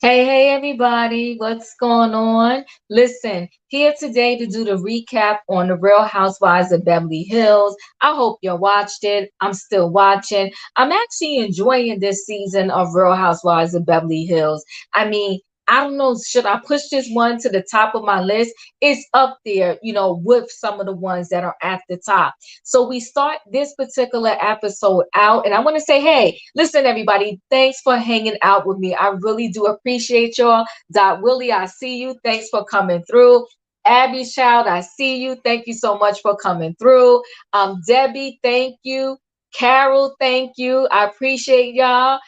Hey, everybody, what's going on? Listen, here today to do the recap on the Real Housewives of Beverly Hills. I hope you watched it. I'm still watching. I'm actually enjoying this season of Real Housewives of Beverly Hills. I mean, I don't know, should I push this one to the top of my list? It's up there, with some of the ones that are at the top. So we start this particular episode out, and I want to say, hey, listen, everybody, thanks for hanging out with me. I really do appreciate y'all. Dot Willie, I see you. Thanks for coming through. Abby's child, I see you. Thank you so much for coming through. Debbie, thank you. Carol, thank you. I appreciate y'all.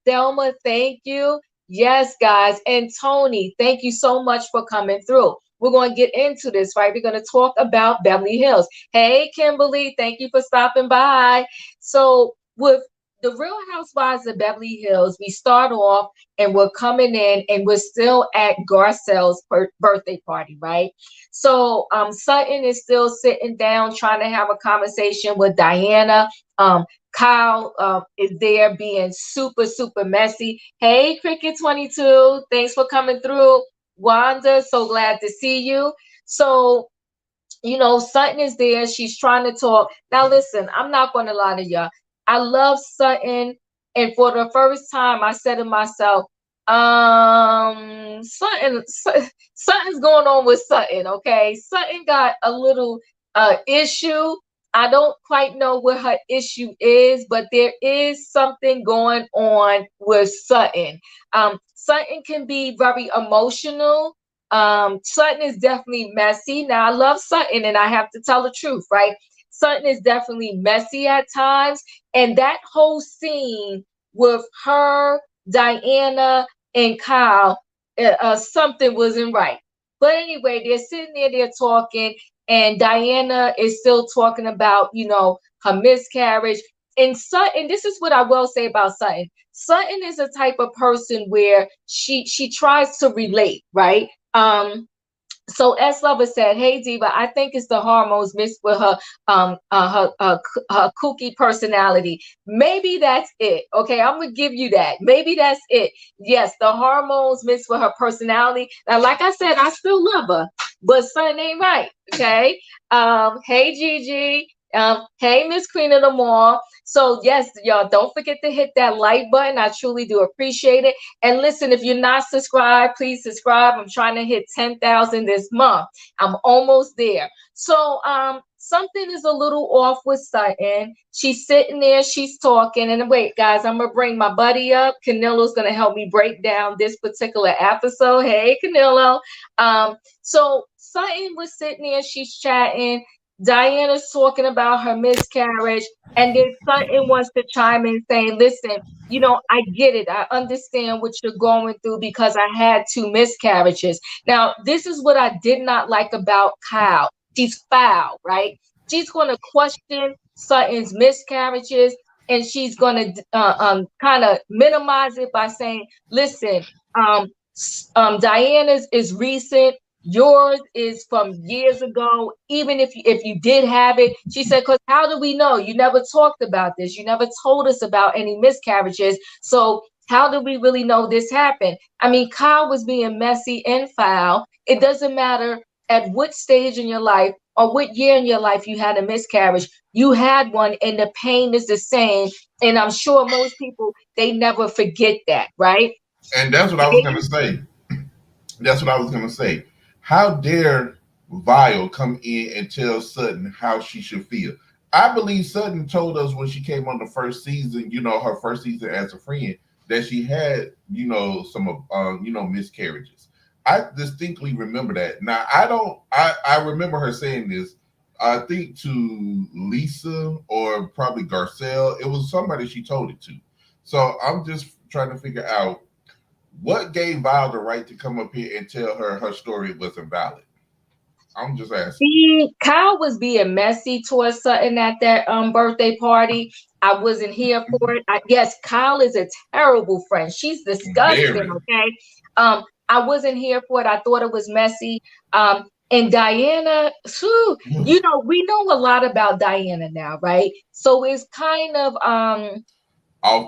Thelma, thank you. Yes, guys. And Tony, thank you so much for coming through. We're going to get into this, right? We're going to talk about Beverly Hills. Hey, Kimberly, thank you for stopping by. So with the Real Housewives of Beverly Hills, we start off and we're coming in and we're still at Garcelle's birthday party, right? So Sutton is still sitting down trying to have a conversation with Diana. Kyle is there being super, super messy. Hey, Cricket 22, thanks for coming through. Wanda, so glad to see you. So, Sutton is there. She's trying to talk. Now, listen, I'm not going to lie to y'all. I love Sutton. And for the first time, I said to myself, something's going on with Sutton, okay? Sutton got a little issue. I don't quite know what her issue is, but there is something going on with Sutton. Sutton can be very emotional. Sutton is definitely messy. Now, I love Sutton, and I have to tell the truth, right? Sutton is definitely messy at times. And that whole scene with her, Diana, and Kyle, something wasn't right. But anyway, they're sitting there, they're talking, and Diana is still talking about, her miscarriage. And Sutton, this is what I will say about Sutton. Sutton is a type of person where she tries to relate, right? So S Lover said, "Hey Diva, I think it's the hormones mixed with her kooky personality. Maybe that's it. Okay, I'm gonna give you that. Maybe that's it. Yes, the hormones mixed with her personality. Now, like I said, I still love her, but something ain't right. Okay. Hey Gigi. Hey Miss Queen of the Mall. So yes, y'all, don't forget to hit that like button. I truly do appreciate it. And listen, if you're not subscribed, please subscribe. I'm trying to hit 10,000 this month. I'm almost there. So something is a little off with Sutton. She's sitting there, she's talking. And wait, guys, I'm gonna bring my buddy up. Canilo's gonna help me break down this particular episode. Hey, Canilo. So Sutton was sitting there, she's chatting. Diana's talking about her miscarriage, and then Sutton wants to chime in saying, listen, I get it. I understand what you're going through because I had 2 miscarriages. Now, this is what I did not like about Kyle. She's foul, right? She's going to question Sutton's miscarriages, and she's going to kind of minimize it by saying, listen, Diana's is recent. Yours is from years ago. Even if you did have it, she said, because how do we know? You never talked about this. You never told us about any miscarriages. So how do we really know this happened? I mean, Kyle was being messy and foul. It doesn't matter at what stage in your life or what year in your life you had a miscarriage. You had one, and the pain is the same. And I'm sure most people, they never forget that, right? And that's what I was gonna say. That's what I was gonna say. How dare Vile come in and tell Sutton how she should feel? I believe Sutton told us when she came on the first season, her first season as a friend, that she had, some, miscarriages. I distinctly remember that. Now I don't. I remember her saying this. I think to Lisa or probably Garcelle. It was somebody she told it to. So I'm just trying to figure out what gave Val the right to come up here and tell her story wasn't valid. I'm just asking. Kyle was being messy towards Sutton at that birthday party. I wasn't here for it. Yes, Kyle is a terrible friend. She's disgusting. Very. Okay. I wasn't here for it. I thought it was messy. And Diana, whew, we know a lot about Diana now, right? So it's kind of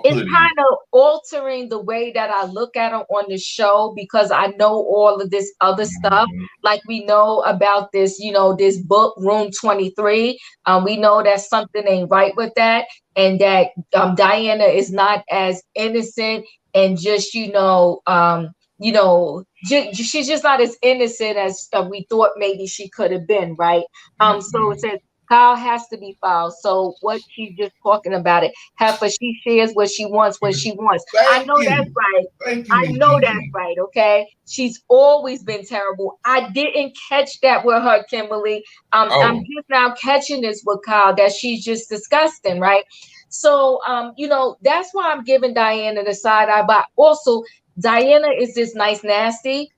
it's kind of altering the way that I look at her on the show, because I know all of this other stuff. Like we know about this, this book, Room 23. We know that something ain't right with that, and that Diana is not as innocent and just, she's just not as innocent as we thought maybe she could have been, right? So it says Kyle has to be filed. So what she's just talking about it. Heifer, she shares what she wants when she wants. I know that's right. I know that's right. Okay. She's always been terrible. I didn't catch that with her, Kimberly. I'm just now catching this with Kyle, that she's just disgusting, right? So that's why I'm giving Diana the side eye. But also, Diana is this nice, nasty.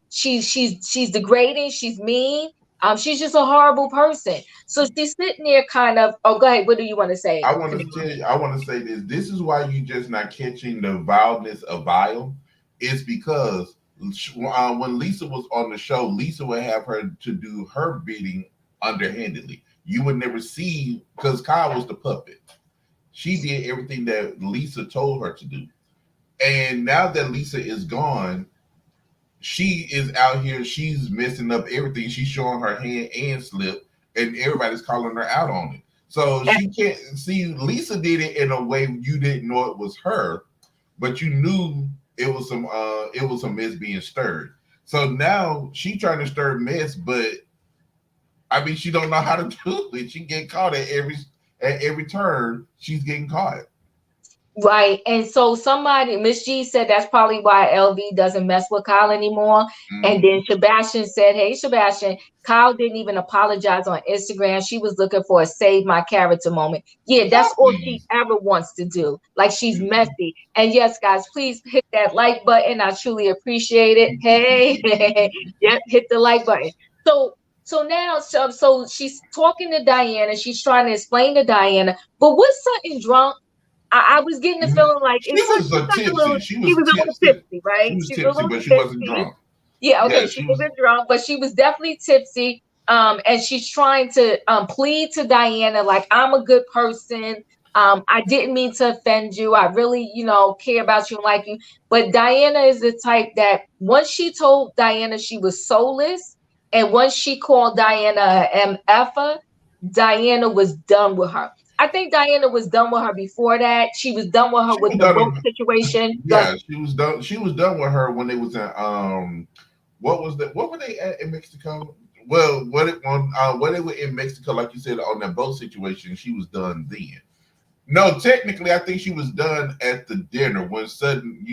She's degrading. She's mean. She's just a horrible person. So she's sitting there kind of. Oh, go ahead. What do you want to say? I want to tell you. I want to say this. This is why you just not catching the vileness of Vile. It's because when Lisa was on the show, Lisa would have her to do her bidding underhandedly. You would never see, because Kyle was the puppet. She did everything that Lisa told her to do. And now that Lisa is gone, she is out here. She's messing up everything. She's showing her hand and slip, and everybody's calling her out on it. So she can't see. Lisa did it in a way you didn't know it was her, but you knew it was some mess being stirred. So now she trying to stir mess, but I mean, she don't know how to do it. She get caught at every turn. She's getting caught. Right. And so somebody, Miss G said that's probably why LV doesn't mess with Kyle anymore. And then Sebastian said, hey, Sebastian, Kyle didn't even apologize on Instagram. She was looking for a save my character moment. Yeah, that's all she ever wants to do. Like, she's messy. And yes, guys, please hit that like button. I truly appreciate it. Hey, yep, hit the like button. So now, so she's talking to Diana. She's trying to explain to Diana, but was Sutton drunk? I was getting the feeling like she was tipsy. She was a little tipsy, right? She was tipsy, but she wasn't drunk. Yeah, okay, yeah, she wasn't drunk, but she was definitely tipsy. And she's trying to plead to Diana, like, I'm a good person. I didn't mean to offend you. I really, care about you and like you. But Diana is the type that once she told Diana she was soulless, and once she called Diana an MFer, Diana was done with her. I think Diana was done with her before that. She was done with her with the boat situation. Yeah, she was done. She was done with her when they was in what was that? What were they at in Mexico? Well, when they were in Mexico, like you said, on that boat situation, she was done then. No, technically, I think she was done at the dinner when Sutton,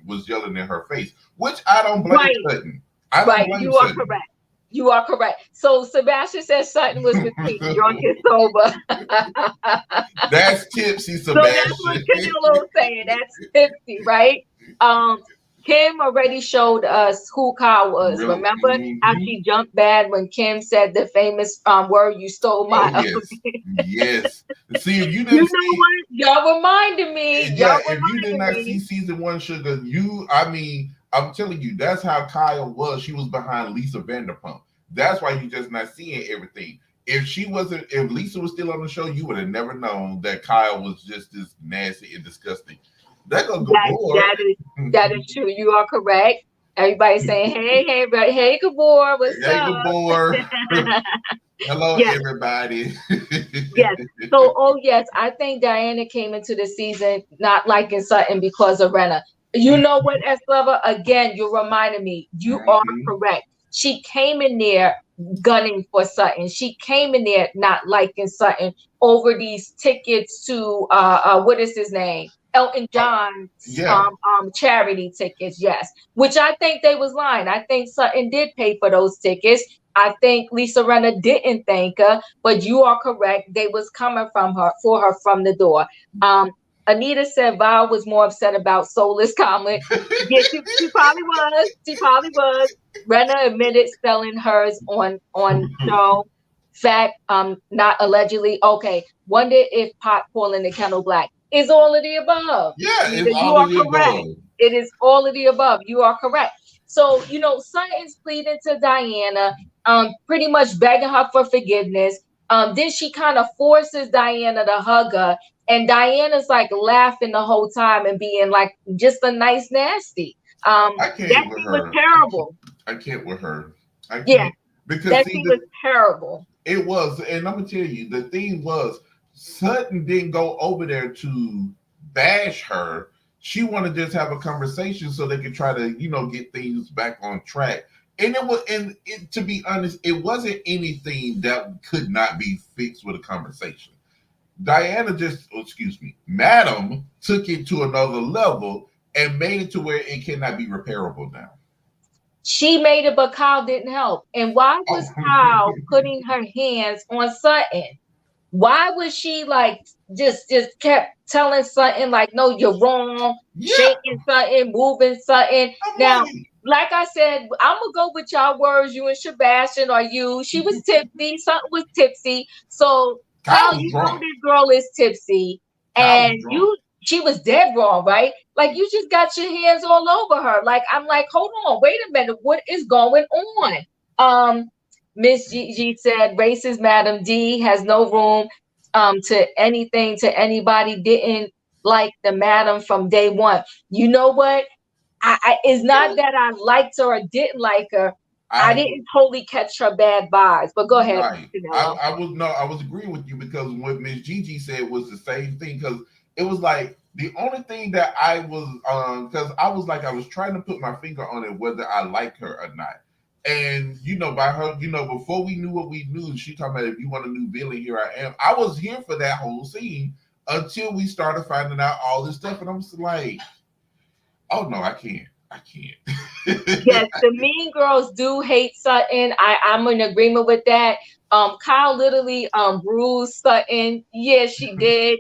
was yelling in her face, which I don't blame Sutton. I don't blame you Sutton. Are correct. You are correct. So Sebastian says Sutton was between drunk and sober. That's tipsy, Sebastian. So that's what Canilo's saying. That's tipsy, right? Kim already showed us who Kyle was. Really? Remember how she jumped bad when Kim said the famous word, "You stole my." Yes. See, if you didn't what? Y'all reminded me. Yeah, if you did not see season 1, Sugar, I'm telling you, that's how Kyle was. She was behind Lisa Vanderpump. That's why you just not seeing everything. If she wasn't, if Lisa was still on the show, you would have never known that Kyle was just this nasty and disgusting. That gonna go bored. That is true. You are correct. Everybody's saying, hey, hey, everybody, hey, Gabor, what's Hey, up? Gabor. Hello, Yes, everybody. yes. So, oh yes, I think Diana came into the season not liking Sutton because of Renna. You know what, S Lover? Again, you reminded me. You are Mhm. correct. She came in there gunning for Sutton. She came in there not liking Sutton over these tickets to what is his name? Elton Oh, John's yeah, charity tickets, yes. Which I think they was lying. I think Sutton did pay for those tickets. I think Lisa Renna didn't thank her, but you are correct. They was coming from her for her from the door. Um, Anita said Val was more upset about Soulless comment. Yes, she probably was. She probably was. Renna admitted selling hers on show. Fact, not allegedly. Okay. Wonder if pot calling the kettle black is all of the above. yeah. Anita, It's you all of are the correct. above. It is all of the above. You are correct. So, Sutton's pleading to Diana, pretty much begging her for forgiveness. Then she kind of forces Diana to hug her, and Diana's like laughing the whole time and being like just a nice nasty. I That can't with scene was her. terrible. I can't with her. I Yeah, can't because that see scene was terrible. it was, and I'm gonna tell you, the thing was Sutton didn't go over there to bash her. She wanted to just have a conversation so they could try to, get things back on track. And to be honest, it wasn't anything that could not be fixed with a conversation. Diana just, excuse me, Madam took it to another level and made it to where it cannot be repairable now. She made it, but Kyle didn't help. And why Oh, was Kyle putting her hands on Sutton? Why was she like just kept telling Sutton like, no, you're wrong, yeah. shaking Sutton, moving Sutton? I'm Now, like, like I said, I'm gonna go with y'all words, you and Sebastian or you. She was tipsy, Sutton was tipsy. So Kyle Kyle, was you know drunk. this girl is tipsy, Kyle and was drunk. she was dead wrong, right? Like you just got your hands all over her. Like I'm like, hold on, wait a minute, what is going on? Miss Gigi said, racist Madam D has no room to anything to anybody. Didn't like the madam from day one. You know what? It's not that I liked her or didn't like her. I I didn't totally catch her bad vibes. But go ahead, Right. Janella. I was agreeing with you because what Miss Gigi said was the same thing because it was like the only thing that I was because I was like I was trying to put my finger on it whether I like her or not. And by her, before we knew what we knew, she talking about if you want a new villain, here I am. I was here for that whole scene until we started finding out all this stuff, and I'm just like, oh no, I can't. I Yes, can't. the Mean Girls do hate Sutton. I'm in agreement with that. Kyle literally bruised Sutton. Yeah, she did.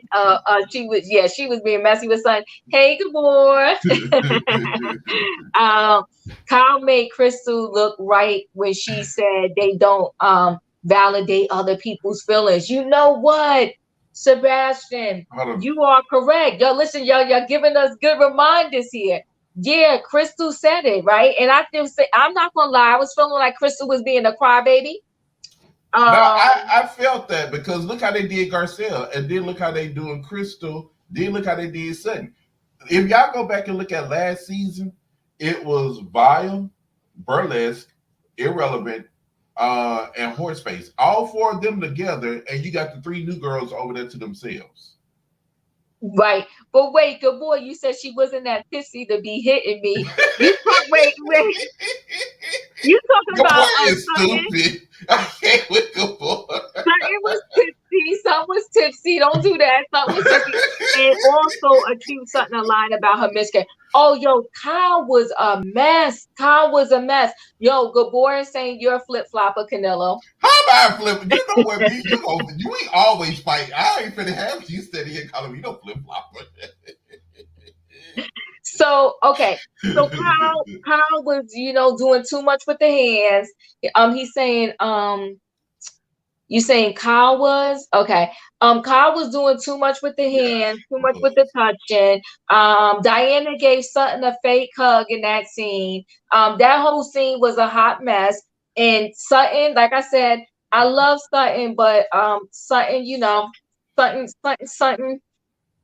She was being messy with Sutton. Hey, good boy. um, Kyle made Crystal look right when she said they don't validate other people's feelings. You know what, Sebastian? Hold on. You are correct. Yo, listen, y'all giving us good reminders here. Yeah, Crystal said it, right? And I didn't say I'm not gonna lie, I was feeling like Crystal was being a crybaby. No, Um, I felt that because look how they did Garcelle, and then look how they doing Crystal, then look how they did Sutton. If y'all go back and look at last season, it was vile, burlesque, irrelevant, and horseface. All four of them together, and you got the three new girls over there to themselves. right. But wait, good boy, you said she wasn't that pissy to be hitting me. Wait. You talking Gabor about is Sutton? stupid. I can't with Gabor. Sutton was tipsy. Some was tipsy. Don't do that. Some was tipsy. And also accused Sutton of lying about her miscarriage. Oh, yo, Kyle was a mess. Kyle was a mess. Yo, Gabor is saying you're a flip flopper, Canelo. How about flipping? You know what, me? You ain't always fight. I ain't finna have you steady here calling me no flip flopper. So okay, so Kyle was doing too much with the hands. He's saying You saying Kyle was? Okay. Kyle was doing too much with the Yeah, hands, too he much with the was. touching. Diana gave Sutton a fake hug in that scene. That whole scene was a hot mess. And Sutton, like I said, I love Sutton, but Sutton,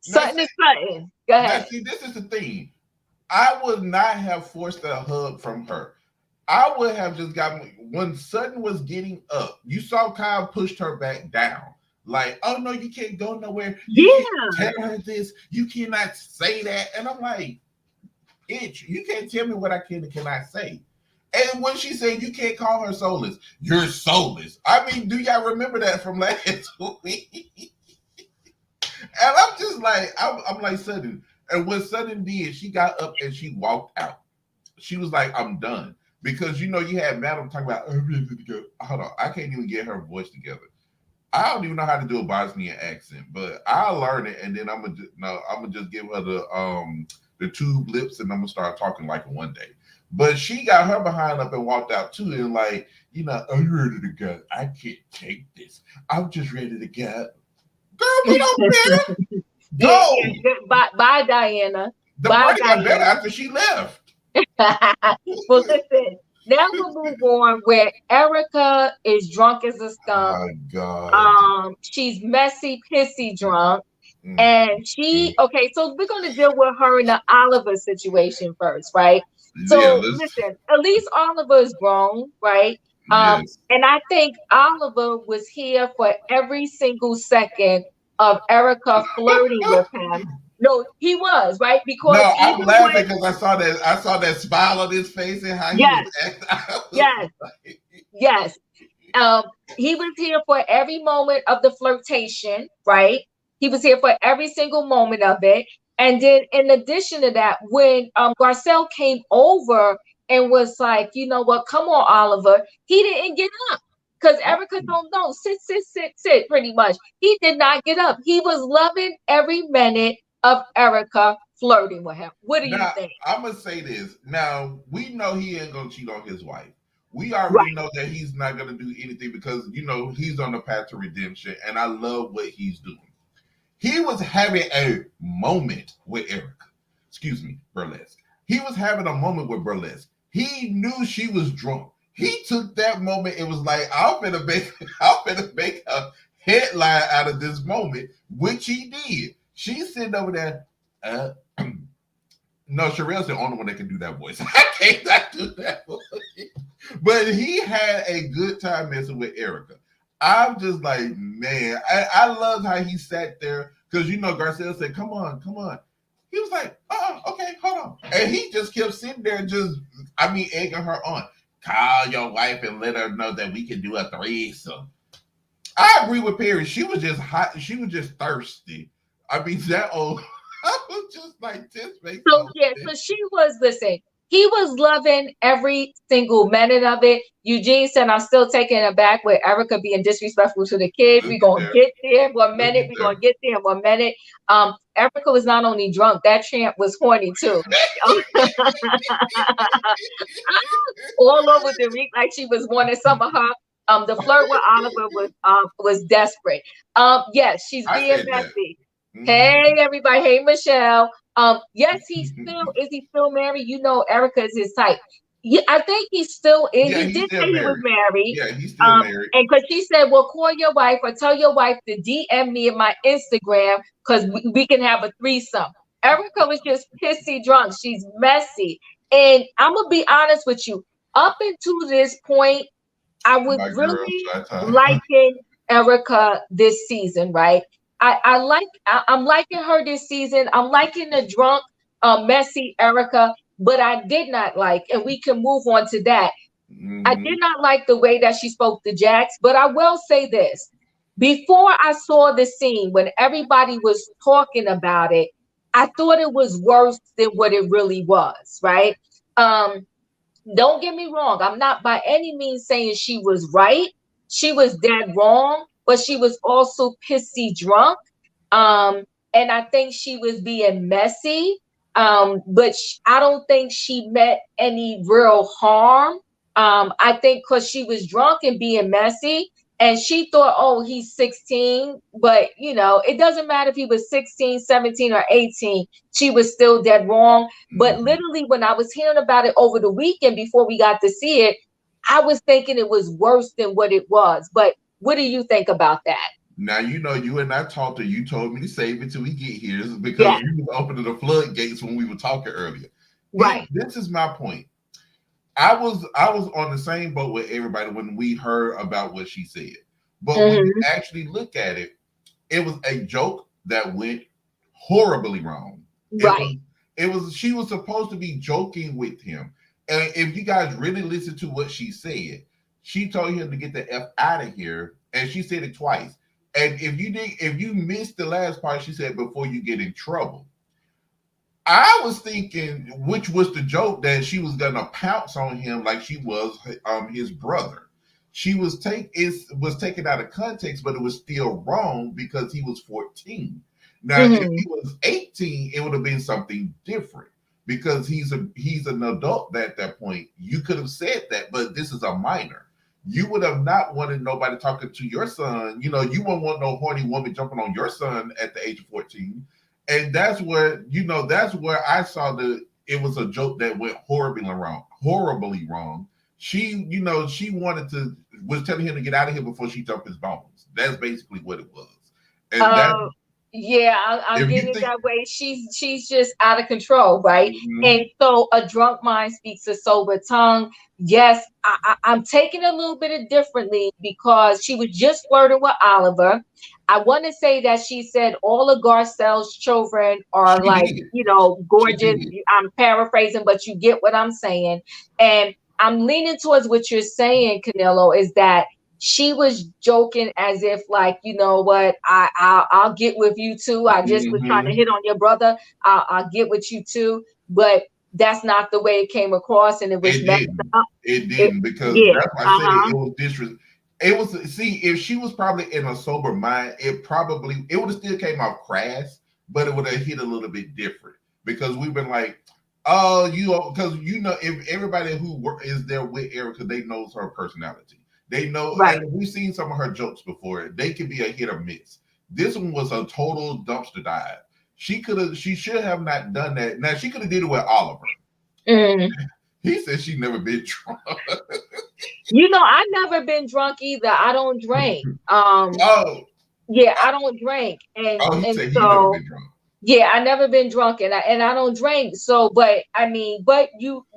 Now Sutton see, is Sutton. Go now ahead. see, this is the thing. I would not have forced a hug from her. I would have just gotten when Sutton was getting up. You saw Kyle pushed her back down. Like, oh no, you can't go nowhere. You can't Yeah. tell her this. You cannot say that. And I'm like, itch. You can't tell me what I can and cannot say. And when she said you can't call her soulless, you're soulless. I mean, do y'all remember that from last week? And I'm just like, I'm like Sutton. And what Sutton did, she got up and she walked out. She was like, I'm done. Because you had Madam talking about, hold on, I can't even get her voice together. I don't even know how to do a Bosnian accent, but I'll learn it, and then I'm gonna just give her the two lips, and I'm gonna start talking like it one day. But she got her behind up and walked out too, and like, I'm ready to go. I can't take this. I'm just ready to go. Girl, we don't care. Yeah, Go. yeah. Bye, Diana. The Bye, party got better Diana. after she left. Well, listen. Now we'll move on where Erica is drunk as a skunk. Oh God. She's messy, pissy drunk. Mm, And mm. okay, so we're going to deal with her in the Oliver situation first, right? Yeah, So let's. listen, at least Oliver is grown, right? Yes. And I think Oliver was here for every single second of Erica flirting with him. No, he was, right? Because No, I'm even laughing when, because I saw that smile on his face and how he was yes, acting. I was yes, like, yes. Um, he was here for every moment of the flirtation, right? He was here for every single moment of it. And then, in addition to that, when Garcelle came over and was like, you know what, come on, Oliver, he didn't get up because Erica told him, no, sit, sit, sit, sit, pretty much. He did not get up. He was loving every minute of Erica flirting with him. What do you now think? I'm gonna say this. Now we know he ain't gonna cheat on his wife. We already Right. know that he's not gonna do anything because he's on the path to redemption, and I love what he's doing. He was having a moment with Erica. Excuse me, Burlesque. He was having a moment with Burlesque. He knew she was drunk. He took that moment and was like, I'm gonna make a headline out of this moment, which he did. She's sitting over there. Uh, no, Sheree's the only one that can do that voice. I cannot do that voice. But he had a good time messing with Erica. I'm just like, man, I love how he sat there because Garcelle said, "Come on, come on." He was like, okay, hold on," and he just kept sitting there, egging her on. Call your wife and let her know that we can do a threesome. I agree with Perry. She was just hot. She was just thirsty. I mean, that old. I was just like, this makes So no yeah, sense. so she was listen. He was loving every single minute of it. Eugene said, "I'm still taken aback with Erica being disrespectful to the kids. Look We're at gonna there. get there in 1 minute. Look at We're there. gonna get there in 1 minute." Erica was not only drunk; that champ was horny too. All over the week, like she was wanting some of her. The flirt with Oliver was desperate. Yes, she's I being said that. messy. Mm-hmm. Hey everybody, hey Michelle. Yes, is he still married? You know, Erica is his type. Yeah, I think he still is. Yeah, He he's did still say he was married. married. Yeah, he's still married. And because she said, well, call your wife or tell your wife to DM me in my Instagram because we can have a threesome. Erica was just pissy drunk. She's messy. And I'm gonna be honest with you. Up until this point, I was My girl, really Shy. liking Erica this season, right? I'm liking her this season. I'm liking the drunk, messy Erica, but I did not like, and we can move on to that. I Mm-hmm. did not like the way that she spoke to Jax, but I will say this. Before I saw the scene, when everybody was talking about it, I thought it was worse than what it really was, right? Um, don't get me wrong. I'm not by any means saying she was right. She was dead wrong, but she was also pissy drunk. Um, and I think she was being messy. But I don't think she meant any real harm. I think because she was drunk and being messy. And she thought, oh, he's 16. But, it doesn't matter if he was 16, 17, or 18. She was still dead wrong. But Mhm. literally, when I was hearing about it over the weekend before we got to see it, I was thinking it was worse than what it was. But what do you think about that? Now you and I talked to you. Told me to save it till we get here because Yeah, you was opening the floodgates when we were talking earlier. right. This is my point. I was on the same boat with everybody when we heard about what she said. But when you Hmm. actually look at it, it was a joke that went horribly wrong. It Right. was it was she was supposed to be joking with him. And if you guys really listen to what she said, she told him to get the F out of here. And she said it twice. And if you missed the last part, she said before you get in trouble. I was thinking, which was the joke, that she was gonna pounce on him like she was his brother. She was taken out of context, but it was still wrong because he was 14. Now, if Hmm. he was 18, it would have been something different because he's an adult at that point. You could have said that, but this is a minor. You would have not wanted nobody talking to your son. You wouldn't want no horny woman jumping on your son at the age of 14. And that's where I saw it was a joke that went horribly wrong. She wanted to was telling him to get out of here before she jumped his bones. That's basically what it was. And that Uh, yeah, I'll if get you it think that way. She's just out of control, right? And Mhm. so a drunk mind speaks a sober tongue. Yes, I'm taking it a little bit differently because she was just flirting with Oliver. I want to say that she said all of Garcelle's children are She like, did. She gorgeous. did. I'm paraphrasing, but you get what I'm saying. And I'm leaning towards what you're saying, Canelo, is that she was joking as if like, you know what, I'll get with you too. I just was trying to Hmm. hit on your brother. I'll get with you too. But that's not the way it came across, and it was It messed didn't. up. It It, didn't because yeah. that's why I said it. Uh-huh. It was disres. It was see if she was probably in a sober mind, it would have still came off crass, but it would have hit a little bit different because we've been like, oh, because if everybody is there with Erica, they knows her personality. They know, Right. and we've seen some of her jokes before. They can be a hit or miss. This one was a total dumpster dive. She should have not done that. Now she could have did it with Oliver. Mm. He said she never been drunk. I never been drunk either. I don't drink. Oh, Yeah, I don't drink. And oh, he and said he never so been drunk. yeah, I never been drunk, and I don't drink. So, but I mean, but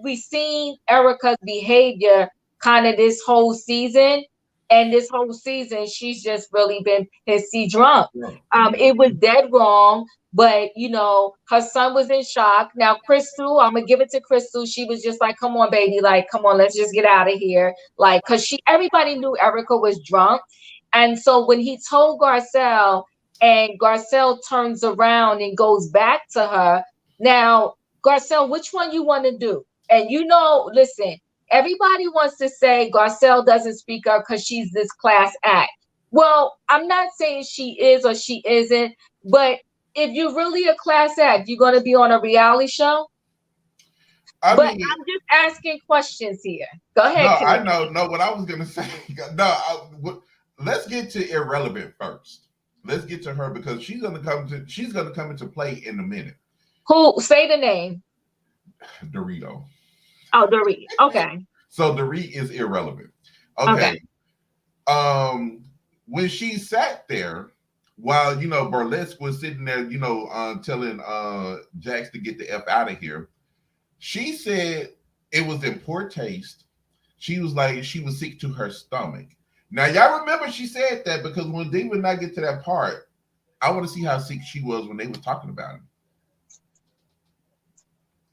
we seen Erica's behavior kind of this whole season, and this whole season she's just really been pissy drunk. Drunk. It was Mhm. dead wrong, but her son was in shock. Now, Crystal, I'm gonna give it to Crystal. She was just like, "Come on, baby, like, come on, let's just get out of here." Like, cause everybody knew Erica was drunk, and so when he told Garcelle and Garcelle turns around and goes back to her. Now, Garcelle, which one you want to do? And listen, everybody wants to say Garcelle doesn't speak up because she's this class act. Well, I'm not saying she is or she isn't, but if you're really a class act, you're going to be on a reality show. I But mean, I'm just asking questions here. Go no, ahead, I Kenneth. know. No, what I was gonna say. No, let's get to irrelevant first. Let's get to her because she's gonna come into play in a minute. Who say the name? Dorito. Oh, Dorit. Okay. So Dorit is irrelevant. Okay. Okay. When she sat there while Burlesque was sitting there, telling Jax to get the F out of here, she said it was in poor taste. She was like she was sick to her stomach. Now y'all remember she said that because when they would not get to that part, I want to see how sick she was when they were talking about him.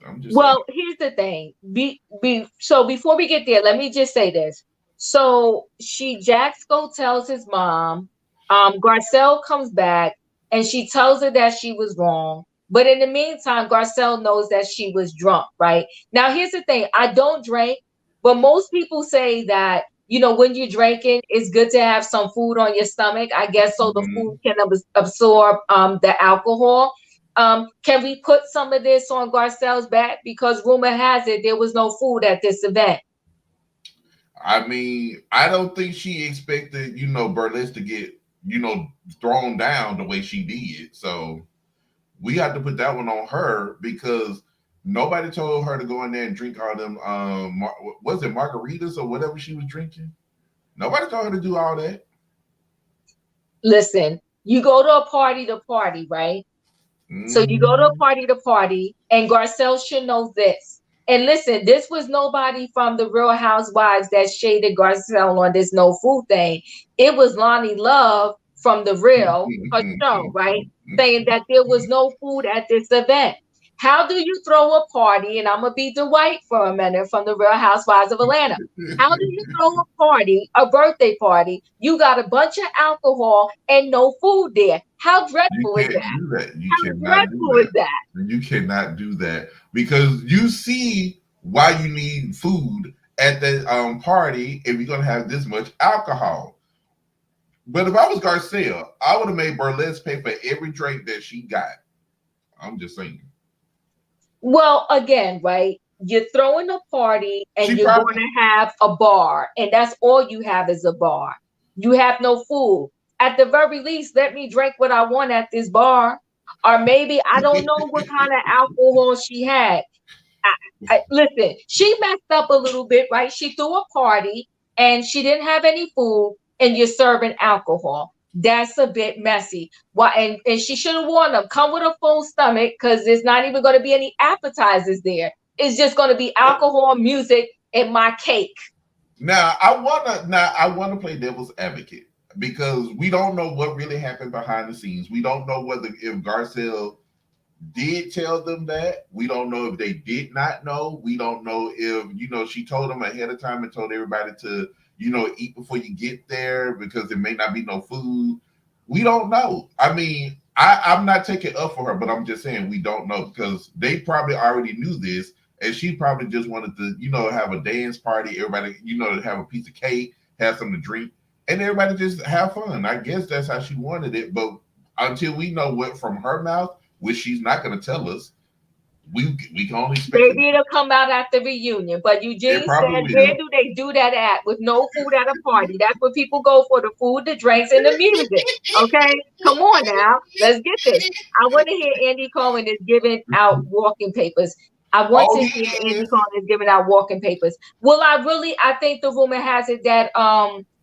I'm just saying. Well, here's the thing. So before we get there, let me just say this. So Jaxco tells his mom, Garcelle comes back and she tells her that she was wrong. But in the meantime, Garcelle knows that she was drunk, right? Now, here's the thing. I don't drink, but most people say that, when you're drinking, it's good to have some food on your stomach, I guess, so the food Mhm. can absorb the alcohol. Can we put some of this on Garcelle's back? Because rumor has it there was no food at this event. I mean, I don't think she expected, Burlesque to get, thrown down the way she did. So we have to put that one on her because nobody told her to go in there and drink all them, was it margaritas or whatever she was drinking? Nobody told her to do all that. Listen, you go to party, right? So you go Mm-hmm. to party, and Garcelle should know this. And listen, this was nobody from the Real Housewives that shaded Garcelle on this no food thing. It was Lonnie Love from the Real, her show, right? Saying that there was no food at this event. How do you throw a party? And I'm gonna be Dwight for a minute from the Real Housewives of Atlanta. How do you throw a party, a birthday party? You got a bunch of alcohol and no food there. How You dreadful is can't that? do that. You How cannot do dreadful is that. that? You cannot do that because you see why you need food at the party if you're gonna have this much alcohol. But if I was Garcelle, I would have made Burlesque pay for every drink that she got. I'm just saying. Well, again, right? You're throwing a party and She you're going probably to have a bar, and that's all you have is a bar. You have no food. At the very least, let me drink what I want at this bar. Or maybe I don't know what kind of alcohol she had. Listen, she messed up a little bit, right? She threw a party and she didn't have any food, and you're serving alcohol. That's a bit messy. Why? And she should have warned them. Come with a full stomach because there's not even going to be any appetizers there. It's just going to be alcohol, music, and my cake. now I wanna play devil's advocate because we don't know what really happened behind the scenes. We don't know whether if Garcelle did tell them that. We don't know if they did not know. We don't know if, she told them ahead of time and told everybody to, eat before you get there because there may not be no food. We don't know. I mean, I'm not taking up for her, but I'm just saying we don't know because they probably already knew this and she probably just wanted to, have a dance party, everybody, have a piece of cake, have something to drink, and everybody just have fun. I guess that's how she wanted it. But until we know what from her mouth, which she's not going to tell us. We can only speculate. Maybe it'll come out at the reunion. But It Eugene said, probably where will. do they do that at with no food at a party? That's what people go for, the food, the drinks, and the music. Okay? Come on now. Let's get this. I want to hear Andy Cohen is giving out walking papers. I want Oh, to he hear Andy is. Cohen is giving out walking papers. Well, I think the rumor has it that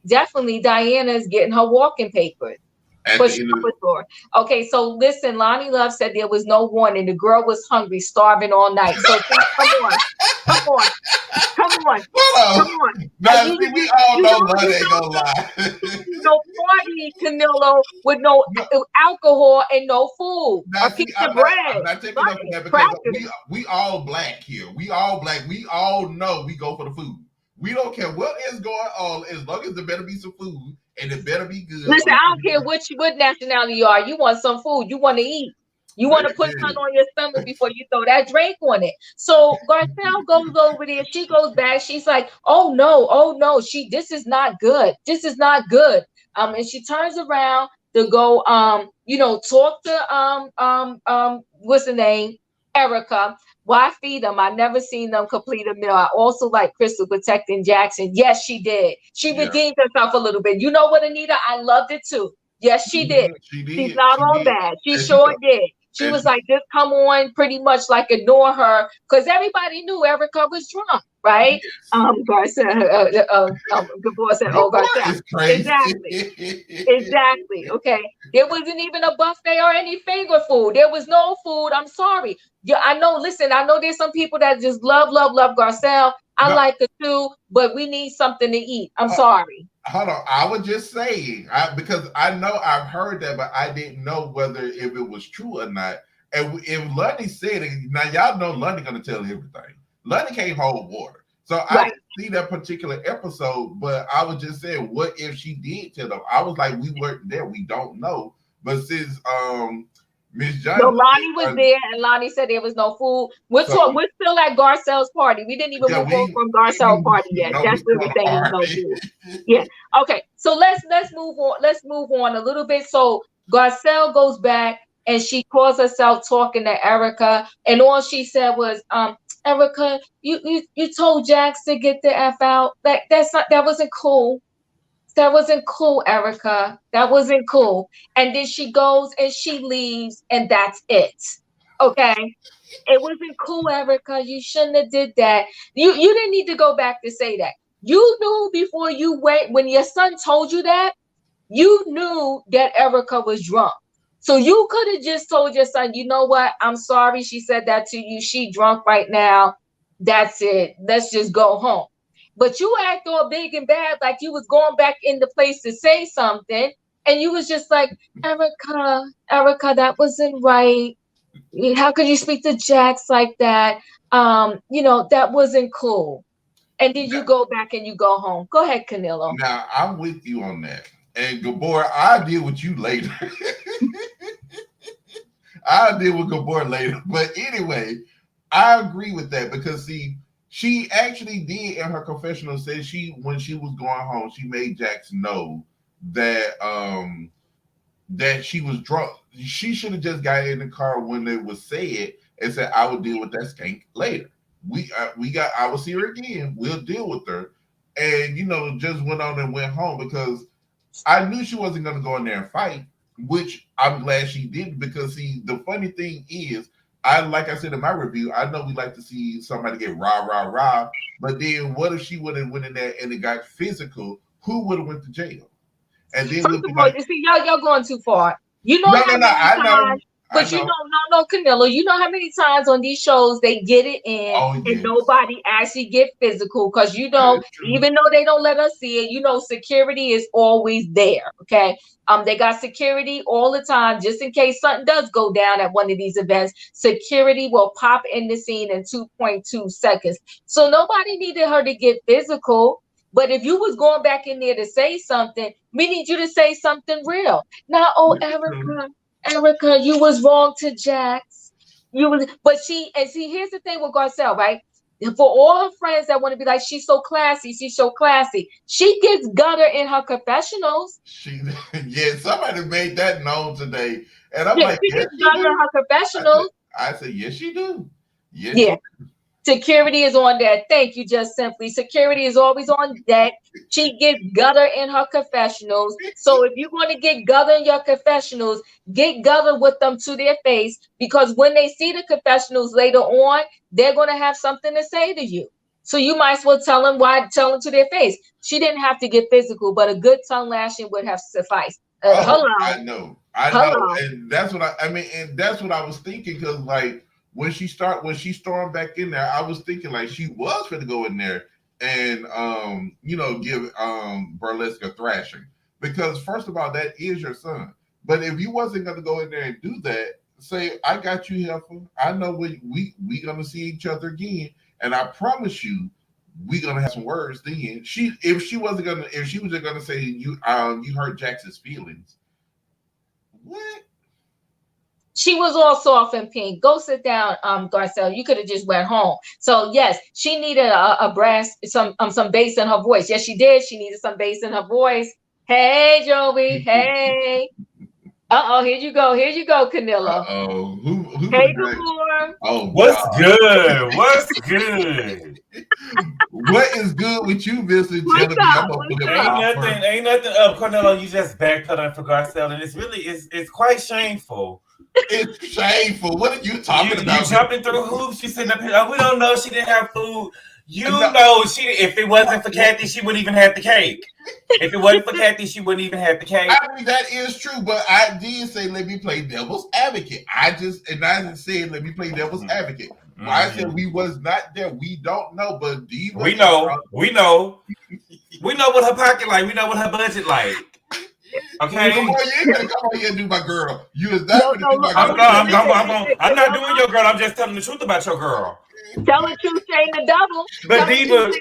definitely Diana is getting her walking papers. At For the sure, end of for sure. Okay, so listen, Lonnie Love said there was no warning. The girl was hungry, starving all night. So come on, come on, come on, come hold on. on. Now, see, we all know Love ain't gonna You lie. don't do no party, Canelo, with no No, alcohol and no food, now, a see, piece of I'm bread, not taking up for right? that because Crackers. we all black here. We all black. We all know we go for the food. We don't care what is going on as long as there better be some food and it better be good. Listen, I don't care what nationality you are. You want some food. You want to eat. You want to put something Listen, on your stomach before you throw that drink on it. So Garcelle goes over there. She goes back. She's like, "Oh no, oh no. This is not good. This is not good." And she turns around to go, talk to what's the name, Erika. Why feed them? I never seen them complete a meal. I also like Crystal protecting Jackson. Yes, she did. She yeah. redeemed herself a little bit. You know what, Anita? I loved it too. Yes, she did. She She's did. not She all did. bad. She And she sure told, did. She and was she, like, just come on, pretty much like ignore her, because everybody knew Erica was drunk, right? yes. Garcia, the boy said, Your oh, boy Garcia. is crazy. Exactly. Exactly. Okay. There wasn't even a buffet or any finger food. There was no food. I'm sorry. Yeah, I know. Listen, I know there's some people that just love, love, love Garcelle. I No, like it too, but we need something to eat. I'm uh, sorry. hold on. I was just saying because I know I've heard that, but I didn't know whether if it was true or not. And if Lundy said it, now y'all know Lundy gonna tell everything. Lundy can't hold water, so I Right. didn't see that particular episode. But I was just saying, what if she did tell them? I was like, we weren't there. We don't know. But since Miss No, Johnny was Lonnie was there, there, and Lonnie said there was no food. We're so talking. We're still at Garcelle's party. We didn't even yeah, move on from we Garcelle's party yet. no, we That's where still on we're the saying there's no party. food. Yeah. Okay. So let's move on. Let's move on a little bit. So Garcelle goes back, and she calls herself talking to Erika, and all she said was, Erika, you told Jax to get the F out. That wasn't cool. That wasn't cool, Erika. That wasn't cool. And then she goes and she leaves, and that's it. Okay. It wasn't cool, Erika. You shouldn't have did that. You didn't need to go back to say that. You knew before you went, when your son told you that, you knew that Erika was drunk. So you could have just told your son, you know what? I'm sorry she said that to you. She drunk right now. That's it. Let's just go home. But you act all big and bad like you was going back in the place to say something. And you was just like, Erika, that wasn't right. How could you speak to Jax like that? That wasn't cool. And then you go back and you go home. Go ahead, Canelo. Now I'm with you on that. And Gabor, I'll deal with you later. I'll deal with Gabor later. But anyway, I agree with that because see, she actually did in her confessional say when she was going home, she made Jax know that that she was drunk. She should have just got in the car when it was said and said, I will deal with that skank later. I will see her again. We'll deal with her. And just went on and went home because I knew she wasn't going to go in there and fight, which I'm glad she didn't because see, the funny thing is, like I said in my review, I know we like to see somebody get rah, but then what if she would have went in there and it got physical? Who would have went to jail? And then First of all, you see, y'all going too far. You know how many times, but you know, no, Canelo. You know how many times on these shows they get it in, and nobody actually get physical because even though they don't let us see it, security is always there. Okay, they got security all the time just in case something does go down at one of these events. Security will pop in the scene in 2.2 seconds. So nobody needed her to get physical. But if you was going back in there to say something, we need you to say something real. Now, Erika, you was wrong to Jax. Here's the thing with Garcelle, right? For all her friends that want to be like, she's so classy. She gets gutter in her confessionals. Somebody made that known today. And I'm like, she gets gutter in her confessionals. I said, yes, she do. Yes, yeah. Security is on deck. Thank you, Just Simply. Security is always on deck. She gets gutter in her confessionals. So if you're going to get gutter in your confessionals, get gutter with them to their face because when they see the confessionals later on, they're going to have something to say to you. So you might as well tell them to their face. She didn't have to get physical, but a good tongue lashing would have sufficed. Hello. I know. And that's what and that's what I was thinking because like, when she stormed back in there, I was thinking like she was going to go in there and give Burlesque a thrashing because first of all that is your son. But if you wasn't going to go in there and do that, say I got you, heifer. I know we going to see each other again, and I promise you we going to have some words then. If she was just going to say you hurt Jax's feelings, what? She was all soft and pink. Go sit down, Garcelle. You could have just went home. So yes, she needed a brass, some bass in her voice. Yes, she did. She needed some bass in her voice. Hey, Joey. Hey. Here you go, Canelo. Who hey, Gabor. Oh, what's good? What's good? What is good with you, Mr. Ain't nothing up, Cornello. You just backpedaling for Garcelle, and it's quite shameful. It's shameful. What are you talking about? You jumping through hoops. You sitting up here. We don't know she didn't have food. If it wasn't for Kathy, she wouldn't even have the cake. If it wasn't for Kathy, she wouldn't even have the cake. I mean, that is true, but I did say let me play devil's advocate. I didn't say let me play devil's advocate. Mm-hmm. I said we was not there. We don't know, but Diva. We know. We know what her pocket like. We know what her budget like. Okay. You ain't gonna come on here and do my girl. You is not gonna do my girl. I'm not doing your girl. I'm just telling the truth about your girl. Tell the truth, Shane the double. But Diva,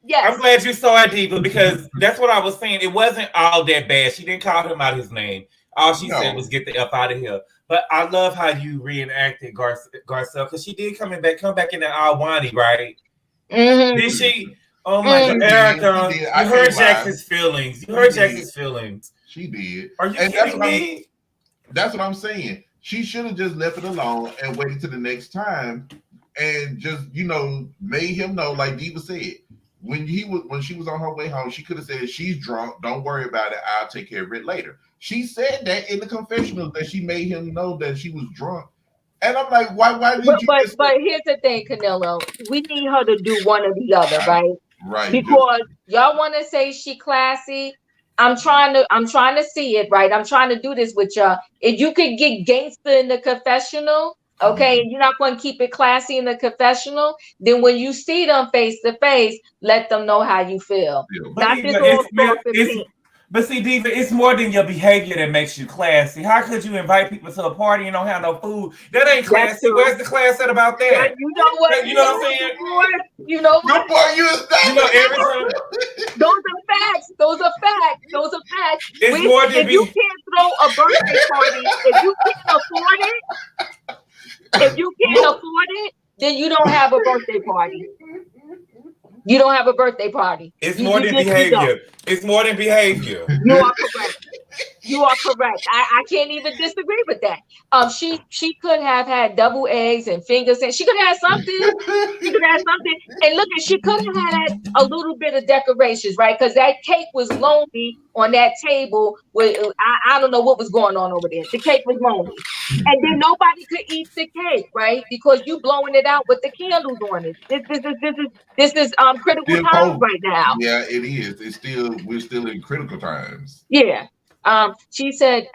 yes. I'm glad you saw it, Diva, because that's what I was saying. It wasn't all that bad. She didn't call him out his name. All she said was get the F out of here. But I love how you reenacted Garcelle because she did come back in that all whiny, right? Mm-hmm. Did she? Oh my God, Erika, you heard Jackson's feelings. You heard Jackson's feelings. She did. Are you kidding me? That's what I'm saying. She should have just left it alone and waited till the next time, and just made him know, like Diva said, when she was on her way home, she could have said, "She's drunk. Don't worry about it. I'll take care of it later." She said that in the confessional, that she made him know that she was drunk. And I'm like, why did you? But here's the thing, Canelo. We need her to do one or the other, right? Right. Because y'all want to say she classy. I'm trying to see it, right? I'm trying to do this with y'all. If you could get gangster in the confessional, okay, and you're not going to keep it classy in the confessional, then when you see them face to face, let them know how you feel. Not this all soft and pink. But see, Diva, it's more than your behavior that makes you classy. How could you invite people to a party and don't have no food? That ain't classy. Where's the class at about that? But you know what? You know what I'm saying? You know what? Every time. Those are facts. Those are facts. Those are facts. It's more than if you can't throw a birthday party, if you can't afford it, then you don't have a birthday party. You don't have a birthday party. It's more than behavior. It's more than behavior. You are correct. You are correct. I can't even disagree with that. She could have had double eggs and fingers, and she could have had something. She could have had something. And look, she could have had a little bit of decorations, right? Because that cake was lonely on that table. With I don't know what was going on over there. The cake was lonely, and then nobody could eat the cake, right? Because you blowing it out with the candles on it. This is critical times right now. Yeah, it is. We're still in critical times. Yeah. She said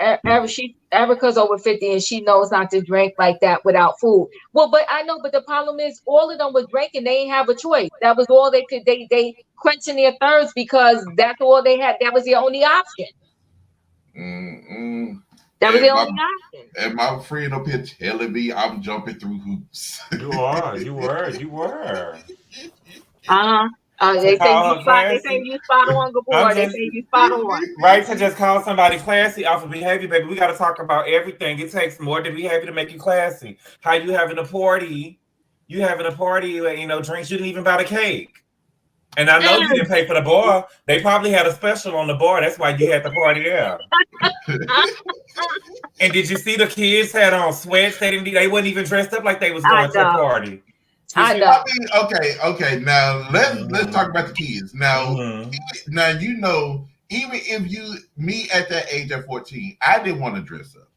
Erica's over 50 and she knows not to drink like that without food. Well, but I know, but the problem is all of them was drinking. They ain't have a choice. That was all they could. They quenching their thirsts because that's all they had. That was the only option. That was the only option. And my friend up here telling me I'm jumping through hoops. You were. They say you spot on, Gabor. They say you spot on. Right, to just call somebody classy off of behavior, baby. We got to talk about everything. It takes more than behavior to make you classy. How you having a party? Drinks. You didn't even buy the cake. And I know you didn't pay for the bar. They probably had a special on the bar. That's why you had the party there. And did you see the kids had on sweats? They wasn't even dressed up like they was going to a party. I mean, okay. Now let's talk about the kids. Now, even if me at that age at 14, I didn't want to dress up.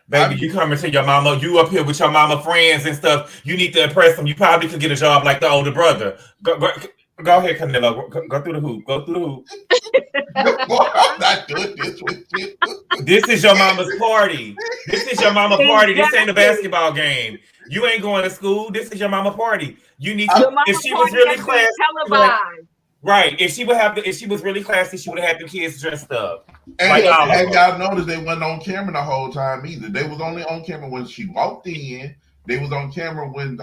Baby, you coming to your mama, you up here with your mama friends and stuff. You need to impress them. You probably could get a job like the older brother. Go ahead, Canelo. Go through the hoop. I'm not doing this with you. This is your mama's party. This ain't a basketball game. You ain't going to school. This is your mama party. You need to. If she was really classy, right? If she was really classy, she would have had the kids dressed up. And y'all noticed they wasn't on camera the whole time either. They was only on camera when she walked in. They was on camera when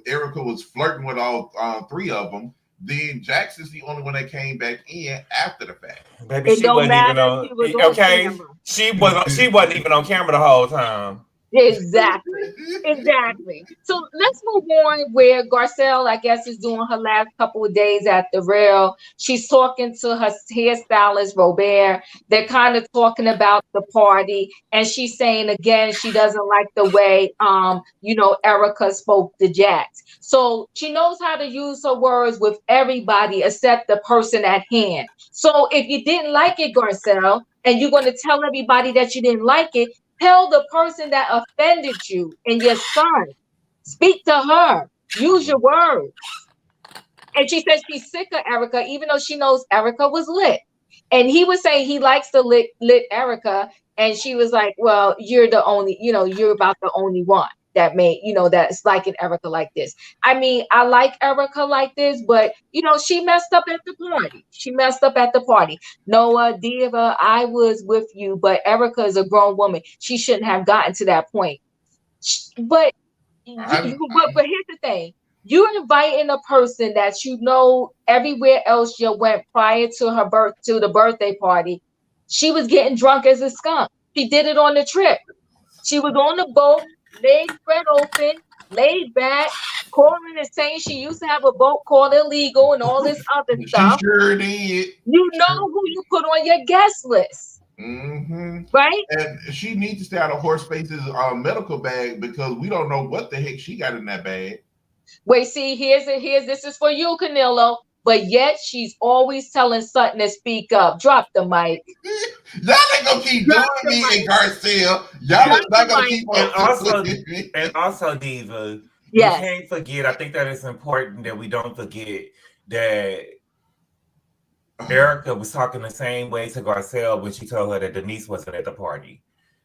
Erika was flirting with all three of them. Then Jackson's the only one that came back in after the fact. Baby, she wasn't even on. She wasn't even on camera the whole time. Exactly. So let's move on where Garcelle, I guess, is doing her last couple of days at the Real. She's talking to her hairstylist, RHOBH. They're kind of talking about the party. And she's saying, again, she doesn't like the way, Erika spoke to Jax. So she knows how to use her words with everybody except the person at hand. So if you didn't like it, Garcelle, and you're going to tell everybody that you didn't like it, tell the person that offended you and your son. Speak to her. Use your words. And she said she's sick of Erika, even though she knows Erika was lit. And he was saying he likes to lit Erika. And she was like, well, you're the only, you're about the only one that made, that's liking Erika like this. I mean, I like Erika like this, but, she messed up at the party. Noah, Diva, I was with you, but Erika is a grown woman. She shouldn't have gotten to that point. But here's the thing. You're inviting a person that everywhere else you went prior to the birthday party. She was getting drunk as a skunk. She did it on the trip. She was on the boat, legs spread open, laid back, calling and saying she used to have a boat called illegal and all this other stuff. She sure did. You know who you put on your guest list. Mm-hmm. Right? And she needs to stay out of Horseface's medical bag because we don't know what the heck she got in that bag. Wait, see, here's this is for you, Canelo. But yet she's always telling Sutton to speak up. Drop the mic. Y'all ain't gonna keep Drop doing me mic. and Garcelle. Y'all are not gonna keep and also, me. and also, Diva, Yes. we can't forget. I think that it's important that we don't forget that Erika was talking the same way to Garcelle when she told her that Denise wasn't at the party.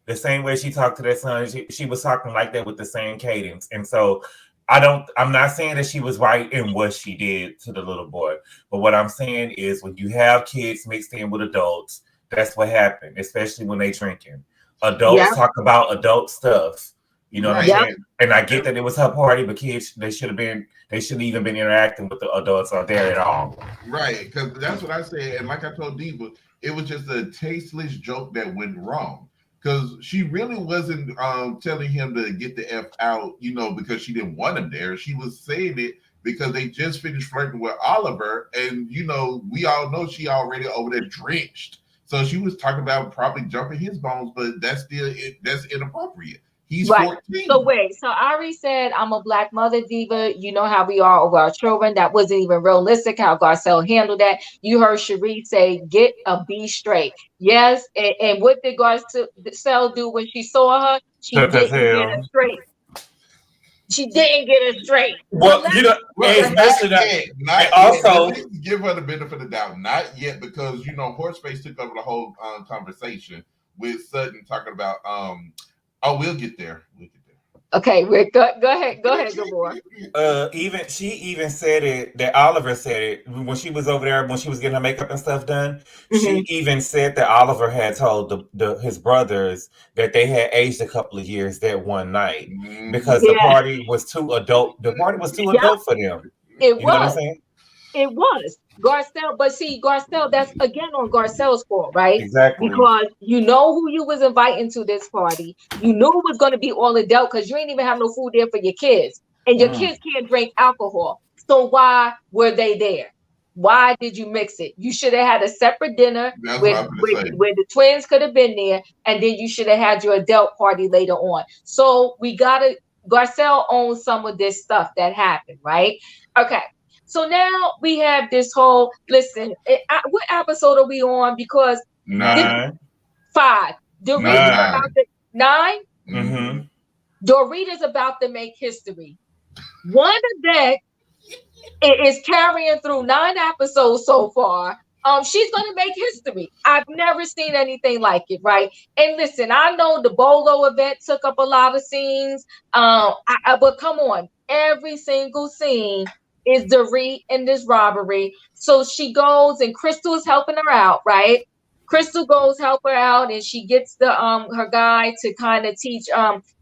The same way she talked to that son, she was talking like that with the same cadence. And so I'm not saying that she was right in what she did to the little boy. But what I'm saying is when you have kids mixed in with adults, that's what happened, especially when they drinking. Adults talk about adult stuff. You know what I'm saying? And I get that it was her party, but kids, they shouldn't even been interacting with the adults out there at all. Right, because that's what I said. And like I told Diva, it was just a tasteless joke that went wrong. Because she really wasn't telling him to get the F out, because she didn't want him there. She was saying it because they just finished flirting with Oliver. And, we all know she already over there drenched. So she was talking about probably jumping his bones, but that's inappropriate. He's 14. So wait, so Ari said, I'm a black mother, Diva. You know how we are over our children. That wasn't even realistic how Garcelle handled that. You heard Sheree say, get a B straight. Yes, and what did Garcelle do when she saw her? She didn't get her straight. She didn't get her straight. Well, especially not also give her the benefit of the doubt. Not yet, because Horseface took over the whole conversation with Sutton talking about we'll get there. Okay, Rick, go ahead, Gabor. She even said it, that Oliver said it when she was over there, when she was getting her makeup and stuff done. Mm-hmm. She even said that Oliver had told his brothers that they had aged a couple of years that one night because the party was too adult. The party was too adult for them. It was. Know what I'm saying? It was. Garcelle, but see, Garcelle, that's again on Garcelle's fault, right? Exactly. Because you know who you was inviting to this party. You knew it was going to be all adult because you ain't even have no food there for your kids. And your kids can't drink alcohol. So why were they there? Why did you mix it? You should have had a separate dinner where the twins could have been there, and then you should have had your adult party later on. So Garcelle owns some of this stuff that happened, right? Okay. So now we have this whole, listen, what episode are we on? Because 9. 5. Dorita's about to 9? Mm-hmm. Dorita's about to make history. One event is carrying through 9 episodes so far. She's going to make history. I've never seen anything like it, right? And listen, I know the Bolo event took up a lot of scenes, but come on, every single scene is Dorit in this robbery. So she goes and Crystal's helping her out, right? Crystal goes help her out and she gets her guy to kind of teach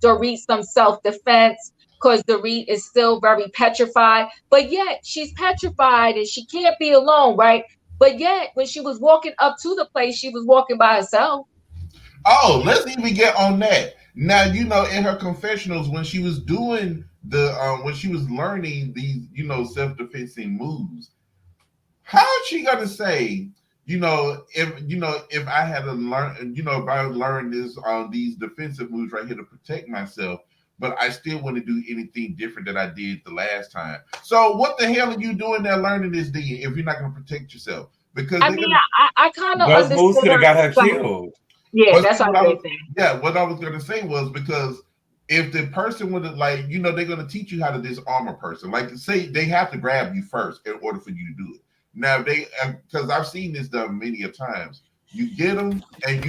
Dorit some self-defense because Dorit is still very petrified. But yet she's petrified and she can't be alone, right? But yet when she was walking up to the place, she was walking by herself. Oh, let's even get on that. Now, in her confessionals, when she was doing when she was learning these, self-defensing moves, how is she gonna say, if I had to learn, if I learned these defensive moves right here to protect myself, but I still want to do anything different that I did the last time. So what the hell are you doing there learning this then if you're not gonna protect yourself? Because I kind of understood. Those moves could have got her killed. Yeah, that's what I was saying. Yeah, what I was gonna say was because if the person would have, they're going to teach you how to disarm a person. Like, say they have to grab you first in order for you to do it. Now, because I've seen this done many a times. You get them and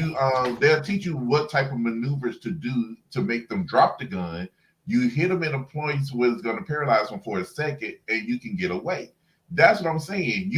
they'll teach you what type of maneuvers to do to make them drop the gun. You hit them in a place where it's going to paralyze them for a second and you can get away. That's what I'm saying.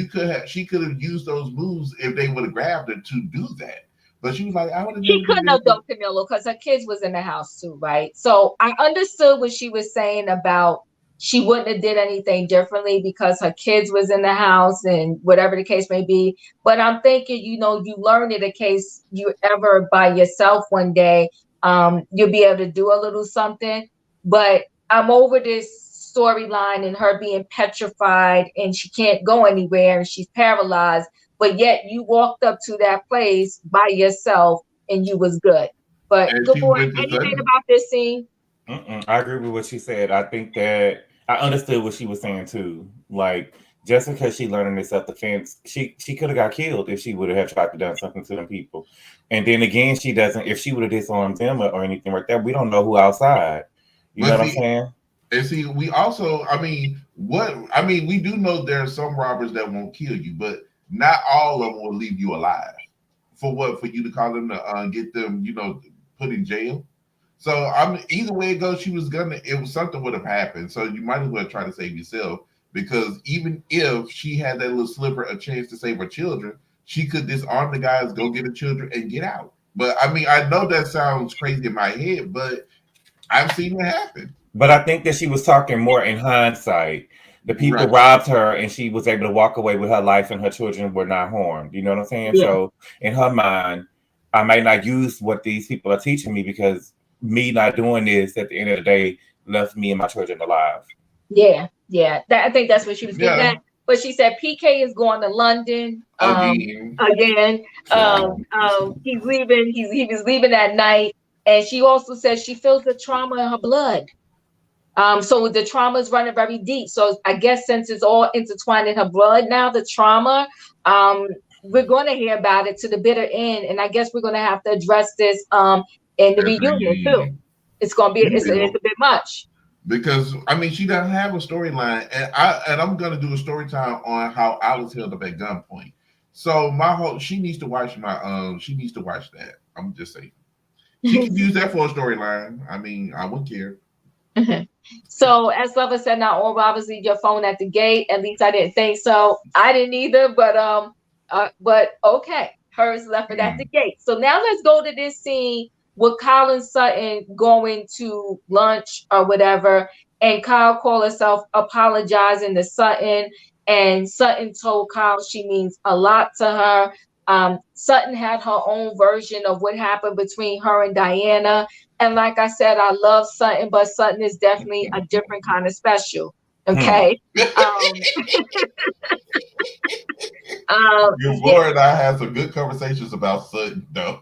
She could have used those moves if they would have grabbed her to do that. But she was like, she couldn't have done Canelo because her kids was in the house too, right? So I understood what she was saying about she wouldn't have did anything differently because her kids was in the house and whatever the case may be. But I'm thinking, you learn in a case you ever by yourself one day, you'll be able to do a little something. But I'm over this storyline and her being petrified and she can't go anywhere and she's paralyzed. but yet you walked up to that place by yourself and you was good. But good boy, anything about this scene? I agree with what she said. I think that I understood what she was saying too. Like, just because she learning this self-defense, she could have got killed if she would have tried to done something to them people. And then again, she doesn't. If she would have disarmed them or anything like that, we don't know who outside. You know what I'm saying? And see, we also, we do know there are some robbers that won't kill you, but not all of them will leave you alive. For what? For you to call them to get them, put in jail. So either way it goes, something would have happened. So you might as well try to save yourself, because even if she had that little sliver a chance to save her children, she could disarm the guys, go get the children, and get out. But I know that sounds crazy in my head, but I've seen it happen. But I think that she was talking more in hindsight. The people robbed her and she was able to walk away with her life and her children were not harmed. You know what I'm saying? Yeah. So in her mind, I might not use what these people are teaching me, because me not doing this at the end of the day left me and my children alive. Yeah. I think that's what she was getting at. But she said PK is going to London again. He's leaving. He was leaving that night. And she also says she feels the trauma in her blood. So the trauma is running very deep. So I guess since it's all intertwined in her blood now, the trauma, we're going to hear about it to the bitter end. And I guess we're going to have to address this in the reunion too. It's going to be it's a bit much. Because she doesn't have a storyline, and I'm going to do a story time on how I was held up at gunpoint. So she needs to watch that. I'm just saying. She can use that for a storyline. I wouldn't care. So as Lover said, not all robbers leave your phone at the gate. At least I didn't think so. I didn't either, but okay. Hers left it at the gate. So now let's go to this scene with Kyle and Sutton going to lunch or whatever. And Kyle called herself apologizing to Sutton. And Sutton told Kyle she means a lot to her. Sutton had her own version of what happened between her and Diana. And like I said, I love Sutton, but Sutton is definitely a different kind of special. Okay. Your boy and I had some good conversations about Sutton, though.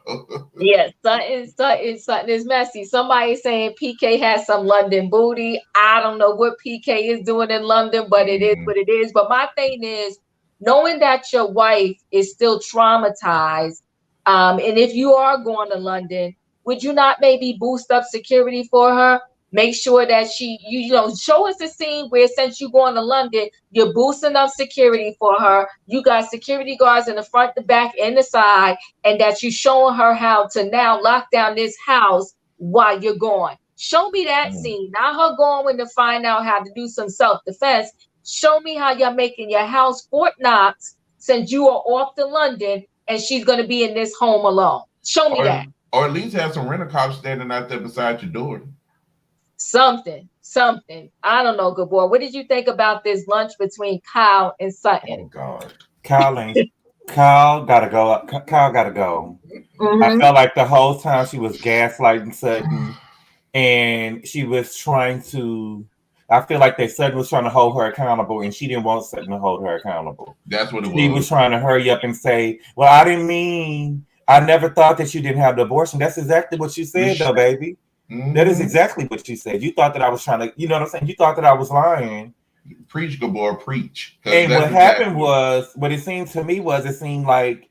Yes, Sutton is messy. Somebody saying PK has some London booty. I don't know what PK is doing in London, but it is what it is. But my thing is, knowing that your wife is still traumatized, and if you are going to London, would you not maybe boost up security for her? Make sure that show us a scene where, since you're going to London, you're boosting up security for her. You got security guards in the front, the back, and the side, and that you're showing her how to now lock down this house while you're gone. Show me that scene. Not her going to find out how to do some self-defense. Show me how you're making your house Fort Knox, since you are off to London and she's going to be in this home alone. Show me that. Or at least have some rent-a-cops standing out there beside your door. Something. I don't know, good boy. What did you think about this lunch between Kyle and Sutton? Oh God, Kyle gotta go. Kyle gotta go. I felt like the whole time she was gaslighting Sutton, and she was trying to. I feel like Sutton was trying to hold her accountable, and she didn't want Sutton to hold her accountable. That's what it was. She was trying to hurry up and say, "Well, I didn't mean. I never thought that you didn't have the abortion." That's exactly what you said, though, baby. That is exactly what you said. You thought that I was trying to, you know what I'm saying? You thought that I was lying. Preach, Gabor, preach. And what happened was, what it seemed to me was, it seemed like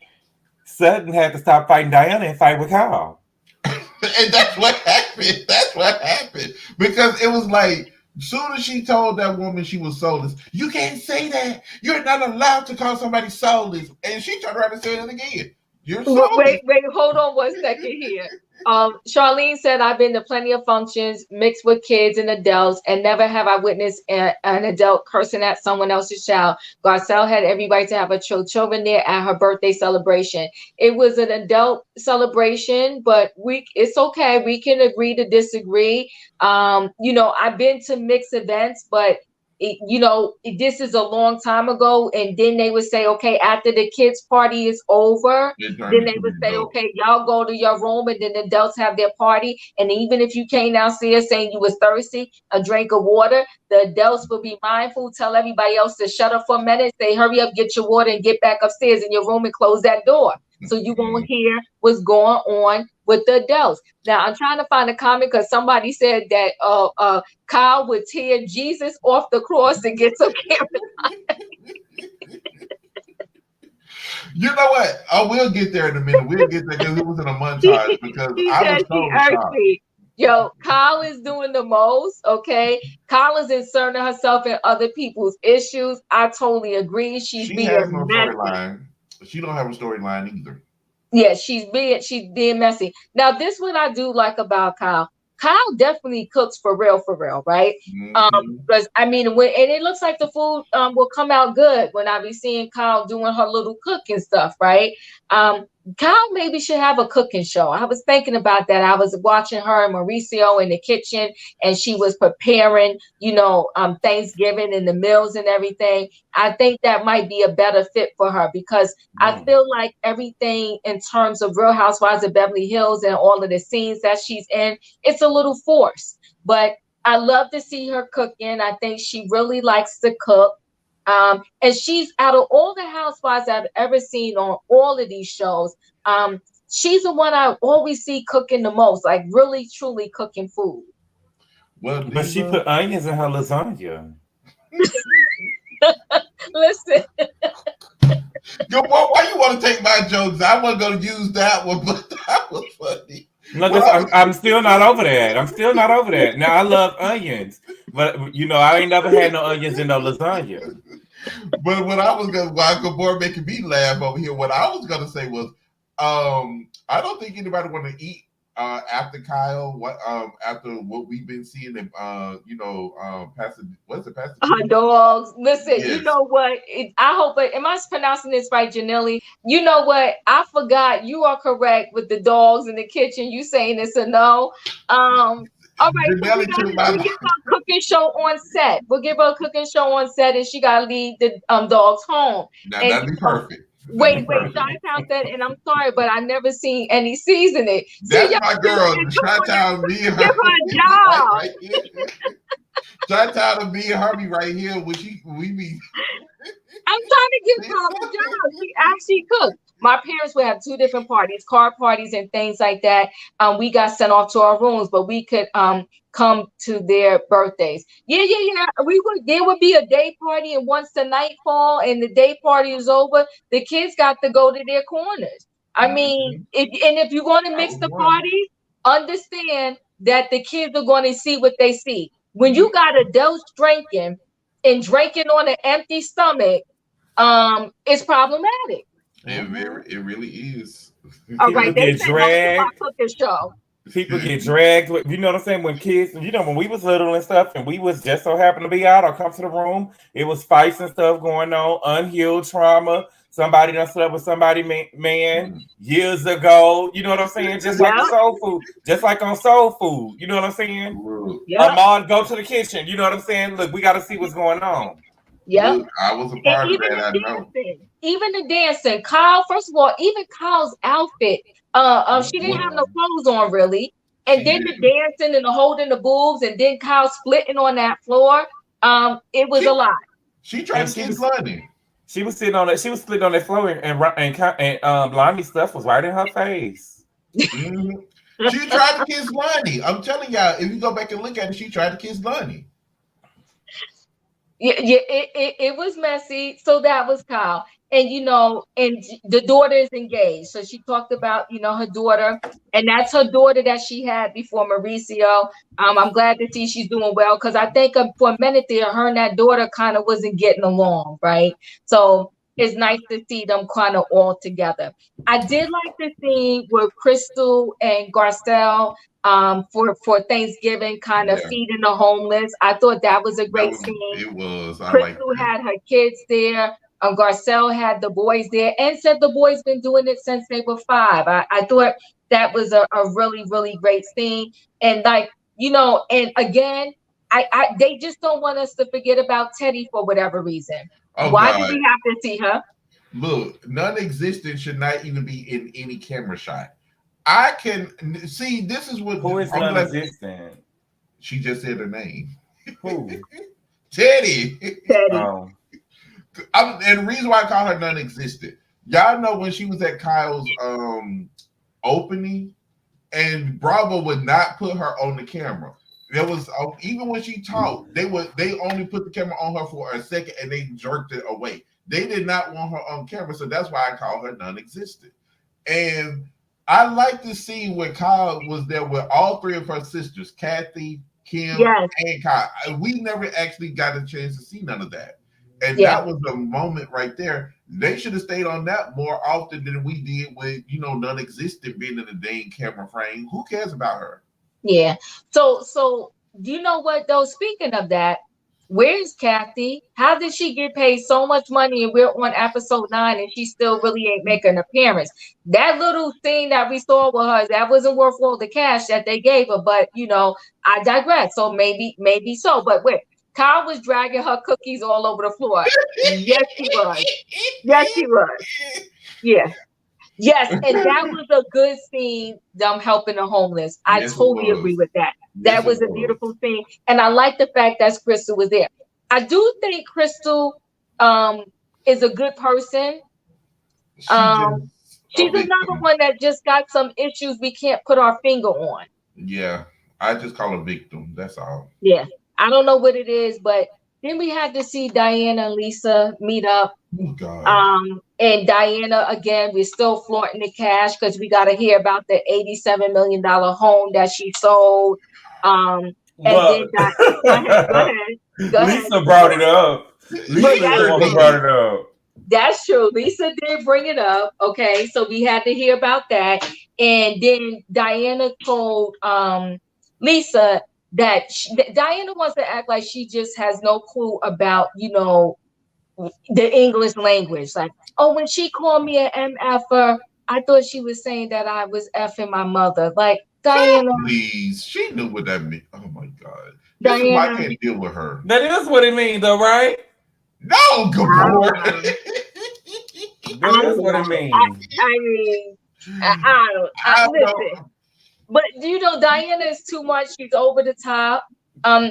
Sutton had to stop fighting Diana and fight with Kyle. And that's what happened. Because it was like, as soon as she told that woman she was soulless, you can't say that. You're not allowed to call somebody soulless. And she turned around and said it again. You're soulless. Wait, hold on 1 second here. Charlene said, I've been to plenty of functions mixed with kids and adults, and never have I witnessed an adult cursing at someone else's child. Garcelle had every right to have her children there at her birthday celebration. It was an adult celebration, but it's okay. We can agree to disagree. I've been to mixed events, but this is a long time ago, and then they would say, okay, after the kids' party is over, then they would say, okay, y'all go to your room, and then the adults have their party. And even if you came downstairs saying you was thirsty, a drink of water, the adults will be mindful, tell everybody else to shut up for a minute, say, hurry up, get your water, and get back upstairs in your room and close that door. So you won't hear what's going on with the adults. Now, I'm trying to find a comment because somebody said that Kyle would tear Jesus off the cross and get some camera time. You know what? I will get there in a minute. We'll get there because it was in a montage because I was so shocked. Yo, Kyle is doing the most, okay? Kyle is inserting herself in other people's issues. I totally agree. She has no storyline. She don't have a storyline either. Yeah, she's being messy. Now, this what I do like about Kyle. Kyle definitely cooks for real, right? Because I mean, and it looks like the food will come out good when I be seeing Kyle doing her little cooking stuff, right? Kyle maybe should have a cooking show. I was thinking about that. I was watching her and Mauricio in the kitchen, and she was preparing, Thanksgiving and the meals and everything. I think that might be a better fit for her because I feel like everything in terms of Real Housewives of Beverly Hills and all of the scenes that she's in, it's a little forced. But I love to see her cooking. I think she really likes to cook. And she's, out of all the housewives I've ever seen on all of these shows, she's the one I always see cooking the most, like really, truly cooking food. Well, but she put onions in her lasagna. Listen. Yo, why you want to take my jokes? I wasn't going to use that one, but that was funny. No, I'm still not over that. I'm still not over that. Now, I love onions, but, I ain't never had no onions in no lasagna. But what I was going to, why Gabor making me laugh over here, what I was going to say was, I don't think anybody want to eat after Kyle, after what we've been seeing, Pastor, what's it, Pastor? Dogs. Listen, yes. You know what? I hope, am I pronouncing this right, Janelle? You know what? I forgot. You are correct with the dogs in the kitchen. You saying it's a no. All right, so we'll give her a cooking show on set. We'll give her a cooking show on set, and she gotta leave the dogs home. Now that'd be perfect. Wait, Chi-Town said, and I'm sorry, but I never seen any seasoning. That's my girl. Chi-Town, me and her. Give her a job. Right Chi-Town and me and Harvey right here. We be. I'm trying to give her a job. She actually cooked. My parents would have two different parties, card parties and things like that. We got sent off to our rooms, but we could come to their birthdays. Yeah. There would be a day party, and once the night fall and the day party is over, the kids got to go to their corners. I mean, if you're going to mix the party, understand that the kids are going to see what they see. When you got adults drinking on an empty stomach, it's problematic. It really is. All right, they get dragged. Show. People get dragged. You know what I'm saying? When kids, when we was little and stuff, and we was just so happened to be out or come to the room, it was fights and stuff going on, unhealed trauma. Somebody done slept with somebody man years ago. You know what I'm saying? Just like soul food, just like on soul food. You know what I'm saying? Yeah. Ahmad, go to the kitchen. You know what I'm saying? Look, we got to see what's going on. Yeah, I was a part of that. I know. Even the dancing, Kyle. First of all, even Kyle's outfit. She didn't have no clothes on really, and then the dancing and the holding the boobs, and then Kyle splitting on that floor. It was a lot. She tried to kiss Lonnie. She was sitting on it. She was sitting on that floor, and Lonnie's stuff was right in her face. Mm-hmm. She tried to kiss Lonnie. I'm telling y'all, if you go back and look at it, she tried to kiss Lonnie. Yeah, it was messy. So that was Kyle. And, and the daughter is engaged. So she talked about, her daughter. And that's her daughter that she had before Mauricio. I'm glad to see she's doing well because I think for a minute there, her and that daughter kind of wasn't getting along, right? So it's nice to see them kind of all together. I did like the scene with Crystal and Garcelle for Thanksgiving, kind of feeding the homeless. I thought that was a great scene. It was. Crystal had her kids there. Garcelle had the boys there and said the boys been doing it since they were 5. I thought that was a really, really great scene. And and again, they just don't want us to forget about Teddy for whatever reason. Oh, why God. do we have to see her? Look, non-existent should not even be in any camera shot. I can see this is what who is non-existent. She just said her name. Who? Teddy. Oh. And the reason why I call her non-existent, y'all know when she was at Kyle's opening, and Bravo would not put her on the camera. There was even when she talked, they only put the camera on her for a second and they jerked it away. They did not want her on camera, so that's why I call her non-existent. And I like to see when Kyle was there with all three of her sisters, Kathy, Kim, and Kyle. We never actually got a chance to see none of that. And that was a moment right there. They should have stayed on that more often than we did with, non-existent being in the dang camera frame. Who cares about her? Yeah. So you know what though? Speaking of that, where's Kathy? How did she get paid so much money and we're on episode 9 and she still really ain't making an appearance? That little thing that we saw with her, that wasn't worth all the cash that they gave her. But I digress. So maybe so. But wait. Kyle was dragging her cookies all over the floor. Yes, he was. Yes, he was. Yeah. Yes, and that was a good scene, them helping the homeless. I totally agree with that. That was a beautiful thing. And I like the fact that Crystal was there. I do think Crystal is a good person. She's another one that just got some issues we can't put our finger on. Yeah, I just call her victim. That's all. Yeah. I don't know what it is, but then we had to see Diana and Lisa meet up. Oh, God. And Diana, again, we're still flaunting the cash because we got to hear about the $87 million home that she sold. And then go ahead. Lisa brought it up. Lisa brought it up. That's true. Lisa did bring it up. Okay, so we had to hear about that. And then Diana told Lisa that Diana wants to act like she just has no clue about, the English language. Like, when she called me an MFer, I thought she was saying that I was effing my mother. Like, Diana. Please, she knew what that meant. Oh, my God. Diana, this is why I can't deal with her. That is what it means, though, right? No, Gabor. That is what it means. I listen. But Diana is too much. She's over the top.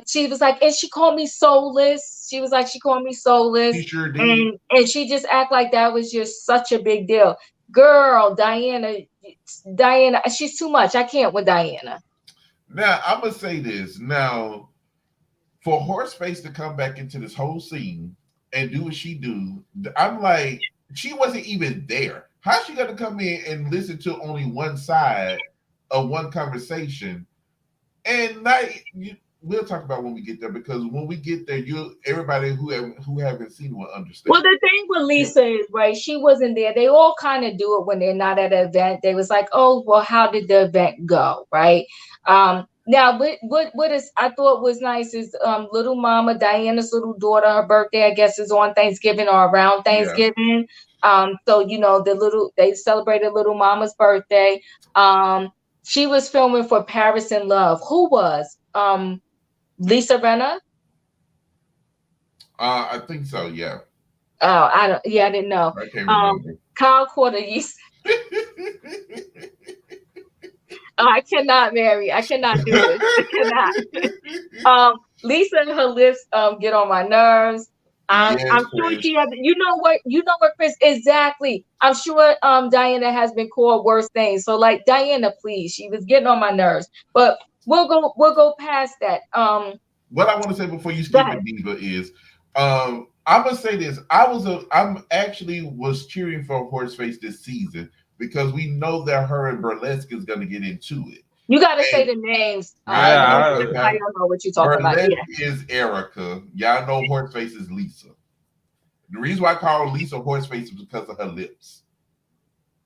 She was like, and she called me soulless. She was like, she called me soulless. She sure did. And she just act like that was just such a big deal. Girl, Diana, she's too much. I can't with Diana. Now, I'm going to say this. Now, for Horseface to come back into this whole scene and do what she do, I'm like, she wasn't even there. How's she going to come in and listen to only one side of one conversation? And we'll talk about when we get there, because when we get there, everybody who haven't seen will understand. Well, the thing with Lisa is, right, she wasn't there. They all kind of do it when they're not at an event. They was like, oh, well, how did the event go, right? Now, what is I thought was nice is little mama, Diana's little daughter, her birthday, I guess, is on Thanksgiving or around Thanksgiving. Yeah. So they celebrated little mama's birthday. She was filming for Paris in Love. Who was? Lisa Rinna? I think so, yeah. Oh, I didn't know. I can't remember. Kyle Quarter. I cannot, Mary. I cannot do this. I cannot. Lisa and her lips get on my nerves. I'm sure she has. You know what, Chris? Exactly. I'm sure Diana has been called worse things. So, like, Diana, please. She was getting on my nerves. But we'll go past that. What I want to say before you skip it, Diva, is I'm gonna say this. I'm actually was cheering for Horseface this season because we know that her and Burlesque is gonna get into it. You gotta say the names. I don't know what you're talking about. Burlesque is Erika. Y'all know Horseface is Lisa. The reason why I call Lisa Horseface is because of her lips.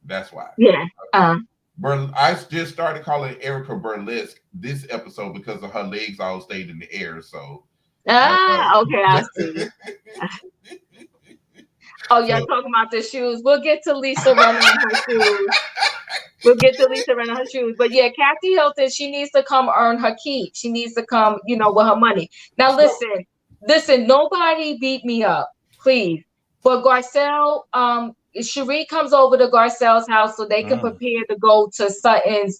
That's why. Yeah. I just started calling Erika Burlesque this episode because of her legs all stayed in the air. So. Okay, I see. Oh, y'all talking about the shoes. We'll get to Lisa running in her shoes. We'll get to Lisa in her shoes. But yeah, Kathy Hilton, she needs to come earn her keep. She needs to come, with her money. Now listen, nobody beat me up, please. But Garcelle, Sheree comes over to Garcelle's house so they can prepare to go to Sutton's,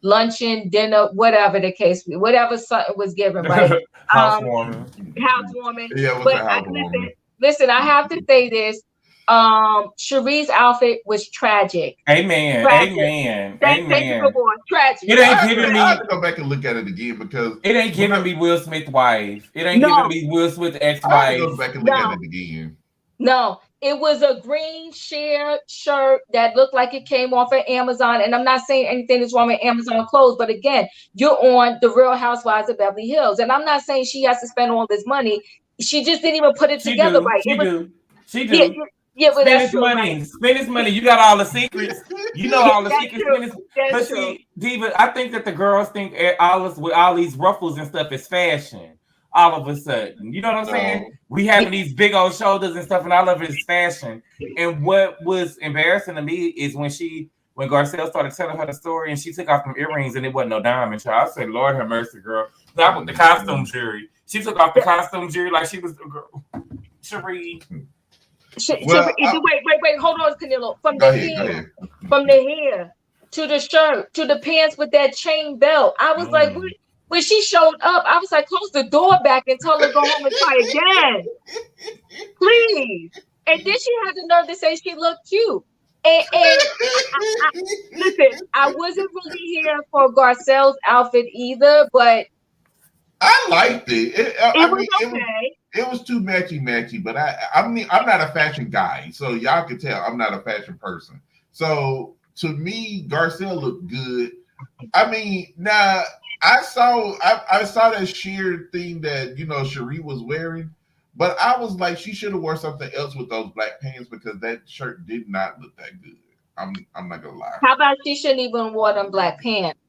luncheon, dinner, whatever the case, whatever Sutton was given, right? Housewarming. Yeah, it was but a housewarming. Listen, I have to say this. Sheree's outfit was tragic. Amen. Tragic. Amen. Thank you for going. Tragic. It ain't giving me. I have to go back and look at it again because it ain't giving me Will Smith's wife. It ain't giving me Will Smith's ex-wife. I have to go back and look at it again. No, it was a green sheer shirt that looked like it came off of Amazon. And I'm not saying anything that's wrong with Amazon clothes, but again, you're on the Real Housewives of Beverly Hills, and I'm not saying she has to spend all this money. She just didn't even put it together right. She do. Yeah, but spend his money. Right? Spend his money. You got all the secrets. You know all the secrets. But see, Diva, I think that the girls think with all these ruffles and stuff is fashion. All of a sudden, you know what I'm saying? We having these big old shoulders and stuff, and all of it is fashion. And what was embarrassing to me is when Garcelle started telling her the story, and she took off them earrings, and it wasn't no diamond. So I said, "Lord have mercy, girl." Not with the costume jury. She took off the costume jury like she was a girl. Sheree. Wait, hold on, Canelo. From the hair to the shirt to the pants with that chain belt. I was like, when she showed up, I was like, close the door back and tell her to go home and try again. Please. And then she had the nerve to say she looked cute. And listen, I wasn't really here for Garcelle's outfit either, but I liked it. It was okay. It was too matchy, but I'm not a fashion guy, so y'all can tell I'm not a fashion person. So to me, Garcelle looked good. I mean, now I saw that sheer thing that Sheree was wearing, but I was like, she should have wore something else with those black pants because that shirt did not look that good. I'm not gonna lie. How about she shouldn't even wear them black pants?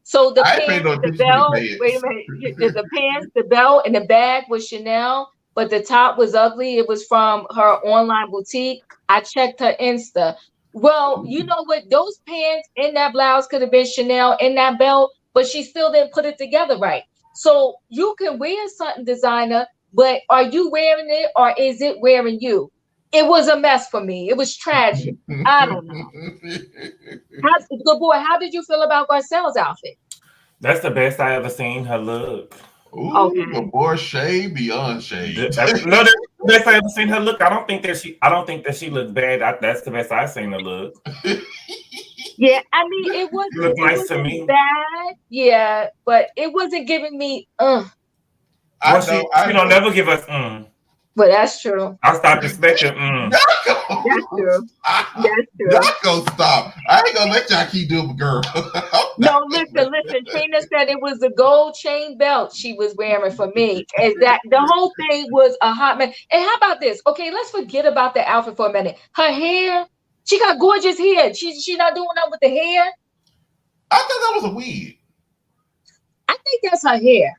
So the pants, the belt, wait a minute, the pants, the belt, and the bag was Chanel, but the top was ugly. It was from her online boutique. I checked her Insta. Well, you know what? Those pants and that blouse could have been Chanel and that belt, but she still didn't put it together right. So you can wear something designer, but are you wearing it or is it wearing you? It was a mess for me. It was tragic. I don't know. Good boy, how did you feel about Garcelle's outfit? That's the best I ever seen her look. Ooh, okay. The boy shade beyond shade. No, the best I ever seen her look. I don't think that she looks bad. That's the best I've seen her look. Yeah, I mean it wasn't nice to me. Bad. Yeah, but it wasn't giving me She don't never give us But that's true. I stopped expecting That's true. Y'all gonna stop. I ain't gonna let y'all keep doing girl. No, listen. Trina said it was the gold chain belt she was wearing for me. Is that the whole thing was a hot mess. And how about this? Okay, let's forget about the outfit for a minute. Her hair, she got gorgeous hair. She not doing that with the hair. I thought that was a wig. I think that's her hair.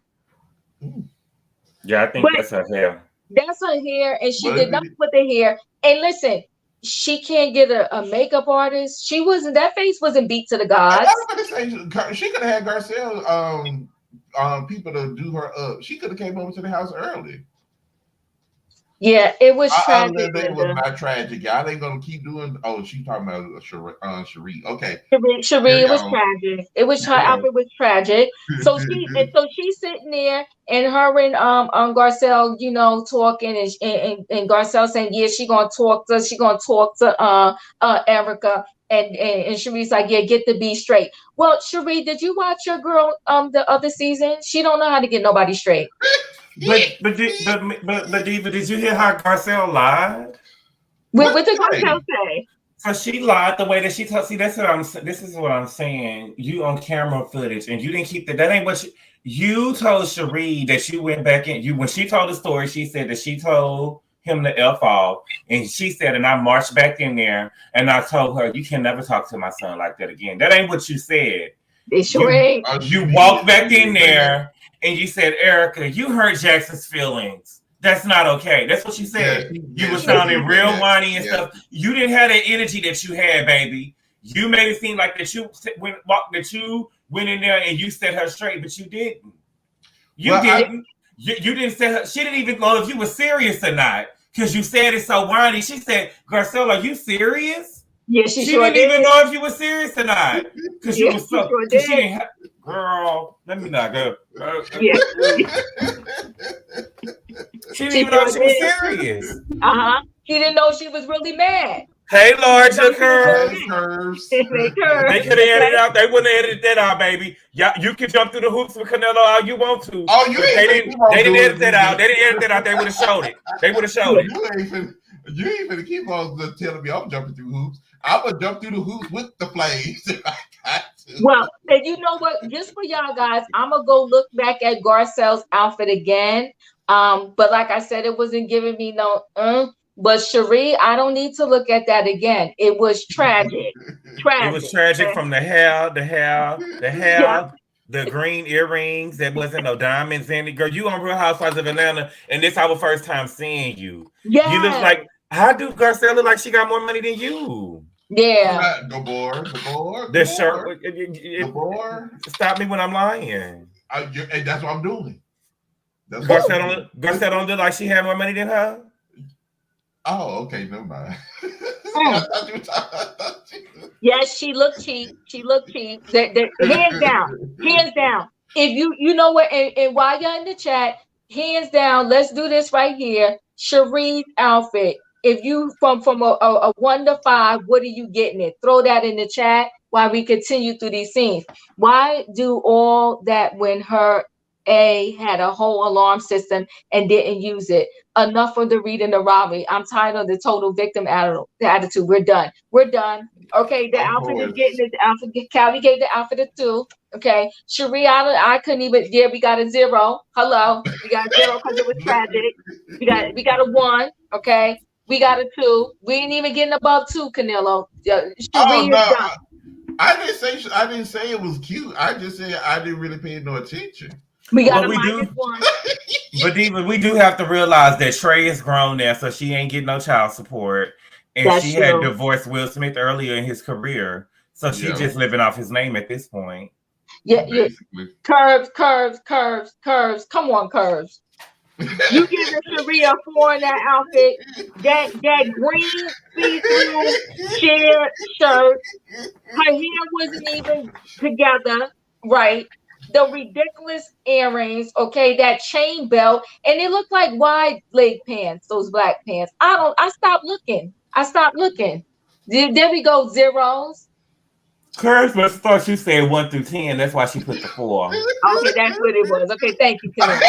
Yeah, I think that's her hair. That's her hair, and she did nothing with the hair. And listen, she can't get a makeup artist. That face wasn't beat to the gods. I was gonna say she could have had Garcelle people to do her up. She could have came over to the house early. Yeah, it was tragic. It was not tragic. Y'all ain't gonna keep doing. Oh, she talking about Sheree. Okay, Sheree, it was tragic. It was her outfit was tragic. So she's sitting there, and her and Garcelle, talking, and Garcelle saying, yeah, she gonna talk to Erika, and Sheree's like, yeah, get the B straight. Well, Sheree, did you watch your girl the other season? She don't know how to get nobody straight. But Diva, did you hear how Garcelle lied? What did Garcelle say? So she lied the way that she told. See, this is what I'm saying. You on camera footage, and you didn't keep that. That ain't what you told Sheree that you went back in. When she told the story, she said that she told him to F off, and she said, and I marched back in there, and I told her, you can never talk to my son like that again. That ain't what you said. It sure ain't. You walked back in there. And you said, Erika, you hurt Jackson's feelings. That's not okay. That's what you said. You were sounding real whiny and stuff. You didn't have that energy that you had, baby. You made it seem like that you went in there and you set her straight, but you didn't. You didn't. You didn't set her. She didn't even know if you were serious or not because you said it so whiny. She said, "Garcelle, are you serious?" Yeah, she sure didn't even know if you were serious or not because you was so. Sure She didn't. Girl, let me not go. Yeah. She didn't even know she was serious. She didn't know she was really mad. Hey, larger curves. They curves. They could have edited it out. They wouldn't have edited that out, baby. Yeah, you can jump through the hoops with Canelo all you want to. Oh, you they didn't edit that out. They didn't edit that out. They would have showed it. They would have showed it. You ain't gonna keep on telling me I'm jumping through hoops. I'm gonna jump through the hoops with the flames if I got to. Well, and you know what? Just for y'all guys, I'm gonna go look back at Garcelle's outfit again. But like I said, it wasn't giving me no. But Sheree, I don't need to look at that again. It was tragic. It was tragic from the hair, the green earrings. There wasn't no diamonds in it. Girl, you on Real Housewives of Atlanta, and this our first time seeing you. Yeah. You look like, how do Garcelle look like she got more money than you? Yeah. The shirt. Stop me when I'm lying. And that's what I'm doing. Garcelle don't look like she had more money than her. Oh, okay, never mind. Yes, she looked cheap. She looked cheap. Hands down. If you know what, and while you're in the chat, hands down, let's do this right here. Sheree's outfit. If you from a 1 to 5, what are you getting it? Throw that in the chat while we continue through these scenes. Why do all that when her A had a whole alarm system and didn't use it? Enough of the reading the robbery. I'm tired of the total victim attitude. We're done. Okay, the outfit is getting the outfit. Callie gave the outfit a 2. Okay, Sheree, I couldn't even. Yeah, we got a 0. Hello, we got a 0 because it was tragic. We got a 1. Okay, we got a 2. We ain't even getting above 2. Canelo. Sheree is done. I didn't say it was cute. I just said I didn't really pay no attention. We got a -1. But Diva, we do have to realize that Trey is grown now, so she ain't getting no child support. And she had divorced Will Smith earlier in his career. So she's just living off his name at this point. Yeah. Curves. Come on, Curves. You give Sheree a 4 in that outfit. That green see-through sheer shirt. Her hair wasn't even together, right? The ridiculous earrings, okay, that chain belt, and it looked like wide leg pants, those black pants. I stopped looking. There we go, 0s. Curves must thought you said 1 through 10. That's why she put the 4. Okay, that's what it was. Okay, thank you, Camille.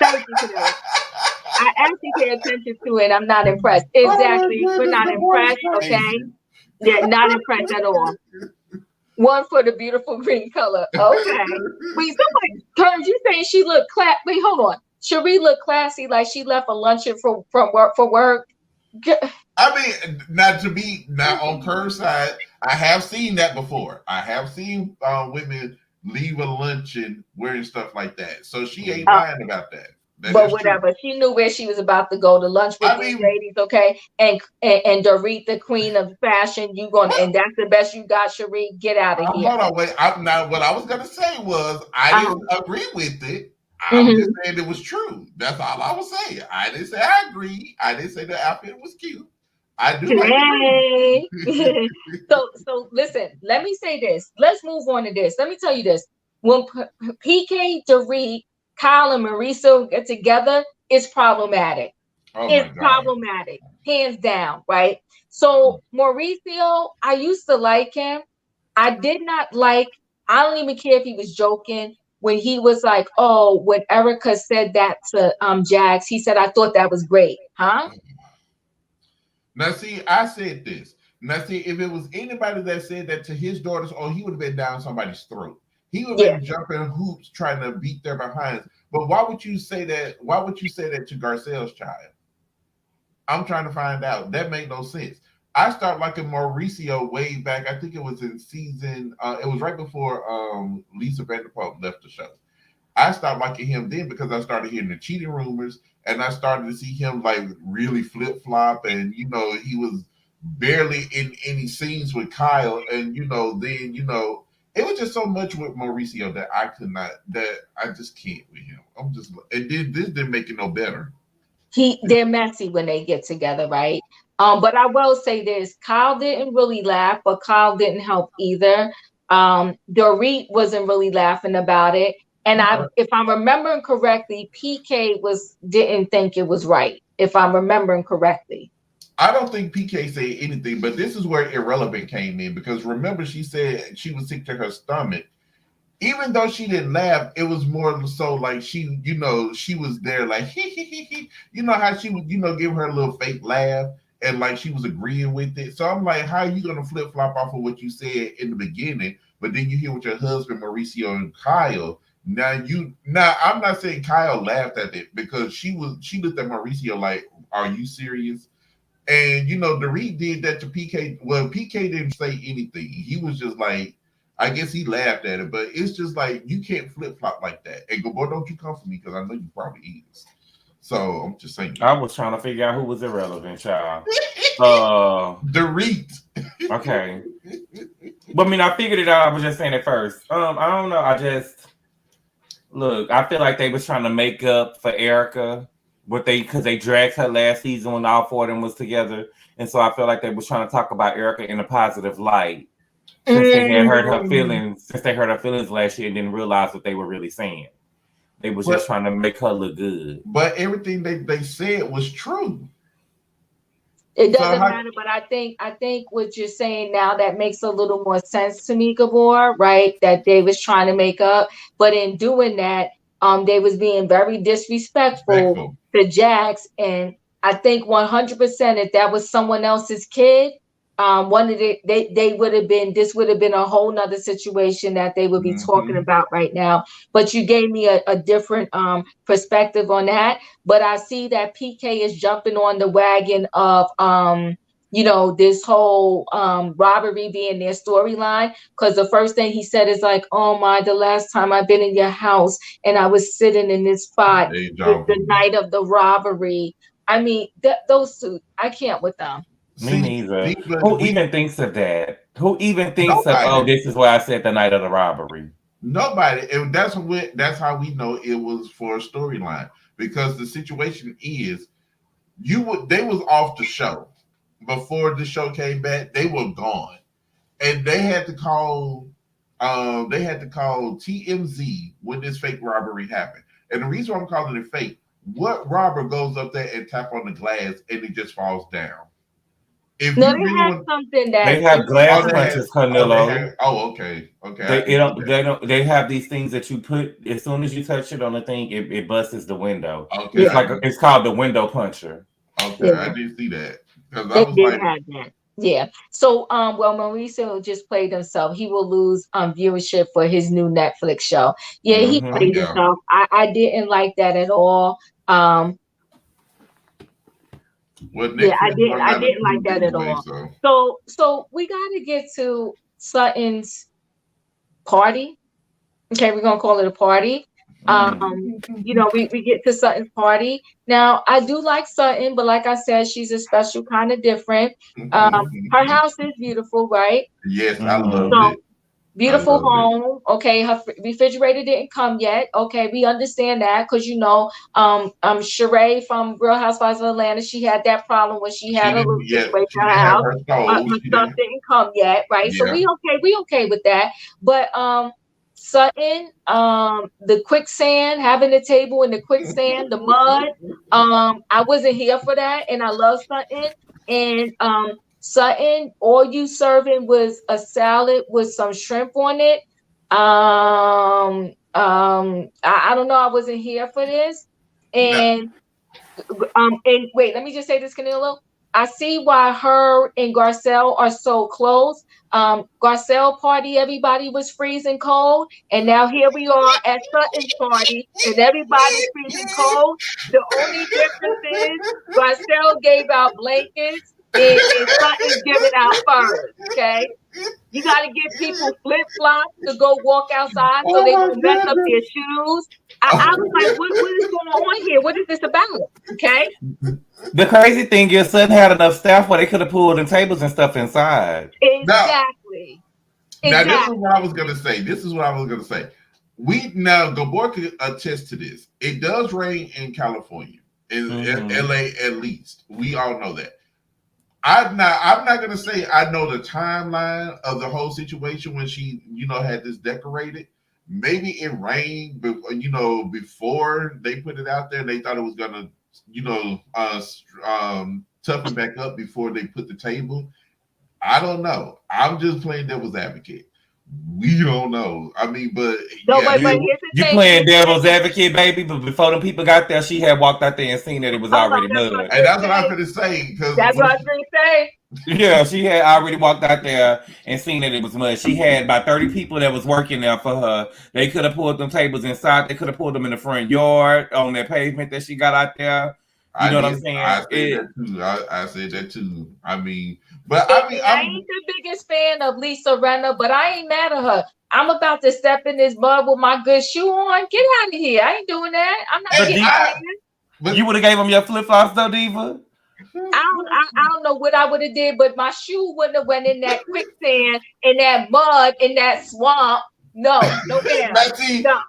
I actually pay attention to it. I'm not impressed. Exactly. We're not impressed, okay? Yeah, not impressed at all. 1 for the beautiful green color. Okay. Wait, Curves, you saying she looked classy? Wait, hold on. Sheree looked classy, like she left a luncheon from work. I mean, not on Curve's side, I have seen that before. I have seen women leave a luncheon wearing stuff like that. So she ain't lying about that. But whatever, true. She knew where she was about to go to lunch with these ladies, okay? And Dorit, the queen of fashion, and that's the best you got, Sheree. Get out of here. Hold on, wait. What I was gonna say was I didn't agree with it. I was just saying it was true. That's all I was saying. I didn't say I agree. I didn't say the outfit was cute. I do. Hey. So listen. Let me say this. Let's move on to this. Let me tell you this. When PK, Dorit, Kyle, and Mauricio get together, it's problematic. It's problematic, hands down, right? So Mauricio, I used to like him. I did not like. I don't even care if he was joking. When he was like, oh, when Erika said that to Jax, he said, I thought that was great. Huh? Now, see, I said this. Now, see, if it was anybody that said that to his daughters, he would have been down somebody's throat. He would have been jumping hoops trying to beat their behinds. But why would you say that? Why would you say that to Garcelle's child? I'm trying to find out. That made no sense. I started liking Mauricio way back. I think it was in season. It was right before Lisa Vanderpump left the show. I started liking him then because I started hearing the cheating rumors, and I started to see him like really flip flop, and he was barely in any scenes with Kyle, and then it was just so much with Mauricio that I could not, that I just can't with him. I'm just, and then this didn't make it no better. They're messy when they get together, right? But I will say this: Kyle didn't really laugh, but Kyle didn't help either. Dorit wasn't really laughing about it, and if I'm remembering correctly, PK didn't think it was right. If I'm remembering correctly. I don't think PK said anything, but this is where Irrelevant came in, because remember she said she was sick to her stomach. Even though she didn't laugh, it was more so like she was there like he. You know how she would, give her a little fake laugh and like she was agreeing with it. So I'm like, how are you gonna flip flop off of what you said in the beginning, but then you hear with your husband Mauricio and Kyle. Now I'm not saying Kyle laughed at it, because she looked at Mauricio like, are you serious? And Dorit did that to PK. Well, PK didn't say anything. He was just like, I guess he laughed at it, but it's just like, you can't flip flop like that. And go, boy, don't you come for me, because I know you probably is. So I'm just saying. I was trying to figure out who was irrelevant, child. Dorit. Okay. But I mean, I figured it out. I was just saying it first. I don't know. I feel like they was trying to make up for Erika. Because they dragged her last season when all four of them was together, and so I feel like they was trying to talk about Erika in a positive light, since they had heard her feelings. Since they heard her feelings last year and didn't realize what they were really saying, they was just trying to make her look good. But everything they said was true. It doesn't matter, but I think what you're saying now, that makes a little more sense to me, Gabor. Right? That they was trying to make up, but in doing that, they was being very disrespectful to Jax, and I think 100% if that was someone else's kid, they would have been. This would have been a whole nother situation that they would be talking about right now. But you gave me a different perspective on that. But I see that PK is jumping on the wagon of this whole robbery being their storyline, because the first thing he said is like, oh my, the last time I've been in your house and I was sitting in this spot the night of the robbery. I mean, those two, I can't with them. Me neither. Who even thinks of that? Who even thinks of, oh, this is where I said the night of the robbery? Nobody. And that's how we know it was for a storyline, because the situation is they was off the show. Before the show came back, they were gone, and they had to call TMZ when this fake robbery happened. And the reason why I'm calling it fake, what robber goes up there and tap on the glass and it just falls down? If they have something that they have glass punches, Canelo. Okay. They have these things that you put as soon as you touch it on the thing, it busts the window. Okay, it's called the window puncher. Okay, yeah. I did see that. They did have that. Yeah. So, Mauricio just played himself. He will lose viewership for his new Netflix show. Yeah, he played himself. I didn't like that at all. I didn't like that at all. So we got to get to Sutton's party. Okay, we're gonna call it a party. We get to Sutton's party. Now, I do like Sutton, but like I said, she's a special kind of different. Her house is beautiful, right? Yes, I love it. Beautiful home. Okay, her refrigerator didn't come yet. Okay, we understand that, because Sheree from Real Housewives of Atlanta, she had that problem when she had a little situation in her house. Her stuff didn't come yet, right? Yeah. So we okay with that. But Sutton, the quicksand, having the table in the quicksand, the mud. I wasn't here for that, and I love Sutton. And Sutton, all you serving was a salad with some shrimp on it. I don't know. I wasn't here for this. And wait, let me just say this, Canelo. I see why her and Garcelle are so close. Garcelle party, everybody was freezing cold, and now here we are at Sutton's party, and everybody's freezing cold. The only difference is Garcelle gave out blankets, and Sutton's giving out furs. Okay, you got to give people flip flops to go walk outside so they don't mess up their shoes. I was like, what is going on here? What is this about? Okay. The crazy thing is, Sutton had enough staff where they could have pulled in tables and stuff inside. Exactly. Now, this is what I was going to say. Gabor could attest to this. It does rain in California, in LA at least. We all know that. I'm not going to say I know the timeline of the whole situation when she, had this decorated. Maybe it rained, before they put it out there. They thought it was going to, toughen back up before they put the table. I don't know. I'm just playing devil's advocate. We don't know. I mean, but you playing devil's advocate, baby. But before them people got there, she had walked out there and seen that it was already mud. And that's what I was going to say. That's what I was going to say. Yeah, she had already walked out there and seen that it was mud. She had about 30 people that was working there for her. They could have pulled them tables inside. They could have pulled them in the front yard on that pavement that she got out there. You know what I'm saying? I said that too. I mean, but I ain't the biggest fan of Lisa Rinna, but I ain't mad at her. I'm about to step in this mud with my good shoe on. Get out of here. I ain't doing that. I'm not getting out of here. You would have gave them your flip-flops though, Diva? I don't know what I would have did, but my shoe wouldn't have went in that quicksand, in that mud, in that swamp. No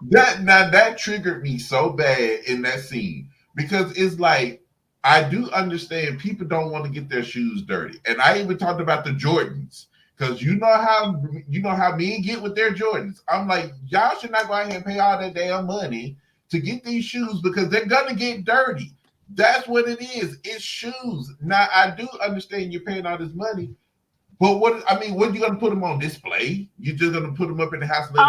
that triggered me so bad in that scene. Because it's like, I do understand people don't want to get their shoes dirty. And I even talked about the Jordans. Because you know how men get with their Jordans. I'm like, y'all should not go ahead and pay all that damn money to get these shoes because they're going to get dirty. That's what it is. It's shoes. Now, I do understand you're paying all this money. But what are you going to put them on display? You're just going to put them up in the house? No,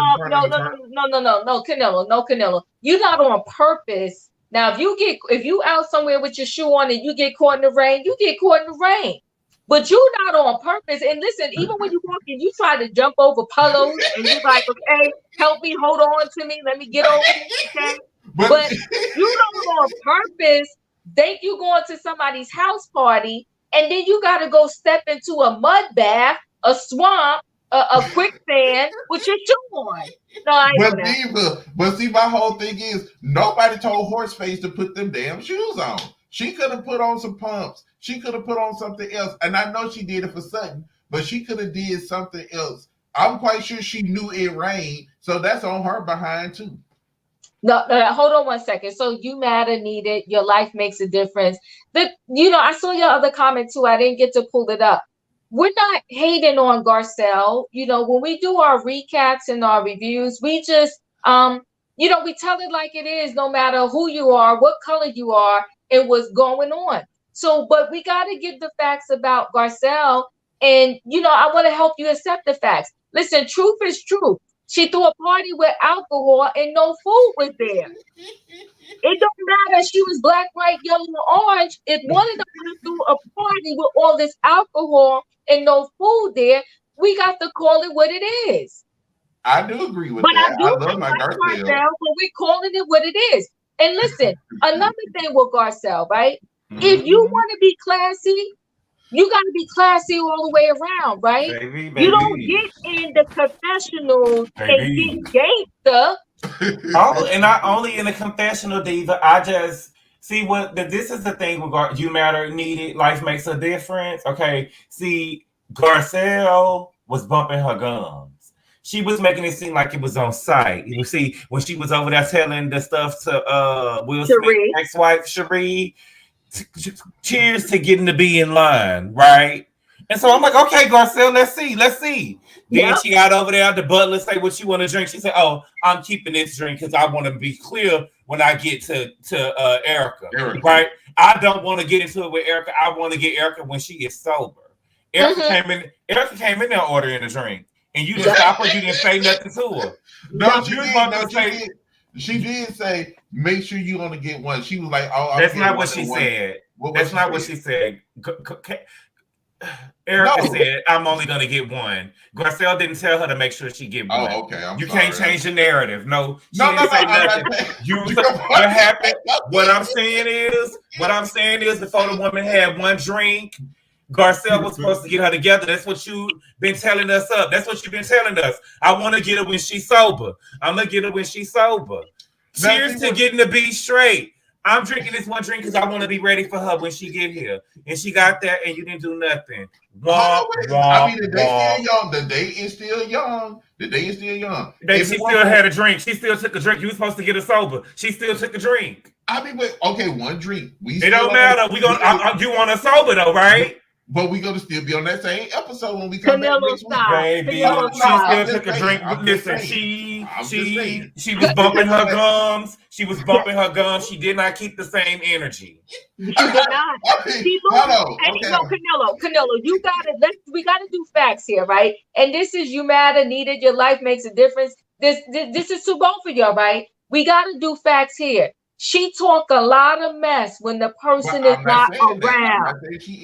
Canelo. You're not on purpose. Now, if you out somewhere with your shoe on and you get caught in the rain, you get caught in the rain. But you're not on purpose. And listen, even when you're walking, you try to jump over puddles and you're like, okay, help me, hold on to me, let me get over this, okay? But you don't on purpose think you going to somebody's house party and then you got to go step into a mud bath, a swamp, a quicksand with your shoe on. No, I ain't Diva, but see, my whole thing is nobody told Horseface to put them damn shoes on. She could have put on some pumps. She could have put on something else. And I know she did it for Sutton, but she could have did something else. I'm quite sure she knew it rained, so that's on her behind too. No, hold on one second. So you matter, needed. Your life makes a difference. I saw your other comment too. I didn't get to pull it up. We're not hating on Garcelle. When we do our recaps and our reviews, we just, we tell it like it is, no matter who you are, what color you are, and what's going on. So, but we got to give the facts about Garcelle. And, I want to help you accept the facts. Listen, truth is truth. She threw a party with alcohol and no food was there. It don't matter if she was black, white, yellow, or orange. If one of them threw a party with all this alcohol and no food there, we got to call it what it is. I do agree with that. I love my Garcelle. But we're calling it what it is. And listen, another thing with Garcelle, right? Mm-hmm. If you want to be classy, you got to be classy all the way around, right? Baby. You don't get in the confessional and get gangster. And not only in the confessional, Diva, I just see this is the thing with you matter, needed, life makes a difference. Okay, see, Garcelle was bumping her gums. She was making it seem like it was on site. You see, when she was over there telling the stuff to Will Smith's ex-wife, Sheree, cheers to getting to be in line, right? And so I'm like, okay, Garcelle, let's see. Then she got over there, the butler say what you want to drink. She said, oh, I'm keeping this drink because I want to be clear when I get to Erika, right? I don't want to get into it with Erika. I want to get Erika when she is sober. Erika came in there ordering a drink. And you just stopped her, you didn't say nothing to her. She did say, make sure you only get one. She was like, oh, that's not what she said. That's not what she said. Erika said, I'm only going to get one. Garcelle didn't tell her to make sure she get one. Oh, okay. You can't change the narrative. No, she didn't say nothing. What happened? What I'm saying is before the woman had one drink, Garcelle was supposed to get her together. That's what you've been telling us up. That's what you've been telling us. I want to get her when she's sober. I'm going to get her when she's sober. Cheers to getting the beat straight. I'm drinking this one drink because I want to be ready for her when she get here. And she got there and you didn't do nothing. The day still young. The day is still young. She still had a drink. She still took a drink. You were supposed to get her sober. She still took a drink. One drink. It don't matter. You want her sober though, right? But we're gonna still be on that same episode when we come back next week. Baby, she still took a drink. Listen, she was bumping her gums. She was bumping her gums. She did not keep the same energy. She did not. Canelo, we gotta do facts here, right? And this is you matter, needed, your life makes a difference. This is to both of y'all, right? We gotta do facts here. She talk a lot of mess when the person is not around.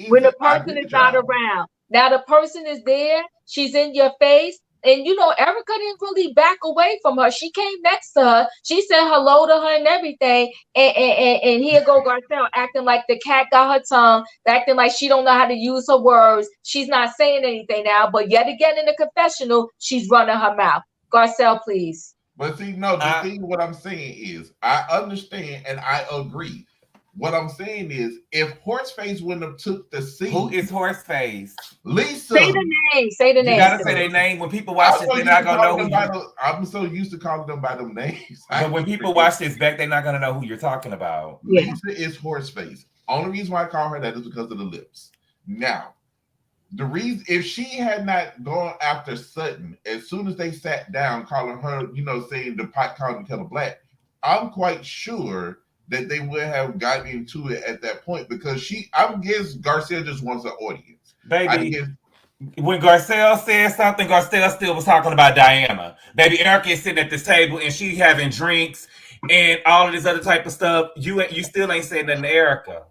When the person is not around. Now the person is there, she's in your face, and Erika didn't really back away from her. She came next to her. She said hello to her and everything. And here go Garcelle acting like the cat got her tongue, acting like she don't know how to use her words. She's not saying anything now, but yet again in the confessional, she's running her mouth. Garcelle, please. But see, no, the thing what I'm saying is I understand and I agree. What I'm saying is if Horseface wouldn't have took the scene. Who is Horseface? Lisa. Say the name. You gotta say their name. When people watch this, they're not gonna know I'm so used to calling them by them names. But when people watch this back, they're not gonna know who you're talking about. Yeah. Lisa is Horseface. Only reason why I call her that is because of the lips. Now, the reason, if she had not gone after Sutton, as soon as they sat down, calling her, saying the pot calling the kettle black, I'm quite sure that they would have gotten into it at that point because I guess Garcelle just wants an audience. Baby, when Garcelle said something, Garcelle still was talking about Diana. Baby, Erika is sitting at this table and she having drinks and all of this other type of stuff. You still ain't saying nothing to Erika.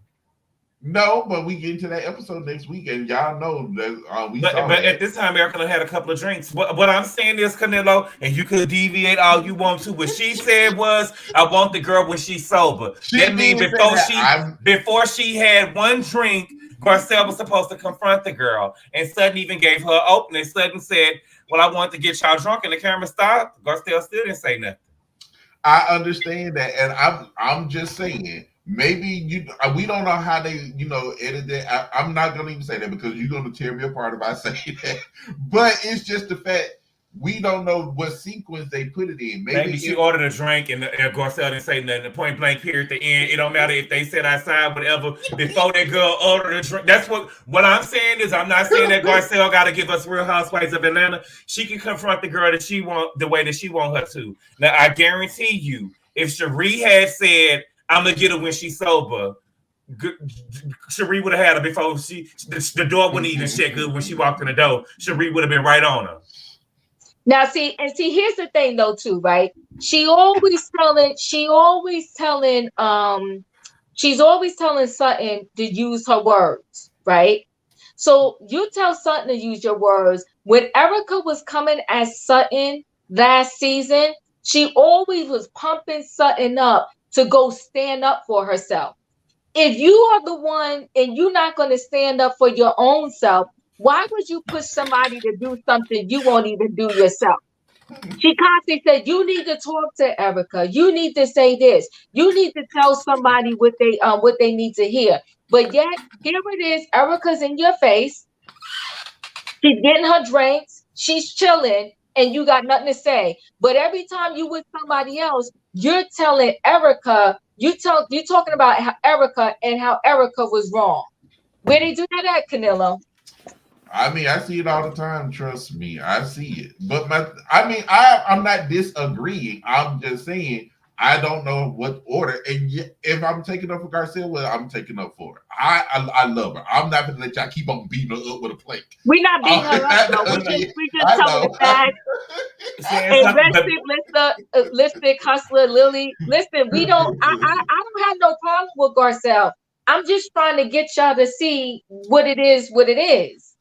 No, but we get into that episode next week, and y'all know that we. But at this time, Erika had a couple of drinks. What I'm saying is, Canelo, and you could deviate all you want to. What she said was, "I want the girl when she's sober." That means before she had one drink, Garcelle was supposed to confront the girl, and Sutton even gave her an opening. Sutton said, "Well, I want to get y'all drunk," and the camera stopped. Garcelle still didn't say nothing. I understand that, and I'm just saying. Maybe we don't know how they, edit that. I'm not going to even say that because you're going to tear me apart if I say that. But it's just the fact we don't know what sequence they put it in. Maybe she ordered a drink and Garcelle didn't say nothing. The point blank period at the end. It don't matter if they said outside, whatever. Before that girl ordered a drink. That's what I'm saying is I'm not saying that Garcelle got to give us Real Housewives of Atlanta. She can confront the girl that she want the way that she want her to. Now I guarantee you, if Sheree had said, I'm gonna get her when she's sober, Sheree would have had her before the door wouldn't even shut good when she walked in the door. Sheree would have been right on her. Now see, here's the thing though, too, right? She's always telling Sutton to use her words, right? So you tell Sutton to use your words. When Erika was coming at Sutton last season, she always was pumping Sutton up to go stand up for herself. If you are the one and you're not going to stand up for your own self, why would you push somebody to do something you won't even do yourself? She constantly said, you need to talk to Erika. You need to say this. You need to tell somebody what they need to hear. But yet, here it is. Erika's in your face. She's getting her drinks. She's chilling. And you got nothing to say. But every time you with somebody else, you're telling Erika, you're talking about Erika and how Erika was wrong. Where they do that at, Canelo? I mean, I see it all the time. Trust me, I see it. But I'm not disagreeing. I'm just saying I don't know what order. And if I'm taking up for Garcelle, well, I'm taking up for her. I love her. I'm not going to let y'all keep on beating her up with a plank. We're not beating her up, though. We just telling the facts. And lipstick hustler Lily. Listen, I don't have no problem with Garcelle. I'm just trying to get y'all to see what it is.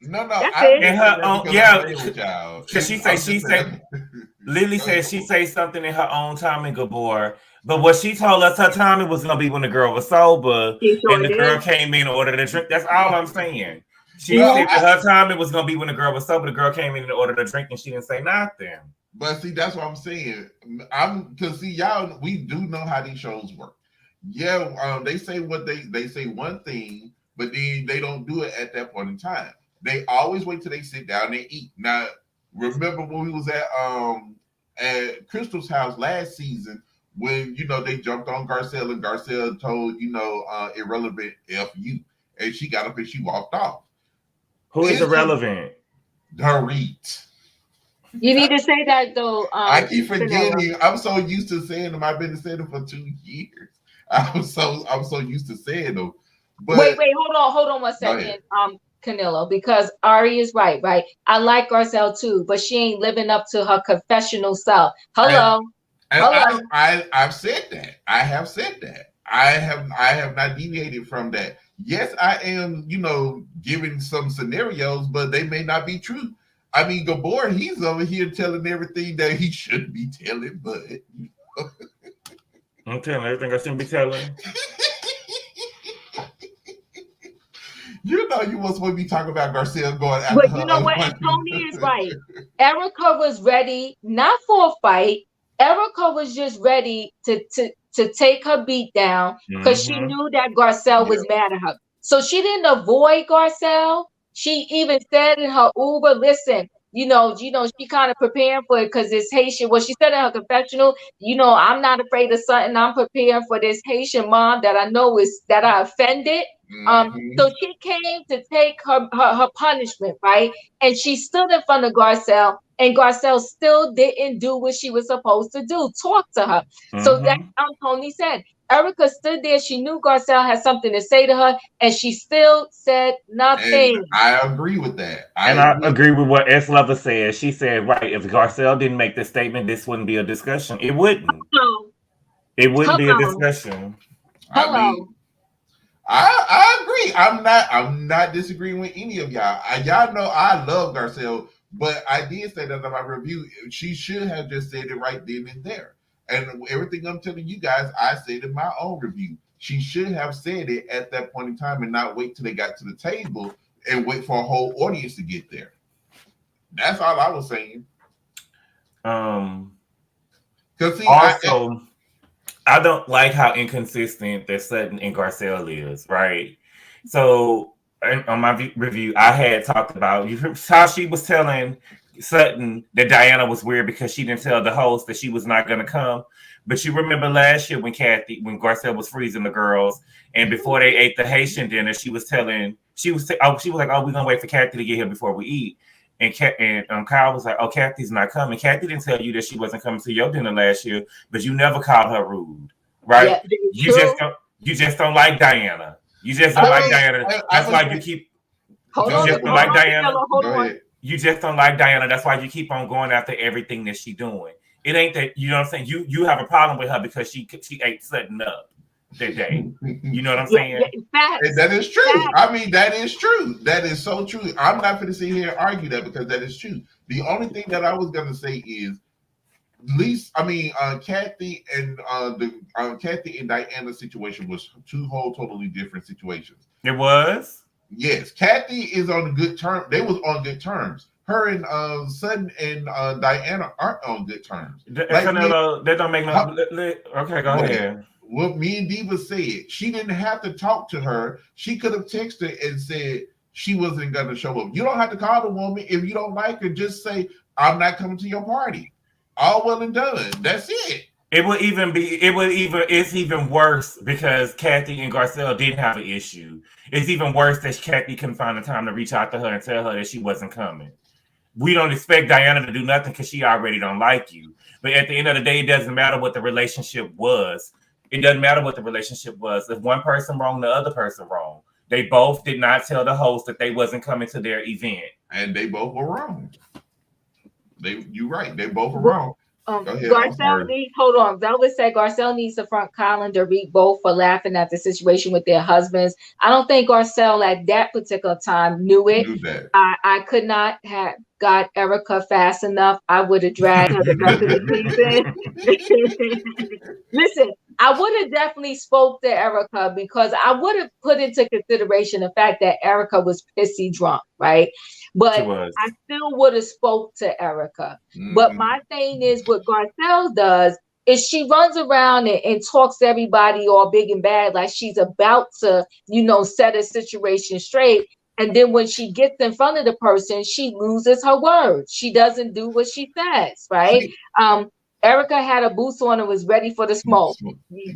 No, in her own, because she said Lily said she say something in her own timing, Gabor. But what she told us her timing was gonna be when the girl was sober and the girl came in and ordered a drink. That's all I'm saying. She said that her timing was gonna be when the girl was sober. The girl came in and ordered a drink and she didn't say nothing. But see, that's what I'm saying. Because see, y'all, we do know how these shows work. Yeah, they say what they say one thing, but then they don't do it at that point in time. They always wait till they sit down and eat. Now, remember when we was at Crystal's house last season when they jumped on Garcelle and Garcelle told irrelevant F you, and she got up and she walked off. Who is irrelevant? Dorit. You need to say that though. I keep forgetting. I'm so used to saying them. I've been saying them for 2 years. I'm so used to saying them. But wait, hold on 1 second, Canelo, because Ari is right. I like Garcelle too, but she ain't living up to her confessional self. Hello. I've said that. I have said that. I have not deviated from that. Yes, I am, giving some scenarios, but they may not be true. I mean, Gabor, he's over here telling everything that he shouldn't be telling, but I'm telling everything I shouldn't be telling. You was supposed to be talking about Garcelle going after but her. You know what? And Tony is right. Erika was ready, not for a fight. Erika was just ready to take her beat down because she knew that Garcelle was mad at her. So she didn't avoid Garcelle. She even said in her Uber, listen, she kind of preparing for it because it's Haitian. Well, she said in her confessional, I'm not afraid of something. I'm preparing for this Haitian mom that I know that I offended. So she came to take her punishment, right? And she stood in front of Garcelle, and Garcelle still didn't do what she was supposed to do, talk to her. So that's Tony said. Erika stood there. She knew Garcelle had something to say to her, and she still said nothing. And I agree with that. I agree with what S. Lover said. She said, right, if Garcelle didn't make this statement, this wouldn't be a discussion. It wouldn't. It wouldn't be a discussion. I agree. I'm not disagreeing with any of y'all. Y'all know I love Garcelle, but I did say that in my review. She should have just said it right then and there. And everything I'm telling you guys, I said in my own review. She should have said it at that point in time and not wait till they got to the table and wait for a whole audience to get there. That's all I was saying. I don't like how inconsistent that Sutton and Garcelle is, right? So on my review, I had talked about how she was telling Sutton that Diana was weird because she didn't tell the host that she was not going to come. But you remember last year when Garcelle was freezing the girls, and before they ate the Haitian dinner, she was like, "Oh, we're gonna wait for Kathy to get here before we eat." And Kyle was like, "Oh, Kathy's not coming. Kathy didn't tell you that she wasn't coming to your dinner last year, but you never called her rude, right? Yeah, you just don't like Diana. You just don't like Diana. That's why you keep. You just don't like Diana. You just don't like Diana. That's why you keep on going after everything that she's doing. It ain't that, you know what I'm saying? You have a problem with her because she ate Sutton up that day. You know what I'm saying? And that is true. I mean, that is true. That is so true. I'm not going to sit here and argue that because that is true. The only thing that I was going to say is, Kathy and Kathy and Diana's situation was two whole totally different situations. It was? Yes. Kathy is on good terms. They was on good terms. Her and Sutton and Diana aren't on good terms. That don't make no. Okay, go ahead. What me and Diva said, she didn't have to talk to her. She could have texted and said she wasn't going to show up. You don't have to call the woman if you don't like her. Just say, "I'm not coming to your party." All well and done. That's it. It's even worse because Kathy and Garcelle didn't have an issue. It's even worse that Kathy couldn't find the time to reach out to her and tell her that she wasn't coming. We don't expect Diana to do nothing because she already don't like you. But at the end of the day, it doesn't matter what the relationship was. It doesn't matter what the relationship was. If one person wrong, the other person wrong. They both did not tell the host that they wasn't coming to their event. And they both were wrong. You're right. They both were wrong. Garcelle needs, hold on. Velvet said Garcelle needs to front calendar read both for laughing at the situation with their husbands. I don't think Garcelle at that particular time knew it. I could not have got Erika fast enough. I would have dragged her the rest of the season. Listen, I would have definitely spoke to Erika because I would have put into consideration the fact that Erika was pissy drunk, right? But I still would have spoke to Erika. Mm-hmm. But my thing is what Garcelle does is she runs around and talks to everybody all big and bad like she's about to, set a situation straight. And then when she gets in front of the person, she loses her words. She doesn't do what she says, right? Erika had a boots on and was ready for the smoke.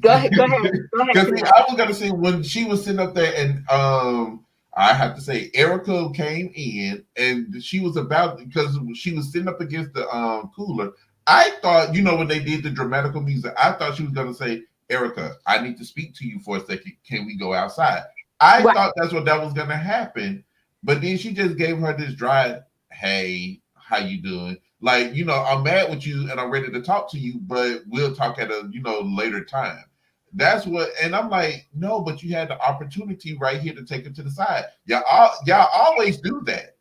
Go ahead. Because I was gonna say when she was sitting up there, and I have to say Erika came in and she was about because she was sitting up against the cooler. I thought, when they did the dramatical music, I thought she was gonna say, Erika, I need to speak to you for a second. Can we go outside? I thought that's what that was gonna happen, but then she just gave her this dry, hey, how you doing? Like, I'm mad with you and I'm ready to talk to you, but we'll talk at a, later time. That's what, and I'm like, no, but you had the opportunity right here to take it to the side. Y'all always do that.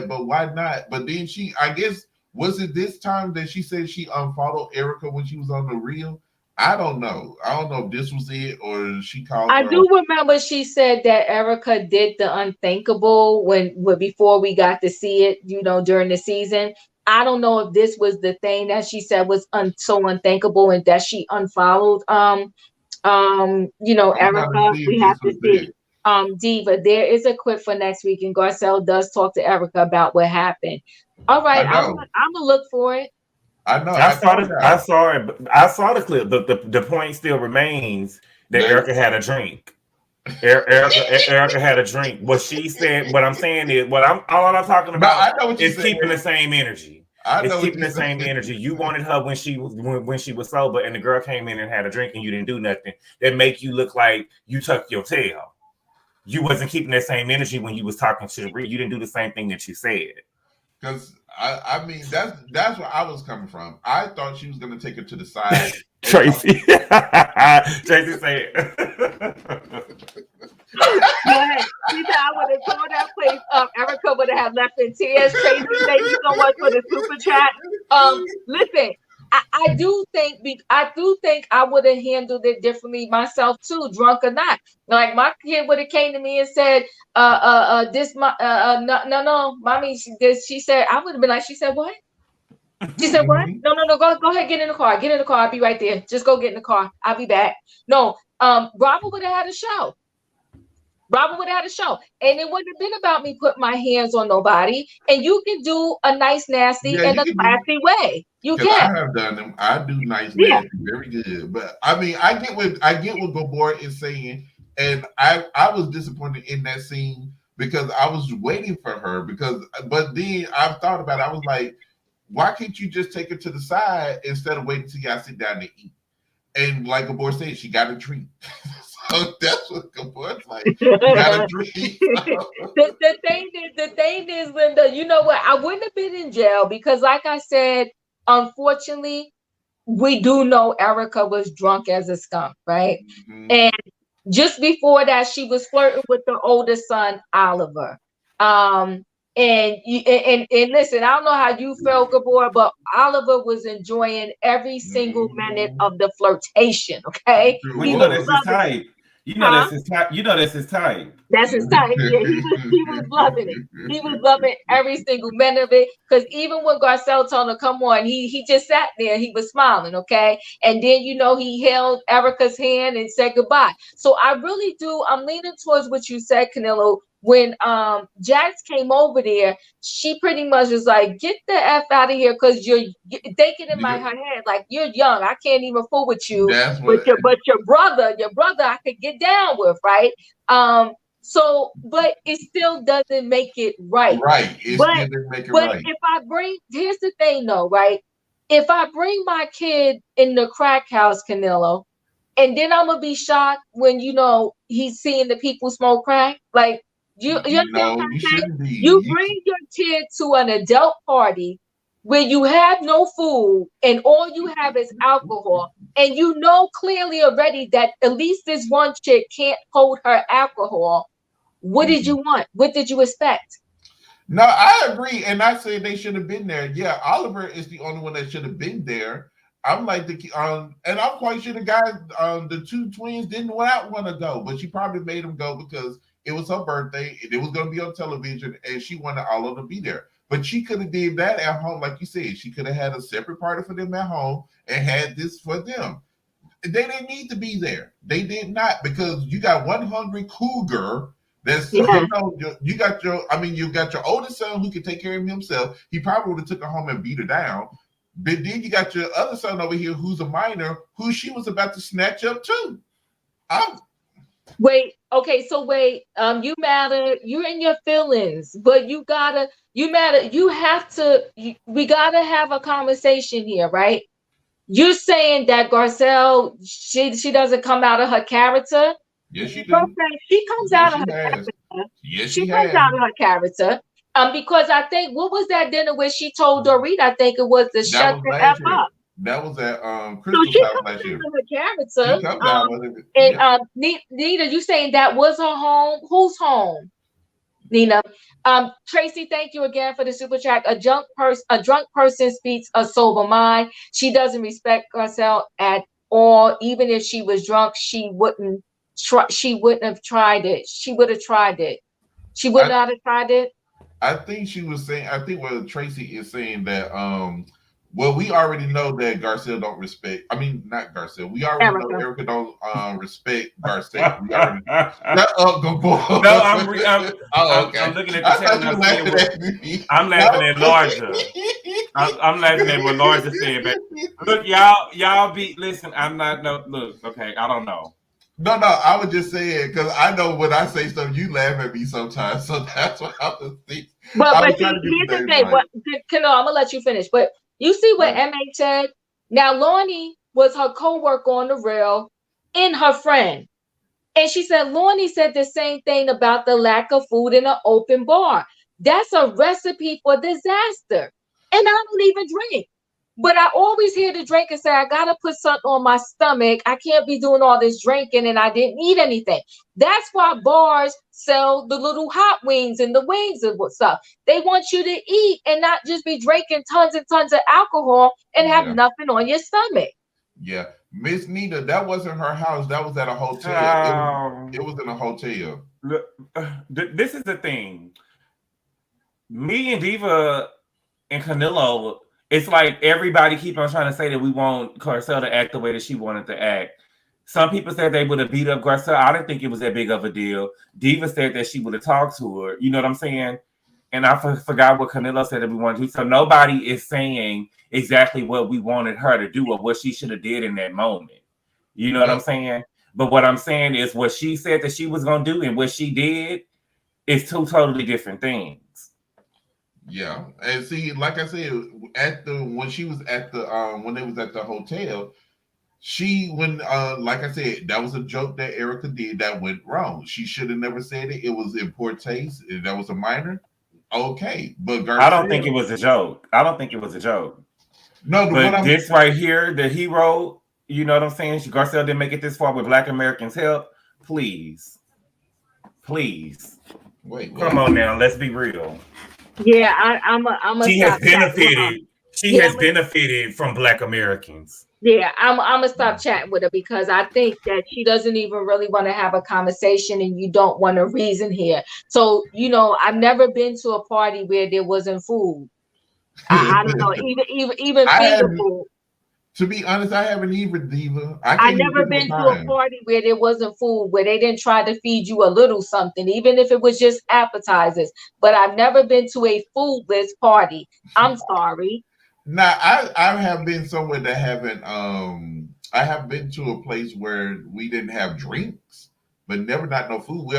But why not? But then I guess, was it this time that she said she unfollowed Erika when she was on the reel? I don't know. I don't know if this was it or she called. I do remember she said that Erika did the unthinkable when before we got to see it, during the season. I don't know if this was the thing that she said was so unthinkable and that she unfollowed Erika. We have to see. Diva, there is a clip for next week, and Garcelle does talk to Erika about what happened. All right, I'm gonna look for it. I know. I saw it. I saw the clip. The point still remains that Erika had a drink. Erika had a drink. What she said. What I'm saying is, all I'm talking about is keeping the same energy. It's keeping the same energy. You wanted her when she was sober, and the girl came in and had a drink, and you didn't do nothing. That make you look like you tucked your tail. You wasn't keeping that same energy when you was talking to Sheree. You didn't do the same thing that you said. Because I mean that's where I was coming from. I thought she was going to take her to the side. Tracy said. Yeah, she said I would have tore that place up. Erika would have left in tears. Tracy, thank you so much for the super chat. Listen, I do think I would have handled it differently myself too, drunk or not. Like my kid would have came to me and said, no, mommy, she said, I would have been like, she said what? She said what? No, go ahead, get in the car, I'll be right there. Just go get in the car, I'll be back. No, Robert would have had a show. And it wouldn't have been about me putting my hands on nobody. And you can do a nice nasty in a classy way. You can. I have done them. I do nice nasty very good. But I mean, I get what Gabor is saying. And I was disappointed in that scene because I was waiting for her. But then I've thought about it. I was like, why can't you just take her to the side instead of waiting till y'all sit down and eat? And like Gabor said, she got a treat. So that's what Gabor's like. You got a treat. The thing is, Linda, you know what? I wouldn't have been in jail because, like I said, unfortunately, we do know Erika was drunk as a skunk, right? Mm-hmm. And just before that, she was flirting with the oldest son, Oliver. And listen, I don't know how you felt, Gabor, but Oliver was enjoying every single minute of the flirtation. Okay, that's his type. That's his type. That's his type. That's his type. Yeah, he was loving it. He was loving every single minute of it. Because even when Garcelle told him, "Come on," he just sat there. He was smiling. Okay, and then he held Erika's hand and said goodbye. So I really do. I'm leaning towards what you said, Canelo. When Jax came over there, she pretty much was like, "Get the F out of here," because you're thinking in her head like, "You're young. I can't even fool with you." But your brother, I could get down with, right? So, but it still doesn't make it right. Right. It still doesn't make it right. But here's the thing though, right? If I bring my kid in the crack house, Canelo, and then I'm gonna be shocked when he's seeing the people smoke crack, like. You bring your kid to an adult party where you have no food and all you have is alcohol, and you know clearly already that at least this one chick can't hold her alcohol. What did you want? What did you expect? No, I agree, and I say they should have been there. Yeah, Oliver is the only one that should have been there. I'm like and I'm quite sure the guys, the two twins didn't want to go, but she probably made them go because it was her birthday and it was going to be on television, and she wanted all of them to be there. But she could have did that at home, like you said. She could have had a separate party for them at home and had this for them. They didn't need to be there. They did not, because you got one hungry cougar. That's you got your oldest son who can take care of himself. He probably would have took her home and beat her down. But then you got your other son over here who's a minor, who she was about to snatch up too. Wait, okay, so wait, you matter, you're in your feelings, but we gotta have a conversation here, right? You're saying that Garcelle, she doesn't come out of her character. Yes, she does. She comes out of her character. Yes, she comes out of her character. Because I think, what was that dinner where she told Dorit? I think it was to shut the F up. That was at Crystal's house last year. Her character. Nina, you saying that was her home? Whose home? Nina. Tracy, thank you again for the super chat. A drunk person speaks a sober mind. She doesn't respect Garcelle at all. Even if she was drunk, she wouldn't have tried it. She would have tried it. She would not have tried it. I think she was saying, I think what Tracy is saying that well, we already know that Garcelle don't respect. I mean, not Garcelle. We already know Erika don't respect Garcelle. We already shut up, go boy. No, I'm looking at the chat. I'm laughing at Larger. I'm laughing at what Larger said. But look, y'all listen. I'm not look. Okay, I don't know. No, I was just saying because I know when I say stuff, you laugh at me sometimes, so that's what I was thinking. But here's the thing. I'm gonna let you finish, but. You see what MH said? Now, Lonnie was her co-worker on the rail and her friend. And she said, Lonnie said the same thing about the lack of food in an open bar. That's a recipe for disaster. And I don't even drink. But I always hear the drink and say, I got to put something on my stomach. I can't be doing all this drinking and I didn't eat anything. That's why bars sell the little hot wings and the wings and stuff. They want you to eat and not just be drinking tons and tons of alcohol and have nothing on your stomach. Yeah. Miss Nina, that wasn't her house. That was at a hotel. It was in a hotel. Look, this is the thing. Me and Diva and Canelo, it's like everybody keep on trying to say that we want Garcelle to act the way that she wanted to act. Some people said they would have beat up Garcelle. I didn't think it was that big of a deal. Diva said that she would have talked to her. You know what I'm saying? And I forgot what Canelo said that we wanted to. So nobody is saying exactly what we wanted her to do or what she should have did in that moment. You know what I'm saying? But what I'm saying is what she said that she was going to do and what she did is two totally different things. Yeah, and see, like I said, when she was at the when they was at the hotel, like I said, that was a joke that Erika did that went wrong. She should have never said it. It was in poor taste. That was a minor. Okay, but Garcelle, I don't think it was a joke. No, but this right here that he wrote, you know what I'm saying? Garcelle didn't make it this far with Black Americans' help. Please. Wait. Come on now, let's be real. Yeah, I'm a. She has benefited. She has benefited from Black Americans. Yeah, I'm gonna stop chatting with her because I think that she doesn't even really want to have a conversation, and you don't want to reason here. So I've never been to a party where there wasn't food. I don't know, even finger food. To be honest, I haven't even, Diva. I never been to a party where there wasn't food, where they didn't try to feed you a little something, even if it was just appetizers. But I've never been to a foodless party. I'm sorry. Now, I have been somewhere that haven't. I have been to a place where we didn't have drinks, but never not no food.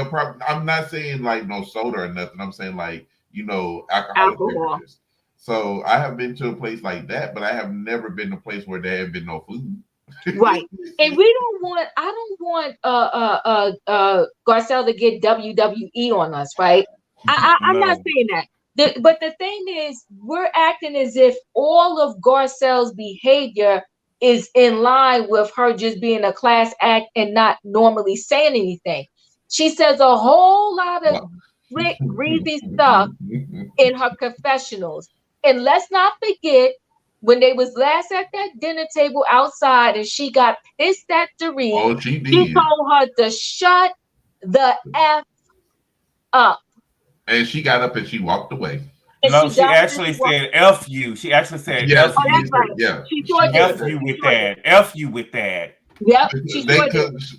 I'm not saying like no soda or nothing. I'm saying like alcoholic beverages. So I have been to a place like that, but I have never been to a place where there had been no food. Right. And I don't want Garcelle to get WWE on us, right? I'm not saying that. But the thing is, we're acting as if all of Garcelle's behavior is in line with her just being a class act and not normally saying anything. She says a whole lot of greasy stuff in her confessionals. And let's not forget, when they was last at that dinner table outside and she got pissed at Dorit. Oh, she did. She told her to shut the F up. And she got up and she walked away. And no, she actually said F you. She actually said yes, oh, that's right. Yeah. She sure F you with that. F you with that. Yep. Because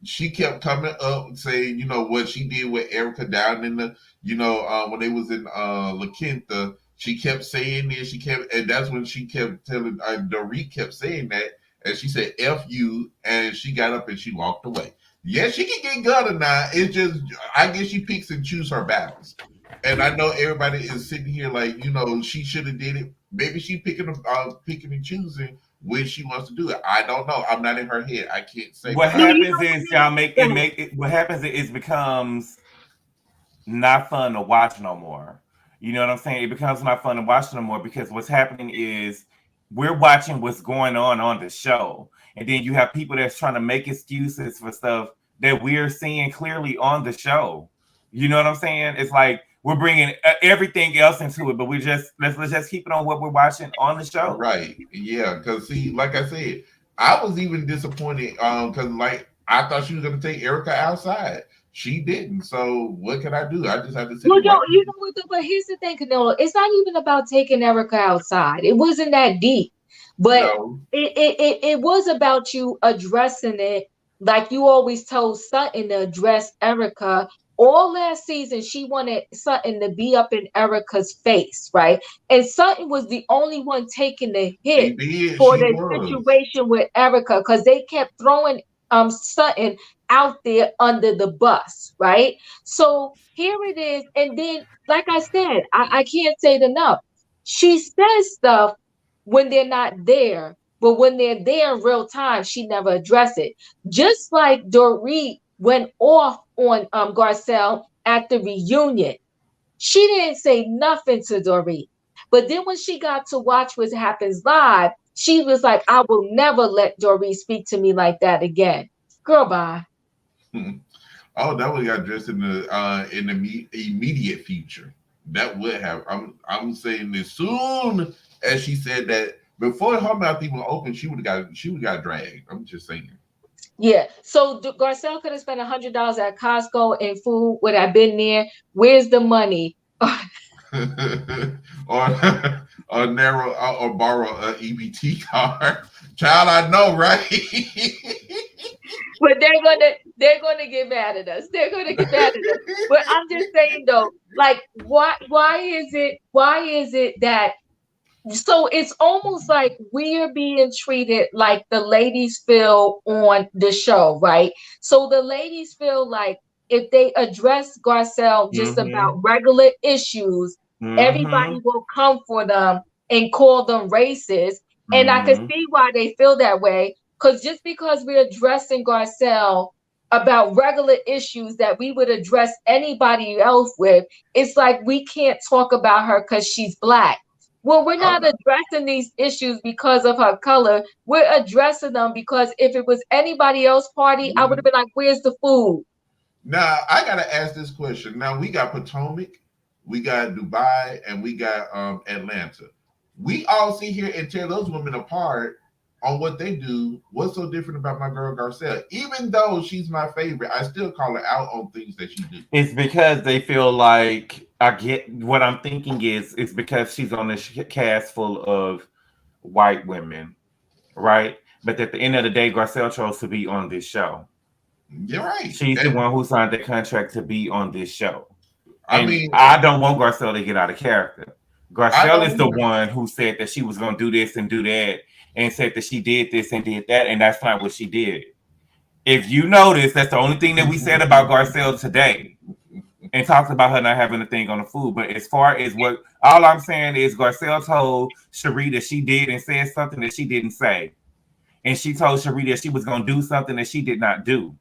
she kept coming up and saying, you know, what she did with Erika down in the, you know, when they was in La Quinta, she kept saying this, and that's when she kept telling, Dorit kept saying that, and she said, F you, and she got up and she walked away. Yeah, she can get gutter now. It's just, I guess she picks and chooses her battles. And I know everybody is sitting here like, you know, she should have did it. Maybe she picking and choosing when she wants to do it. I don't know. I'm not in her head. I can't say. What happens is y'all what happens is it becomes not fun to watch no more. You know what I'm saying? It becomes not fun to watch no more because what's happening is we're watching what's going on the show. And then you have people that's trying to make excuses for stuff that we're seeing clearly on the show. You know what I'm saying? It's like we're bringing everything else into it, but let's just keep it on what we're watching on the show. Right. Yeah. Because see, like I said, I was even disappointed because like I thought she was going to take Erika outside. She didn't. So what can I do? I just have to say. Well, you know what? But here's the thing, Canelo. It's not even about taking Erika outside. It wasn't that deep, but no. it was about you addressing it like you always told Sutton to address Erika. All last season, she wanted Sutton to be up in Erika's face, right? And Sutton was the only one taking the hit for the situation with Erika because they kept throwing Sutton out there under the bus, right? So here it is. And then, like I said, I can't say it enough. She says stuff when they're not there, but when they're there in real time, she never addressed it. Just like Dorit went off on Garcelle at the reunion. She didn't say nothing to Dorit. But then when she got to watch what happens live, she was like, I will never let Dorit speak to me like that again. Girl, bye. Oh, that would got addressed in the immediate future. That would have. I'm saying as soon as she said that, before her mouth even opened, she would have got dragged. I'm just saying. Yeah. So Garcelle could have spent $100 at Costco and food. Would have been there. Where's the money? or narrow or borrow a EBT card. Child, I know, right? But they're gonna get mad at us. They're gonna get mad at us. But I'm just saying though, like why is it that so it's almost like we're being treated like the ladies feel on the show, right? So the ladies feel like if they address Garcelle just about regular issues, everybody will come for them and call them racist. And I can see why they feel that way. Because just because we're addressing Garcelle about regular issues that we would address anybody else with, it's like we can't talk about her because she's Black. Well, we're not addressing these issues because of her color. We're addressing them because if it was anybody else's party, I would have been like, where's the food? Now, I got to ask this question. Now, we got Potomac, we got Dubai, and we got Atlanta. We all sit here and tear those women apart on what they do. What's so different about my girl Garcelle? Even though she's my favorite, I still call her out on things that she do. It's because they feel like, I get what I'm thinking is it's because she's on this cast full of white women, right? But at the end of the day, Garcelle chose to be on this show. You're right. She's the one who signed the contract to be on this show. I mean, I don't want Garcelle to get out of character. Garcelle is the one who said that she was going to do this and do that, and said that she did this and did that, and that's not what she did. If you notice, that's the only thing that we said about Garcelle today, and talked about her not having a thing on the food. But as far as what, all I'm saying is Garcelle told Sheree that she did and said something that she didn't say, and she told Sheree that she was going to do something that she did not do.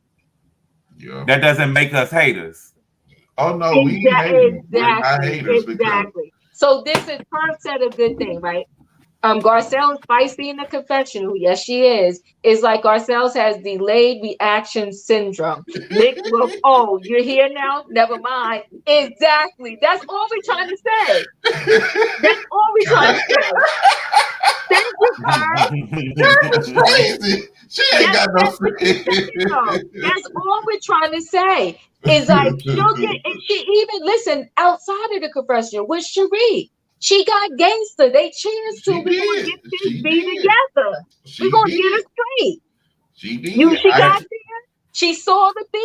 Yeah. That doesn't make us haters. Oh no, we ain't haters. We're not haters. Exactly. So this is her said a good thing, right? Garcelle is feisty in the confessional. Yes, she is. It's like Garcelle has delayed reaction syndrome. Nick will, oh, you're here now? Never mind. Exactly. That's all we're trying to say. That's all we're trying to say. Thank you, That's crazy. She ain't got no friends. That's all we're trying to say. Is like she'll get, and she even listen outside of the confessional with Sheree. She got gangster. They cheers to. We're gonna get this B together. We're gonna get it straight. She did. She got there. She saw the B,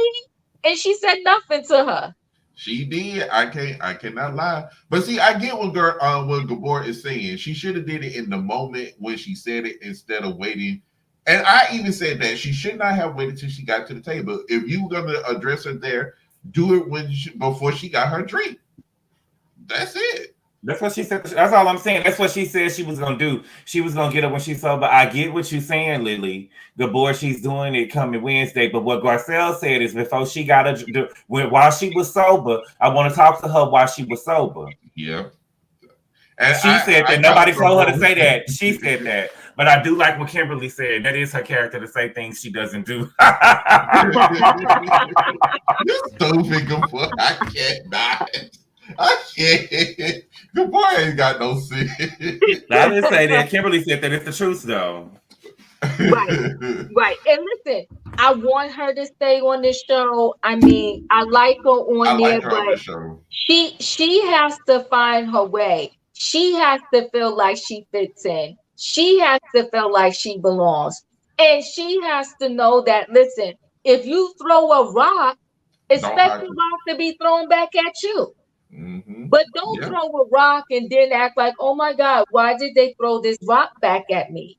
and she said nothing to her. She did. I cannot lie. But see, I get what Gabor is saying. She should have did it in the moment when she said it instead of waiting. And I even said that she should not have waited till she got to the table. If you were gonna address her there, do it before she got her drink. That's it. That's what she said. That's all I'm saying. That's what she said she was gonna do. She was gonna get up when she's sober. I get what you're saying, Lily. Gabor, she's doing it coming Wednesday. But what Garcelle said is before she got while she was sober, I want to talk to her while she was sober. Yeah. And she said that nobody told her to say that. She said that. But I do like what Kimberly said. That is her character to say things she doesn't do. You stupid Gabor. I cannot. I can't. Gabor ain't got no sense. I didn't say that. Kimberly said that. It's the truth, though. Right. And listen, I want her to stay on this show. I mean, I like her on there, but she has to find her way. She has to feel like she fits in. She has to feel like she belongs. And she has to know that, listen, if you throw a rock, expect the rock to be thrown back at you. Mm-hmm. But don't throw a rock and then act like, oh my God, why did they throw this rock back at me?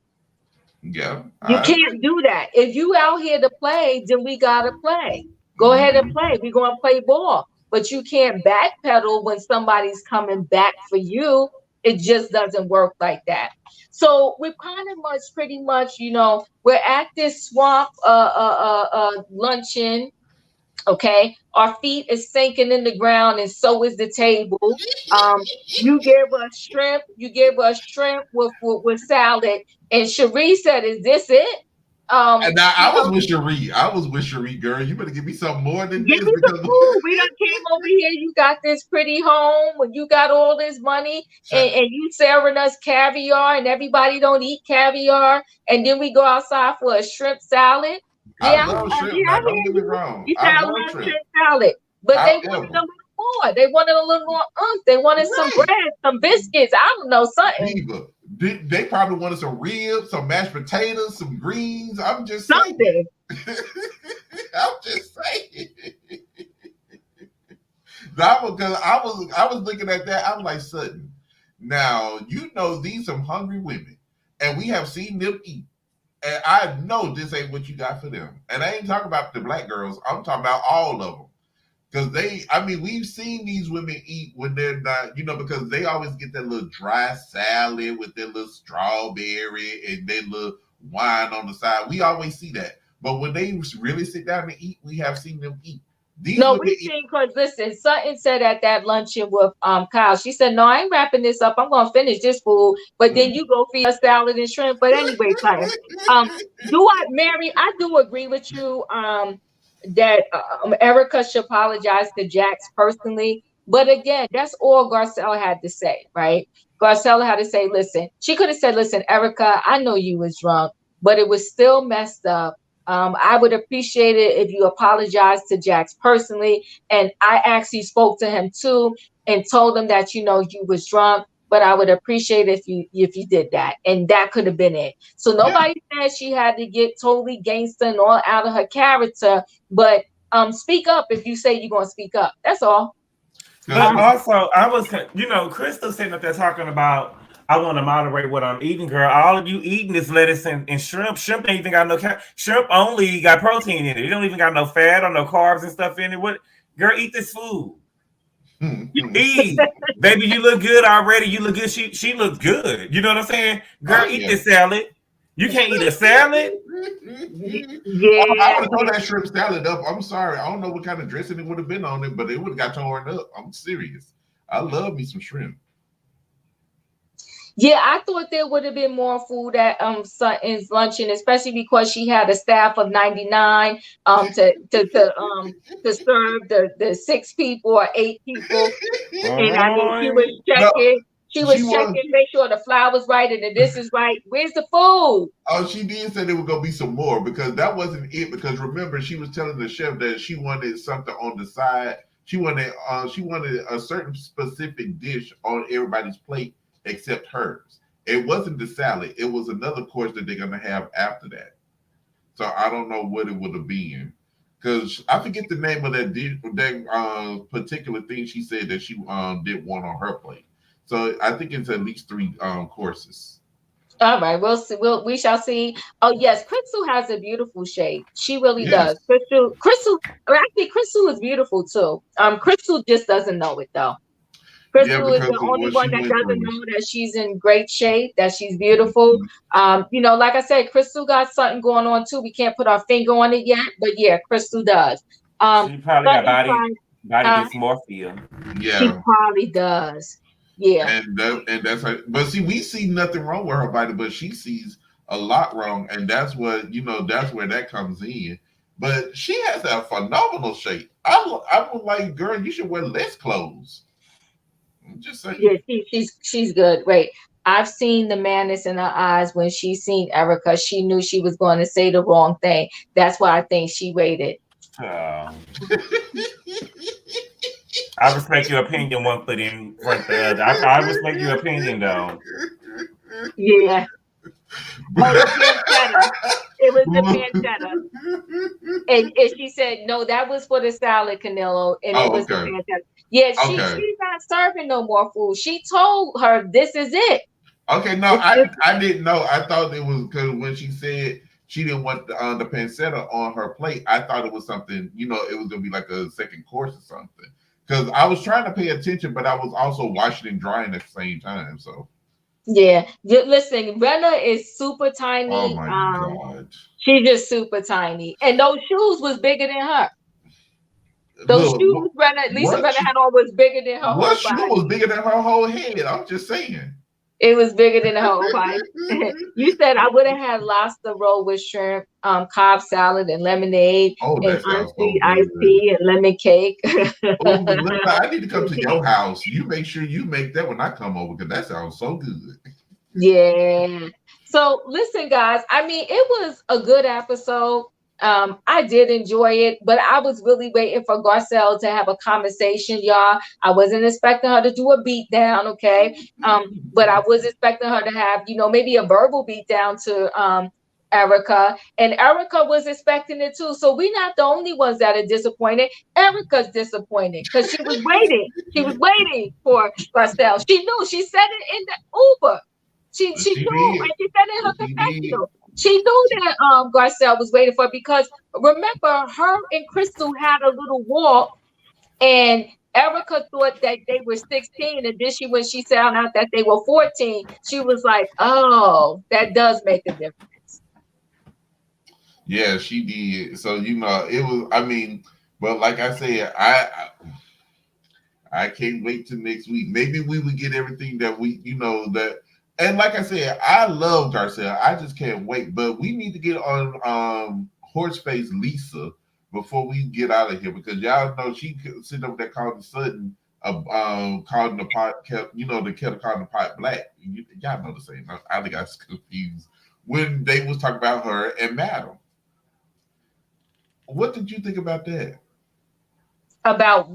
Yeah. You can't do that. If you out here to play, then we gotta play. Go ahead and play. We're gonna play ball. But you can't backpedal when somebody's coming back for you. It just doesn't work like that. So we're pretty much, we're at this swamp luncheon. Okay, our feet is sinking in the ground, and so is the table. You gave us shrimp. You gave us shrimp with salad. And Sheree said, "Is this it?" And now I was with Sheree, girl. You better give me something more than this. Give me some food. We done came over here. You got this pretty home, and you got all this money, and you serving us caviar, and everybody don't eat caviar. And then we go outside for a shrimp salad. I love shrimp. Don't get me wrong. I love shrimp salad, but they wanted a little more. They wanted a little more They wanted some bread, some biscuits. I don't know, something. They probably wanted some ribs, some mashed potatoes, some greens. I'm just saying. I'm just saying. Because I was looking at that. I'm like, Sutton. Now these some hungry women, and we have seen them eat. And I know this ain't what you got for them. And I ain't talking about the black girls. I'm talking about all of them. Because we've seen these women eat when they're not, because they always get that little dry salad with their little strawberry and their little wine on the side. We always see that. But when they really sit down and eat, we have seen them eat. We've seen, because listen, Sutton said at that luncheon with Kyle, she said, no, I ain't wrapping this up. I'm going to finish this food. But then you go feed us salad and shrimp. But anyway, Sutton, Mary, I do agree with you that Erika should apologize to Jax personally. But again, that's all Garcelle had to say, right? Garcelle had to say, listen, she could have said, listen, Erika, I know you was drunk, but it was still messed up. I would appreciate it if you apologize to Jax personally. And I actually spoke to him too and told him that, you was drunk, but I would appreciate it if you did that. And that could have been it. So nobody said she had to get totally gangster and all out of her character, but speak up if you say you're going to speak up. That's all. But also, I was, Crystal sitting up there talking about, I want to moderate what I'm eating, girl. All of you eating is lettuce and shrimp. Shrimp ain't even got no shrimp only got protein in it. It don't even got no fat or no carbs and stuff in it. What, girl, eat this food. Eat. Baby, you look good already. You look good. She looks good. You know what I'm saying? Girl, eat this salad. You can't eat a salad? Yeah. I would have thrown that shrimp salad up. I'm sorry. I don't know what kind of dressing it would have been on it, but it would have got torn up. I'm serious. I love me some shrimp. Yeah, I thought there would have been more food at Sutton's luncheon, especially because she had a staff of 99 to serve the 6 people or 8 people. And I mean No, she she was was. checking, make sure the flour was right and the this is right. Where's the food? Oh, she did say there was gonna be some more because that wasn't it. Because remember, she was telling the chef that she wanted something on the side. She wanted a certain specific dish on everybody's plate except hers. It wasn't the salad. It was another course that they're gonna have after that. So I don't know what it would have been because I forget the name of that dish, that particular thing she said that she did want on her plate. So I think it's at least 3 courses. All right, we'll see. We shall see. Oh yes, Crystal has a beautiful shape. She really Yes. does. Actually, Crystal is beautiful too. Crystal just doesn't know it though. Yeah, Crystal is because the of only what one she that went doesn't through. know that she's in great shape, that she's beautiful. Like I said, Crystal got something going on too. We can't put our finger on it yet, but yeah, Crystal does. She probably got Sutton body tried, dysmorphia. she Yeah, probably does. Yeah. and that's like, but see, we see nothing wrong with her body, but she sees a lot wrong, and that's what that's where that comes in. But she has a phenomenal shape. I was like, girl, you should wear less clothes. I'm just Yeah, saying. she's good. Wait, I've seen the madness in her eyes when she seen Erika. She knew she was going to say the wrong thing. That's why I think she waited. I respect your opinion, one foot in front of the other. I respect your opinion, though. Yeah. Oh, the pancetta. It was the pancetta. And she said, no, that was for the salad, Canelo, and it Oh, was the okay, pancetta. Yeah, okay, she's not serving no more food. She told her this is it. okay. No, I didn't know. I thought it was because when she said she didn't want the pancetta on her plate, I thought it was something. It was gonna be like a second course or something. Because I was trying to pay attention, but I was also washing and drying at the same time. So, Yeah. Listen, Rena is super oh tiny. my god, She's just super tiny. And those shoes was bigger than her. Those look, shoes Lisa what Renner had on was bigger than her what whole shoe was body. bigger than her whole head? I'm just saying. It was bigger than her whole body. You said I would have had lobster roll with shrimp, Cobb salad and lemonade Oh, and that sounds so sweet iced good. tea and lemon cake. Oh, but look, I need to come to your house. You make sure you make that when I come over because that sounds so good. Yeah. So listen, guys, I mean, it was a good episode. I did enjoy it, but I was really waiting for Garcelle to have a conversation, y'all. I wasn't expecting her to do a beat down, okay? But I was expecting her to have, maybe a verbal beat down to Erika. And Erika was expecting it too. So we're not the only ones that are disappointed. Erika's disappointed because she was waiting. She was waiting for Garcelle. She knew. She said it in the Uber. She knew, She and did. she said in her She did. confessional. She knew that Garcelle was waiting for it because remember, her and Crystal had a little walk, and Erika thought that they were 16, and then when she found out that they were 14, she was like, "Oh, that does make a difference." Yeah, she did. So it was. I mean, but like I said, I can't wait till next week. Maybe we would get everything that that. And like I said, I love Garcelle. I just can't wait. But we need to get on Horseface Lisa before we get out of here because y'all know she sitting over there calling Sutton, calling the pot, the kettle calling the pot black. Y'all know the same. I think I was confused when they was talking about her and Madam. What did you think about that? About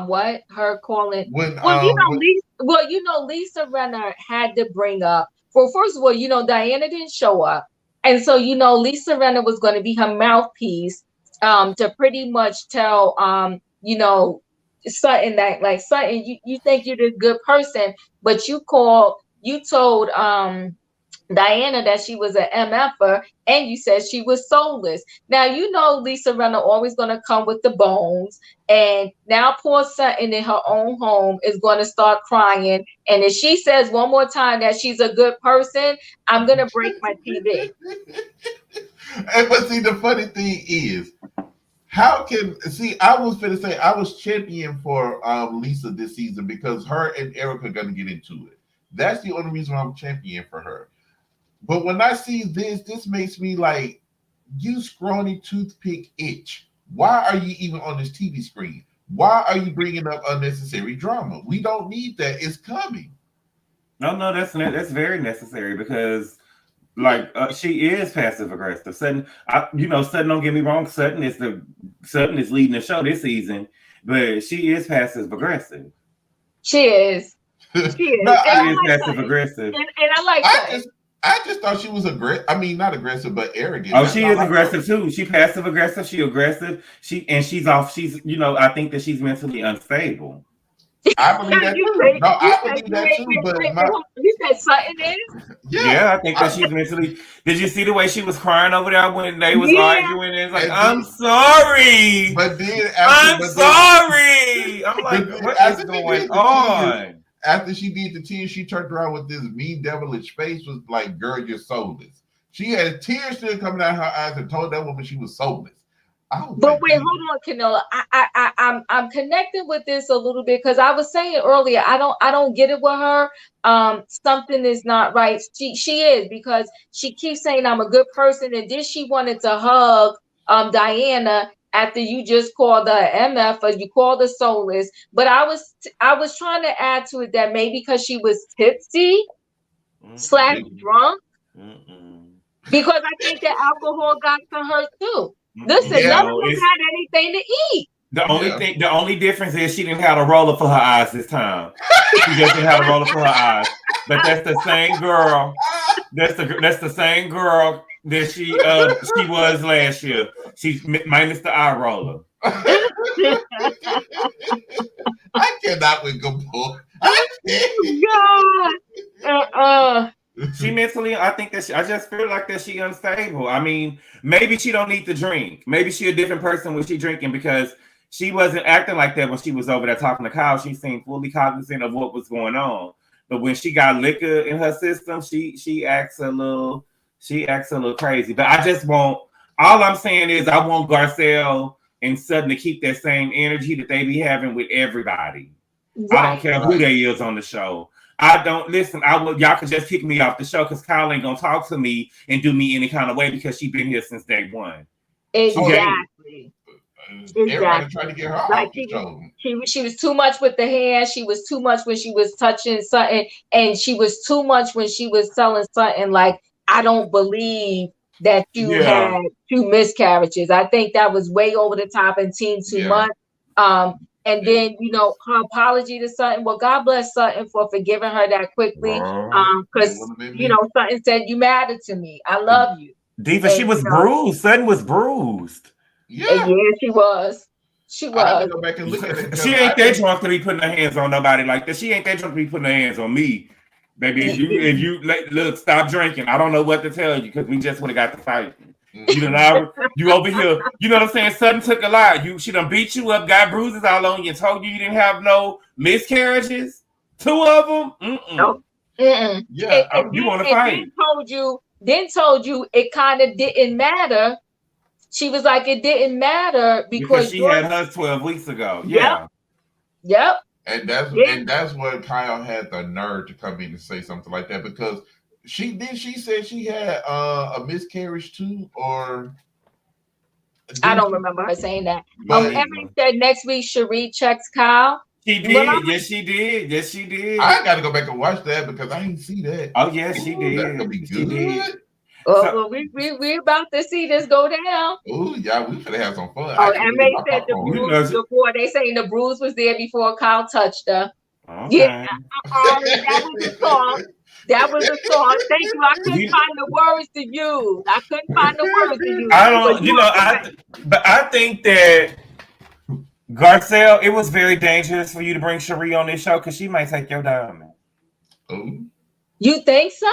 what her calling? When Lisa Renner had to bring up. Well, first of all, Diana didn't show up, and so Lisa Renner was going to be her mouthpiece, to pretty much tell Sutton that like Sutton, you think you're this good person, but you told Diana that she was an MFer and you said she was soulless. Now, Lisa Renner always going to come with the bones. And now poor Sutton in her own home is going to start crying. And if she says one more time that she's a good person, I'm going to break my TV. But see, the funny thing is, I was going to say I was champion for Lisa this season because her and Erika are going to get into it. That's the only reason I'm championing for her. But when I see this makes me like, you scrawny toothpick itch. Why are you even on this TV screen? Why are you bringing up unnecessary drama? We don't need that. It's coming. No, that's very necessary because, like, she is passive aggressive. Sutton, Sutton. Don't get me wrong. Sutton is leading the show this season, but she is passive aggressive. She is. She is. No, she is passive aggressive, and I like that. I just thought she was aggressive. I mean, not aggressive, but arrogant. Oh, she is aggressive too. She passive aggressive. She aggressive. She's off. She's I think that she's mentally unstable. I believe that too. No, I believe that too. But you said Sutton is? Yeah, I think that she's mentally. Did you see the way she was crying over there when they was arguing? It's like, I'm sorry. But then I'm sorry. I'm like, what is going on? After she did the tears, she turned around with this mean devilish face, was like, girl, you're soulless. She had tears still coming out of her eyes and told that woman she was soulless. But wait, hold on, Canola. I'm connecting with this a little bit because I was saying earlier, I don't get it with her. Something is not right. She is, because she keeps saying I'm a good person, and then she wanted to hug Diana after you just called her MF, or you called her soulless. But I was trying to add to it that maybe because she was tipsy / drunk, because I think that alcohol got to her too. Listen, none of them had anything to eat. The only difference is she didn't have a roller for her eyes this time. She just didn't have a roller for her eyes. But that's the same girl. That's the same girl that she was last year. She's minus the eye roller. I cannot with Gabor. God. She mentally, I think that I just feel like that she unstable. I mean, maybe she don't need to drink. Maybe she a different person when she drinking, because she wasn't acting like that when she was over there talking to Kyle. She seemed fully cognizant of what was going on. But when she got liquor in her system, she acts a little crazy. But I just want, all I'm saying is I want Garcelle and Sutton to keep that same energy that they be having with everybody. Right. I don't care who they is on the show. I don't listen. Y'all could just kick me off the show because Kyle ain't gonna talk to me and do me any kind of way because she been here since day one. Exactly. Everybody tried to get her off the show. She was too much with the hair. She was too much when she was touching Sutton, and she was too much when she was telling Sutton, like, I don't believe that you had 2 miscarriages. I think that was way over the top and seemed too much. And then, her apology to Sutton. Well, God bless Sutton for forgiving her that quickly. Because, Sutton said, you mattered to me. I love you. Diva, she was bruised. Sutton was bruised. Yeah, she was. She was. I have to go back and look at it. She ain't that drunk to be putting her hands on nobody like that. She ain't that drunk to be putting her hands on me. Baby, if you look, stop drinking. I don't know what to tell you because we just would have got to fight. You over here. You know what I'm saying? Sutton took a lot. She done beat you up, got bruises all on you, and told you didn't have no miscarriages. 2 of them. No. Yeah, you want to fight? Then told you it kind of didn't matter. She was like, it didn't matter because she had hers 12 weeks ago. Yep. And that's where Kyle had the nerve to come in and say something like that, because she said she had a miscarriage too, or I don't remember her saying that. Emily said next week Sheree checks Kyle. She did. Yes, she did. Yes, she did. I got to go back and watch that because I didn't see that. Oh yes, she did. That's gonna be good. Did. Well, we about to see this go down. Oh yeah, we could have some fun. And they said the bruise before. They saying the bruise was there before Kyle touched her. Okay. Yeah, that was a song. That was a song. Thank you. I couldn't find the words to use. But I think that Garcelle, it was very dangerous for you to bring Sheree on this show because she might take your diamond. Oh. You think so?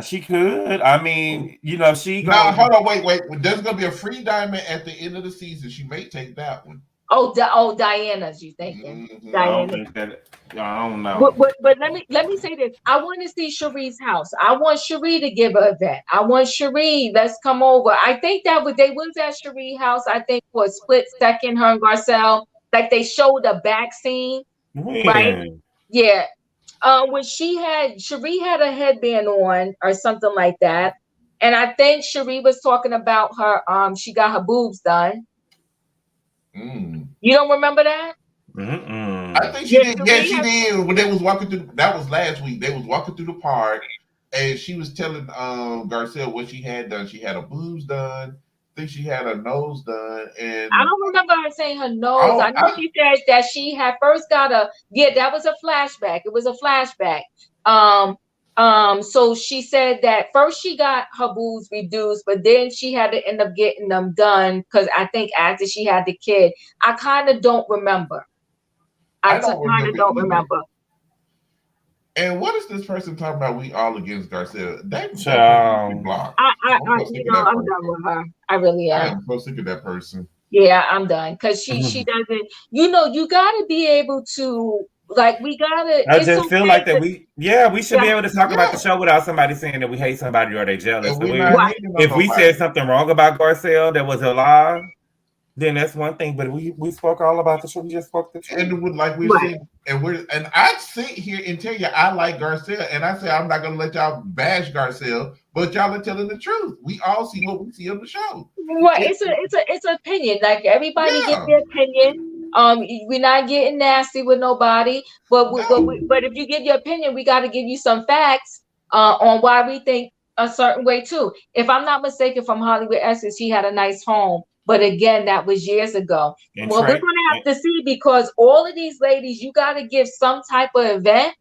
She could. I mean, she. Now, hold on, wait. There's gonna be a free diamond at the end of the season. She may take that one. Diana's. You thinking? Mm-hmm. Diana. I don't know. But let me say this. I want to see Sheree's house. I want Sheree to give her that. I want Sheree. Let's come over. I think that they was at Sheree's house. I think for a split second, her and Garcelle, like they showed a back scene, right? Yeah. When Sheree had a headband on or something like that, and I think Sheree was talking about her. She got her boobs done. You don't remember that? I think she did. Yeah, she did. When they was walking through, that was last week. They was walking through the park, and she was telling Garcelle what she had done. She had her boobs done. I think she had her nose done, and I don't remember her saying her nose. I know she said that she had first got that was a flashback. It was a flashback. So she said that first she got her boobs reduced, but then she had to end up getting them done because I think after she had the kid. I kind of don't remember. I kind of don't remember. And what is this person talking about? We all against Garcelle. That blocked. I'm done with her. I really am. I am so sick of that person. Yeah, I'm done because she doesn't. You gotta be able to we gotta. I just feel like that we should be able to talk about the show without somebody saying that we hate somebody or they jealous. If we said something wrong about Garcelle that was a lie, then that's one thing. But we spoke all about the show. We just spoke the truth. And like we're saying, and I sit here and tell you I like Garcelle, and I say I'm not gonna let y'all bash Garcelle, but y'all are telling the truth. We all see what we see on the show. Right. It's an opinion. Like everybody get their opinion. We're not getting nasty with nobody, but if you give your opinion, we got to give you some facts on why we think a certain way too. If I'm not mistaken, from Hollywood Essex, she had a nice home. But again, that was years ago. We're going to have to see because all of these ladies, you got to give some type of event.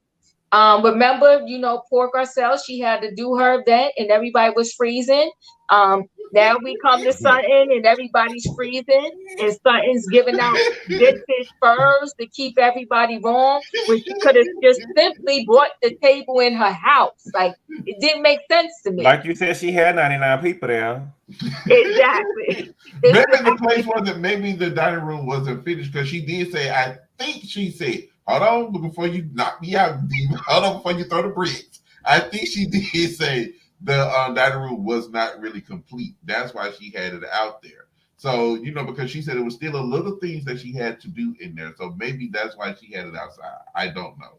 Remember, poor Garcelle, she had to do her event and everybody was freezing. Now we come to Sutton and everybody's freezing and Sutton's giving out vintage furs to keep everybody warm when she could have just simply brought the table in her house. Like, it didn't make sense to me. Like you said, she had 99 people there. Exactly. Maybe the dining room wasn't finished because she did say, I think she said, hold on before you knock me out, Diva. Hold on before you throw the bricks. I think she did say the dining room was not really complete. That's why she had it out there. So, because she said it was still a little things that she had to do in there. So maybe that's why she had it outside. I don't know.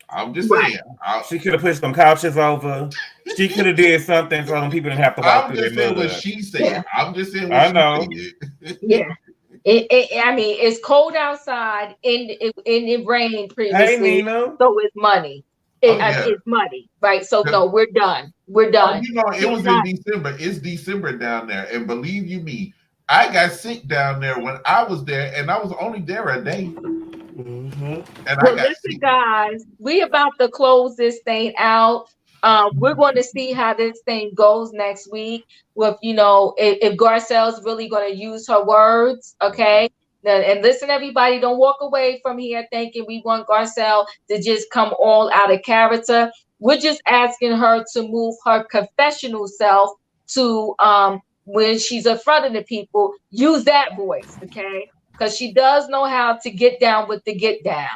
I'm just saying. She could have pushed some couches over. She could have did something so people didn't have to walk through their mud. I'm just saying what she said. Yeah. I'm just saying what she said. Yeah. It's cold outside and it rained previously. Hey, Nina. So it's money. It's money, right? So no, we're done. We're done. It was in December. It's December down there, and believe you me, I got sick down there when I was there, and I was only there a day. And listen, guys, we about to close this thing out. We're going to see how this thing goes next week. With if Garcelle's really going to use her words, okay. And listen, everybody, don't walk away from here thinking we want Garcelle to just come all out of character. We're just asking her to move her confessional self to when she's in front of the people, use that voice, okay? Because she does know how to get down with the get down.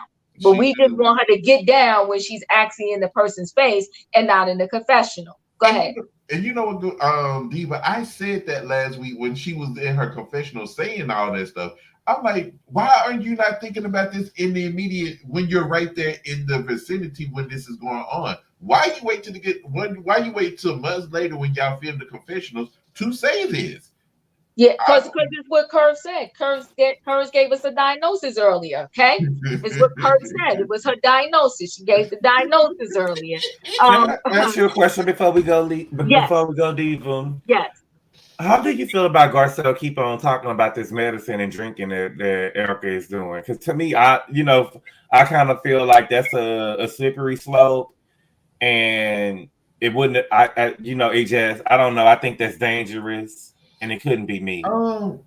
But we just want her to get down when she's actually in the person's face and not in the confessional. Go ahead. And you know what, Diva, I said that last week when she was in her confessional saying all that stuff. I'm like, why are you not thinking about this in the immediate when you're right there in the vicinity when this is going on? Why you wait till months later when y'all film the confessionals to say this? Yeah, because it's what Curve said. Curve gave us a diagnosis earlier. Okay, it's what Curve said. It was her diagnosis. She gave the diagnosis earlier. Can I ask you a question before we go? Before we go, Diva? Yes. How do you feel about Garcelle keep on talking about this medicine and drinking that Erika is doing? Because to me, I kind of feel like that's a slippery slope, and it wouldn't. It just I don't know. I think that's dangerous, and it couldn't be me. I'm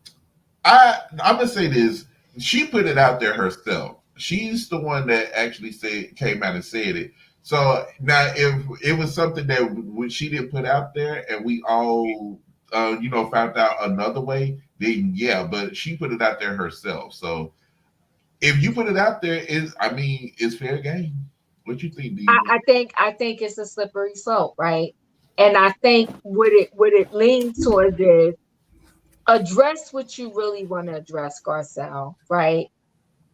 gonna say this. She put it out there herself. She's the one that actually came out and said it. So now, if it was something that she didn't put out there, and we all found out another way, then yeah, but she put it out there herself. So if you put it out there, it's fair game. What you think, Diva? I think it's a slippery slope, right? And I think what it leans towards is address what you really want to address, Garcelle, right?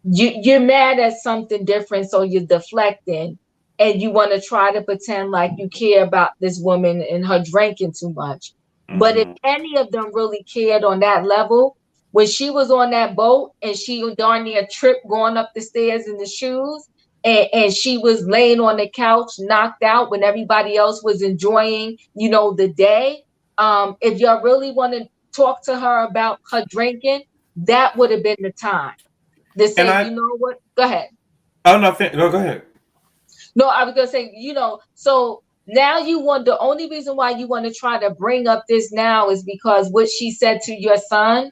You're mad at something different, so you're deflecting. and you want to try to pretend like you care about this woman and her drinking too much. But if any of them really cared on that level, when she was on that boat and she darn near tripped going up the stairs in the shoes, and she was laying on the couch knocked out when everybody else was enjoying, the day. If y'all really want to talk to her about her drinking, that would have been the time to say, you know what? Go ahead. Oh no, go ahead. No, I was gonna say, so now the only reason why you want to try to bring up this now is because what she said to your son.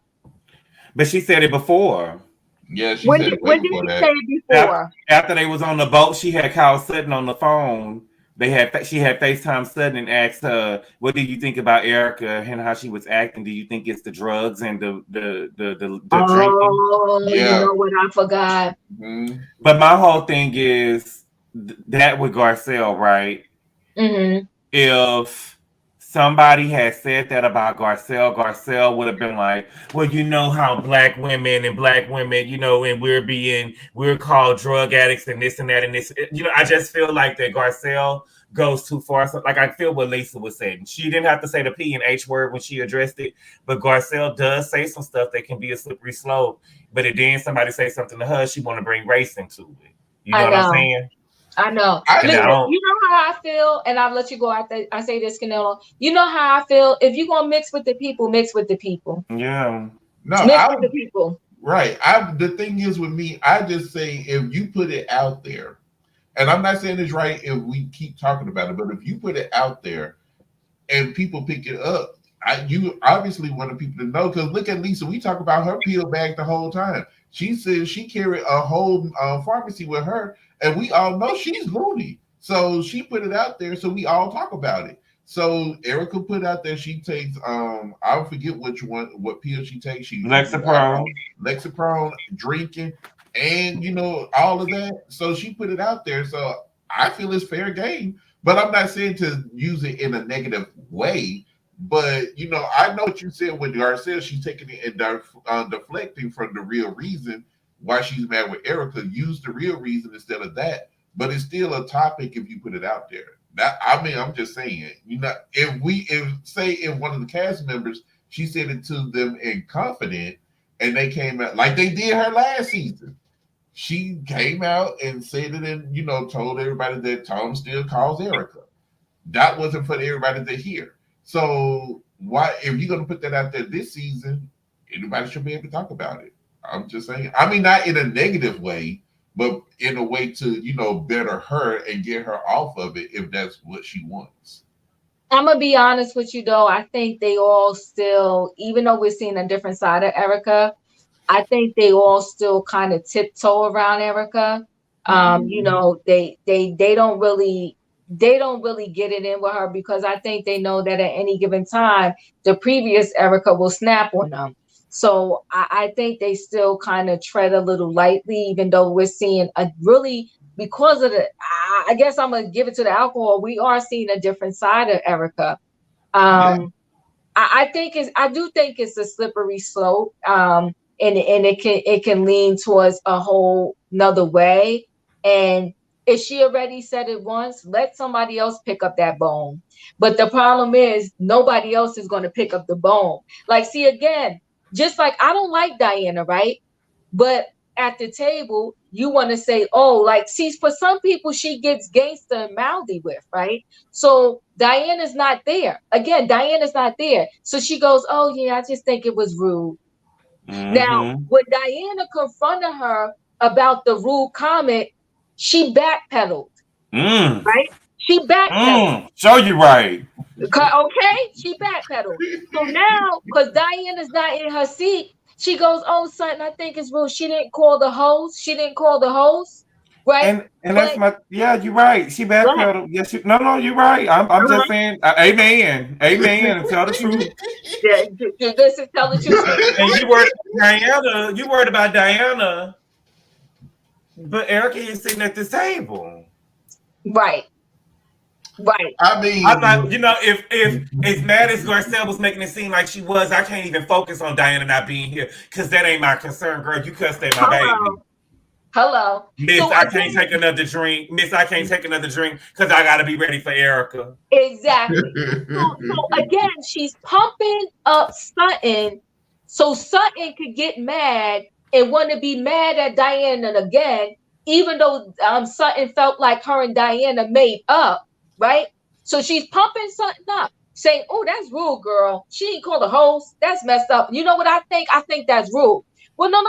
But she said it before. Yeah, when did she say it before? After they was on the boat, she had called Sutton on the phone. She had FaceTime Sutton and asked her, "What do you think about Erika and how she was acting? Do you think it's the drugs and the drinking?" Yeah. You know what? I forgot. Mm-hmm. But my whole thing is that with Garcelle, right? Mm-hmm. If somebody had said that about Garcelle would have been like, well, you know how black women, and we're called drug addicts and this and that and this. I just feel like that Garcelle goes too far. So, like, I feel what Lisa was saying. She didn't have to say the P and H word when she addressed it, but Garcelle does say some stuff that can be a slippery slope. But if then somebody say something to her, she want to bring race into it. You know what I'm saying? I know. Listen, you know how I feel, and I'll let you go after I say this, Canelo. You know how I feel. If you're gonna mix with the people, mix with the people. Yeah. No, mix with the people. Right. The thing is with me, I just say if you put it out there, and I'm not saying it's right if we keep talking about it, but if you put it out there and people pick it up, you obviously wanted people to know. Because look at Lisa, we talk about her pill bag the whole time. She says she carried a whole pharmacy with her. And we all know she's loony. So she put it out there so we all talk about it. So Erika put out there she takes, I forget what pill she takes. She Lexapro, drinking, and all of that. So she put it out there. So I feel it's fair game. But I'm not saying to use it in a negative way. But, I know what you said with Garcelle. She's taking it and deflecting from the real reason why she's mad with Erika. Use the real reason instead of that, but it's still a topic if you put it out there. I'm just saying, if one of the cast members, she said it to them in confident, and they came out like they did her last season. She came out and said it, and told everybody that Tom still calls Erika. That wasn't for everybody to hear. So why, if you're gonna put that out there this season, anybody should be able to talk about it. I'm just saying. I mean, not in a negative way, but in a way to, better her and get her off of it if that's what she wants. I'm going to be honest with you, though. I think they all still, even though we're seeing a different side of Erika, I think they all still kind of tiptoe around Erika. They don't really get it in with her because I think they know that at any given time, the previous Erika will snap on them. So I think they still kind of tread a little lightly, even though we're seeing because of I guess I'm going to give it to the alcohol. We are seeing a different side of Erika. I do think it's a slippery slope. And it can lean towards a whole nother way. And if she already said it once, let somebody else pick up that bone. But the problem is nobody else is going to pick up the bone. Like, see, again, just like I don't like Diana, right? But at the table, you want to say, oh, like, see, for some people, she gets gangster and mouthy with, right? So Diana's not there. Again, Diana's not there. So she goes, oh, yeah, I just think it was rude. Mm-hmm. Now, when Diana confronted her about the rude comment, she backpedaled, right? She backpedaled. Show you right. Okay, she backpedaled. So now, because Diana's not in her seat, she goes, "Oh, Sutton, I think it's rude. She didn't call the host. Right?" And that's you're right. She backpedaled. Yes, no, you're right. I'm just saying, amen, and tell the truth. This is tell the truth. And you worried about Diana, but Erika is sitting at this table, right? I mean, I thought, if as mad as Garcelle was making it seem like she was, I can't even focus on Diana not being here because that ain't my concern, girl. You cussed at my baby. Hello. Miss, So I can't take another drink. Miss, I can't take another drink because I got to be ready for Erika. Exactly. So again, she's pumping up Sutton so Sutton could get mad and want to be mad at Diana again, even though Sutton felt like her and Diana made up, right? So she's pumping Sutton up, saying, "Oh, that's rude, girl. She ain't called a host. That's messed up." You know what I think? I think that's rude. Well, no.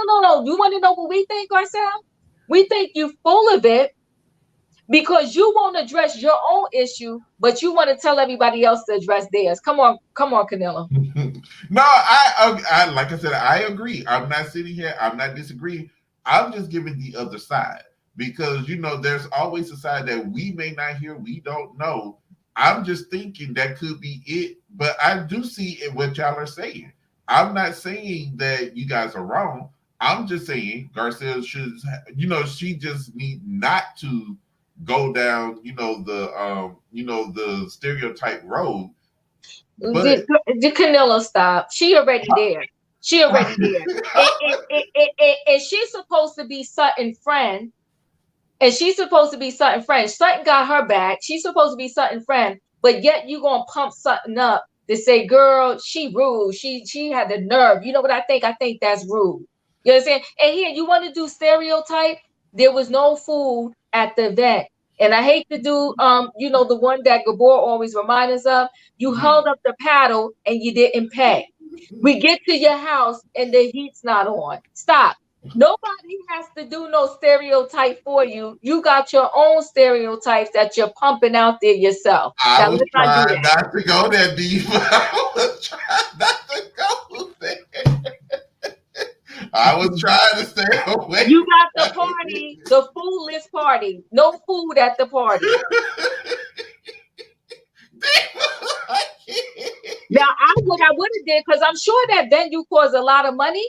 You want to know what we think, Garcelle? We think you full of it because you won't address your own issue, but you want to tell everybody else to address theirs. Come on, Canelo. No, I like I said, I agree. I'm not sitting here. I'm not disagreeing. I'm just giving the other side because there's always a side that we may not hear. We don't know. I'm just thinking that could be it, but I do see what y'all are saying. I'm not saying that you guys are wrong. I'm just saying Garcelle should, she just need not to go down, the stereotype road. But the Canelo stop. She already there. And she's supposed to be Sutton's friend. Sutton got her back. She's supposed to be Sutton's friend, but yet you gonna pump Sutton up to say, "Girl, she rude. She had the nerve." You know what I think? I think that's rude. You know what I'm saying? And here, you want to do stereotype? There was no food at the event. And I hate to do, the one that Gabor always reminds us of. You held up the paddle and you didn't pay. We get to your house and the heat's not on. Stop. Nobody has to do no stereotype for you. You got your own stereotypes that you're pumping out there yourself. I was trying not to go there, Diva. I was trying not to go there. I was trying to stay away. You got the party, the foodless party. No food at the party. Now, what I would have did, because I'm sure that venue costs a lot of money.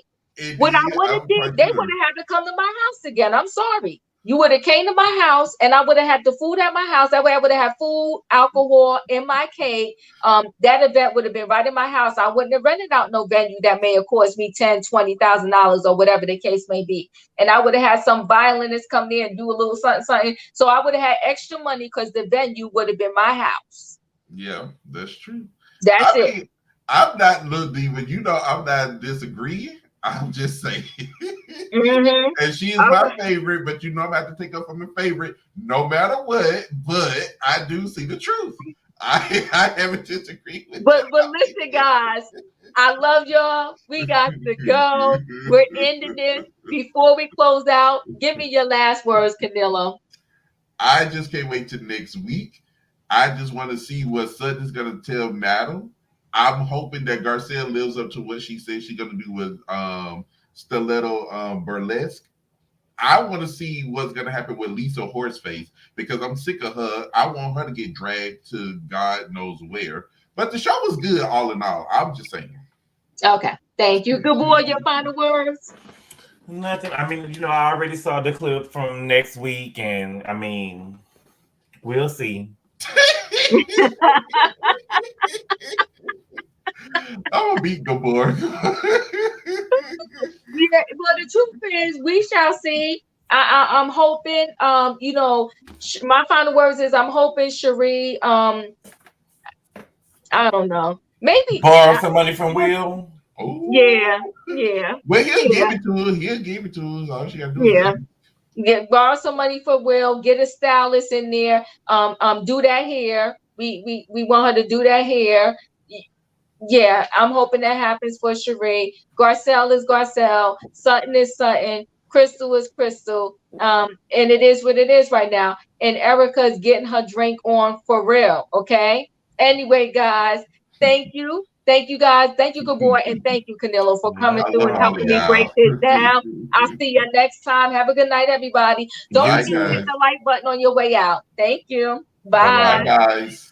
What I would have did, they would have had to come to my house again. I'm sorry. You would have came to my house and I would have had the food at my house. That way I would have had food, alcohol in my cake. That event would have been right in my house. I wouldn't have rented out no venue that may have cost me $10,000, $20,000 or whatever the case may be. And I would have had some violinists come there and do a little something. So I would have had extra money because the venue would have been my house. Yeah, that's true. That's it. I'm not looking, but I'm not disagreeing. I'm just saying. And she is my favorite, but I'm about to take up from my favorite no matter what. But I do see the truth. I haven't disagreed with But listen, guys, I love y'all. We got to go. We're ending this. Before we close out, give me your last words, Canelo. I just can't wait till next week. I just want to see what Sutton's going to tell Madam. I'm hoping that Garcelle lives up to what she said she's going to do with Stiletto Burlesque. I want to see what's going to happen with Lisa Horseface because I'm sick of her. I want her to get dragged to God knows where. But the show was good all in all. I'm just saying. Okay. Thank you. Good boy. Your final words? Nothing. I mean, I already saw the clip from next week and I mean, we'll see. I'm gonna beat Gabor. Yeah, well, the truth is, we shall see. I'm hoping. My final words is I'm hoping Sheree. I don't know. Maybe borrow some money from Will. Ooh. Yeah. Well, he'll give it to her. He'll give it to her. All she gotta do. Borrow some money for Will. Get a stylist in there. Do that hair. We want her to do that hair. Yeah, I'm hoping that happens for Sheree. Garcelle is Garcelle. Sutton is Sutton. Crystal is Crystal. And it is what it is right now. And Erika is getting her drink on for real. Okay. Anyway, guys, thank you. Thank you, guys. Thank you, Gabor, and thank you, Canelo, for coming through and helping me break this down. I'll see you next time. Have a good night, everybody. Don't forget to hit the like button on your way out. Thank you. Bye. Bye, guys.